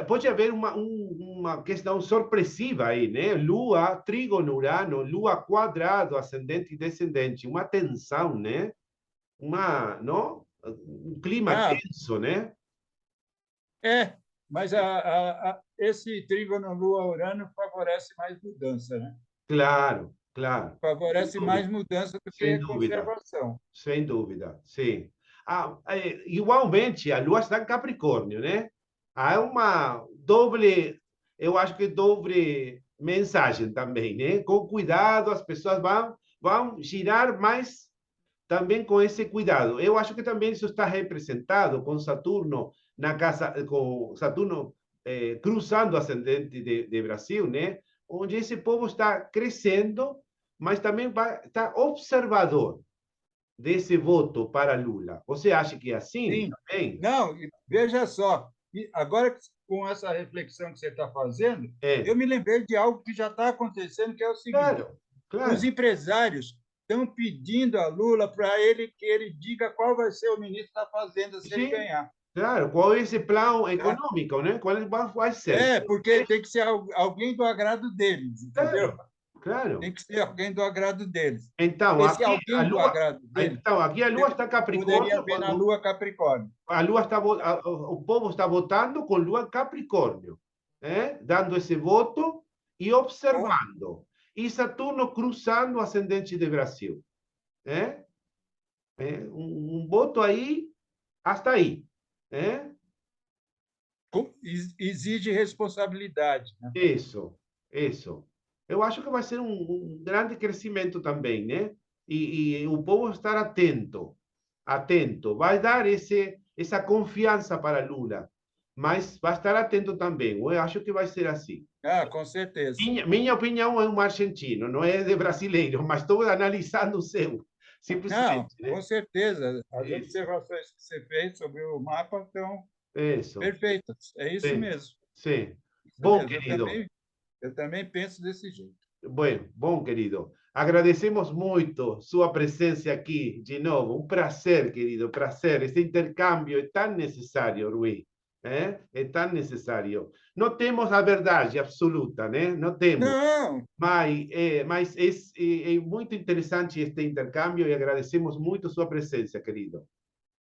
Speaker 1: Pode haver uma questão surpressiva aí, né? Lua, trígono, Urano, Lua quadrado, ascendente e descendente, uma tensão, né? Não? Um clima
Speaker 2: Ah,
Speaker 1: tenso, né?
Speaker 2: mas esse trígono Lua-Urano favorece mais mudança, né?
Speaker 1: Claro, claro. Sem
Speaker 2: Favorece mais
Speaker 1: dúvida,
Speaker 2: mudança do
Speaker 1: sem
Speaker 2: que
Speaker 1: dúvida,
Speaker 2: conservação.
Speaker 1: sem dúvida, sim. Igualmente, a Lua está em Capricórnio, né? Há uma doble, eu acho que doble mensagem também, né? Com cuidado, as pessoas vão girar mais também com esse cuidado. Eu acho que também isso está representado com Saturno na casa, com Saturno cruzando o ascendente de Brasil, né? Onde esse povo está crescendo, mas também vai estar observador desse voto para Lula. Você acha que é assim
Speaker 2: Sim.
Speaker 1: também?
Speaker 2: Não, veja só, e agora com essa reflexão que você está fazendo, eu
Speaker 1: É,
Speaker 2: me lembrei de algo que já está acontecendo, que é o seguinte:
Speaker 1: claro,
Speaker 2: os
Speaker 1: claro.
Speaker 2: empresários estão pedindo a Lula para que ele diga qual vai ser o ministro da Fazenda se ele
Speaker 1: Sim,
Speaker 2: ganhar.
Speaker 1: claro. Qual é esse plano
Speaker 2: Tá?
Speaker 1: econômico, né? Qual vai ser?
Speaker 2: Porque tem que ser alguém do agrado deles, entendeu?
Speaker 1: Claro, claro.
Speaker 2: Tem que ser alguém do agrado deles.
Speaker 1: Então,
Speaker 2: Esse
Speaker 1: aqui a
Speaker 2: alguém do
Speaker 1: Lua,
Speaker 2: agrado deles
Speaker 1: aqui a Lua está em
Speaker 2: poderia
Speaker 1: Capricórnio,
Speaker 2: ver na
Speaker 1: quando
Speaker 2: Lua Capricórnio.
Speaker 1: a Lua está, o povo está votando com Lua em Capricórnio, dando esse voto e
Speaker 2: Bom,
Speaker 1: observando. E Saturno cruzando o ascendente de Brasil. Né? Voto aí, hasta aí. Né?
Speaker 2: exige responsabilidade, né?
Speaker 1: Isso, isso. Eu acho que vai ser um grande crescimento também, né? E o povo estar atento, atento. Vai dar essa confiança para Lula, mas vai estar atento também. Eu acho que vai ser assim.
Speaker 2: Com certeza.
Speaker 1: Minha opinião é um argentino, não é de brasileiro, mas estou analisando o seu,
Speaker 2: Não,
Speaker 1: simplesmente,
Speaker 2: com
Speaker 1: né?
Speaker 2: certeza. As
Speaker 1: Isso,
Speaker 2: observações que você fez sobre o mapa estão
Speaker 1: isso,
Speaker 2: perfeitas. É isso
Speaker 1: sim,
Speaker 2: mesmo.
Speaker 1: sim.
Speaker 2: Isso
Speaker 1: Bom,
Speaker 2: mesmo.
Speaker 1: querido.
Speaker 2: Eu também penso desse jeito.
Speaker 1: Bueno, bom, querido. Agradecemos muito sua presença aqui de novo. Um prazer, querido, prazer. Esse intercâmbio é tão necessário, Rui. É tão necessário. Não temos a verdade absoluta, né? Não temos.
Speaker 2: Não,
Speaker 1: Mas é muito interessante este intercâmbio e agradecemos muito sua presença, querido.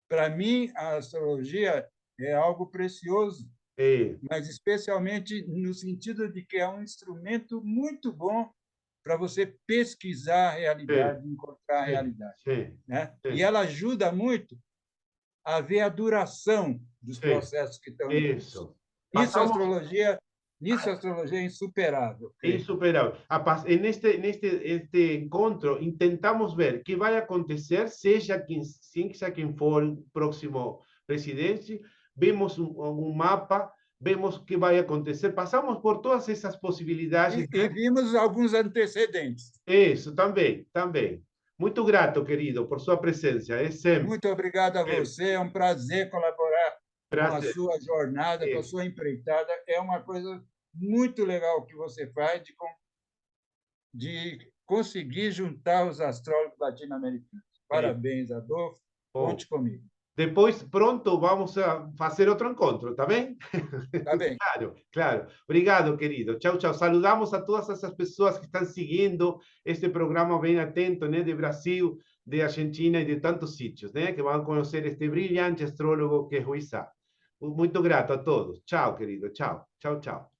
Speaker 2: para mim, a astrologia é algo precioso,
Speaker 1: É,
Speaker 2: mas especialmente no sentido de que é um instrumento muito bom para você pesquisar a
Speaker 1: é,
Speaker 2: realidade, encontrar a
Speaker 1: sim,
Speaker 2: realidade,
Speaker 1: sim,
Speaker 2: né? E
Speaker 1: sim,
Speaker 2: ela ajuda muito a ver a duração dos
Speaker 1: sim.
Speaker 2: processos que estão em curso.
Speaker 1: Isso.
Speaker 2: Isso a
Speaker 1: Passamos,
Speaker 2: astrologia Isso a astrologia é insuperável,
Speaker 1: É
Speaker 2: creio.
Speaker 1: insuperável. Este encontro, intentamos ver o que vai acontecer, seja quem for o próximo presidente, vemos um mapa, vemos o que vai acontecer, passamos por todas essas possibilidades,
Speaker 2: E
Speaker 1: né?
Speaker 2: vimos alguns antecedentes.
Speaker 1: Isso, também, também. Muito grato, querido, por sua presença, é sempre,
Speaker 2: Muito obrigado a
Speaker 1: sempre.
Speaker 2: você. É um prazer colaborar com a
Speaker 1: Prazer.
Speaker 2: sua jornada, com a
Speaker 1: É,
Speaker 2: sua empreitada. É uma coisa muito legal que você faz de conseguir juntar os astrólogos latino-americanos.
Speaker 1: é.
Speaker 2: Parabéns, Adolfo.
Speaker 1: Oh.
Speaker 2: Conte comigo.
Speaker 1: Depois, pronto, vamos a fazer outro encontro, tá bem?
Speaker 2: Tá bem.
Speaker 1: Claro, claro. Obrigado, querido. Tchau, tchau. Saludamos a todas essas pessoas que estão seguindo este programa bem atento, né, de Brasil, de Argentina e de tantos sítios, né, que vão conhecer este brilhante astrólogo que é Rui Sá. Muito grato a todos. Tchau, querido. Tchau, tchau, tchau.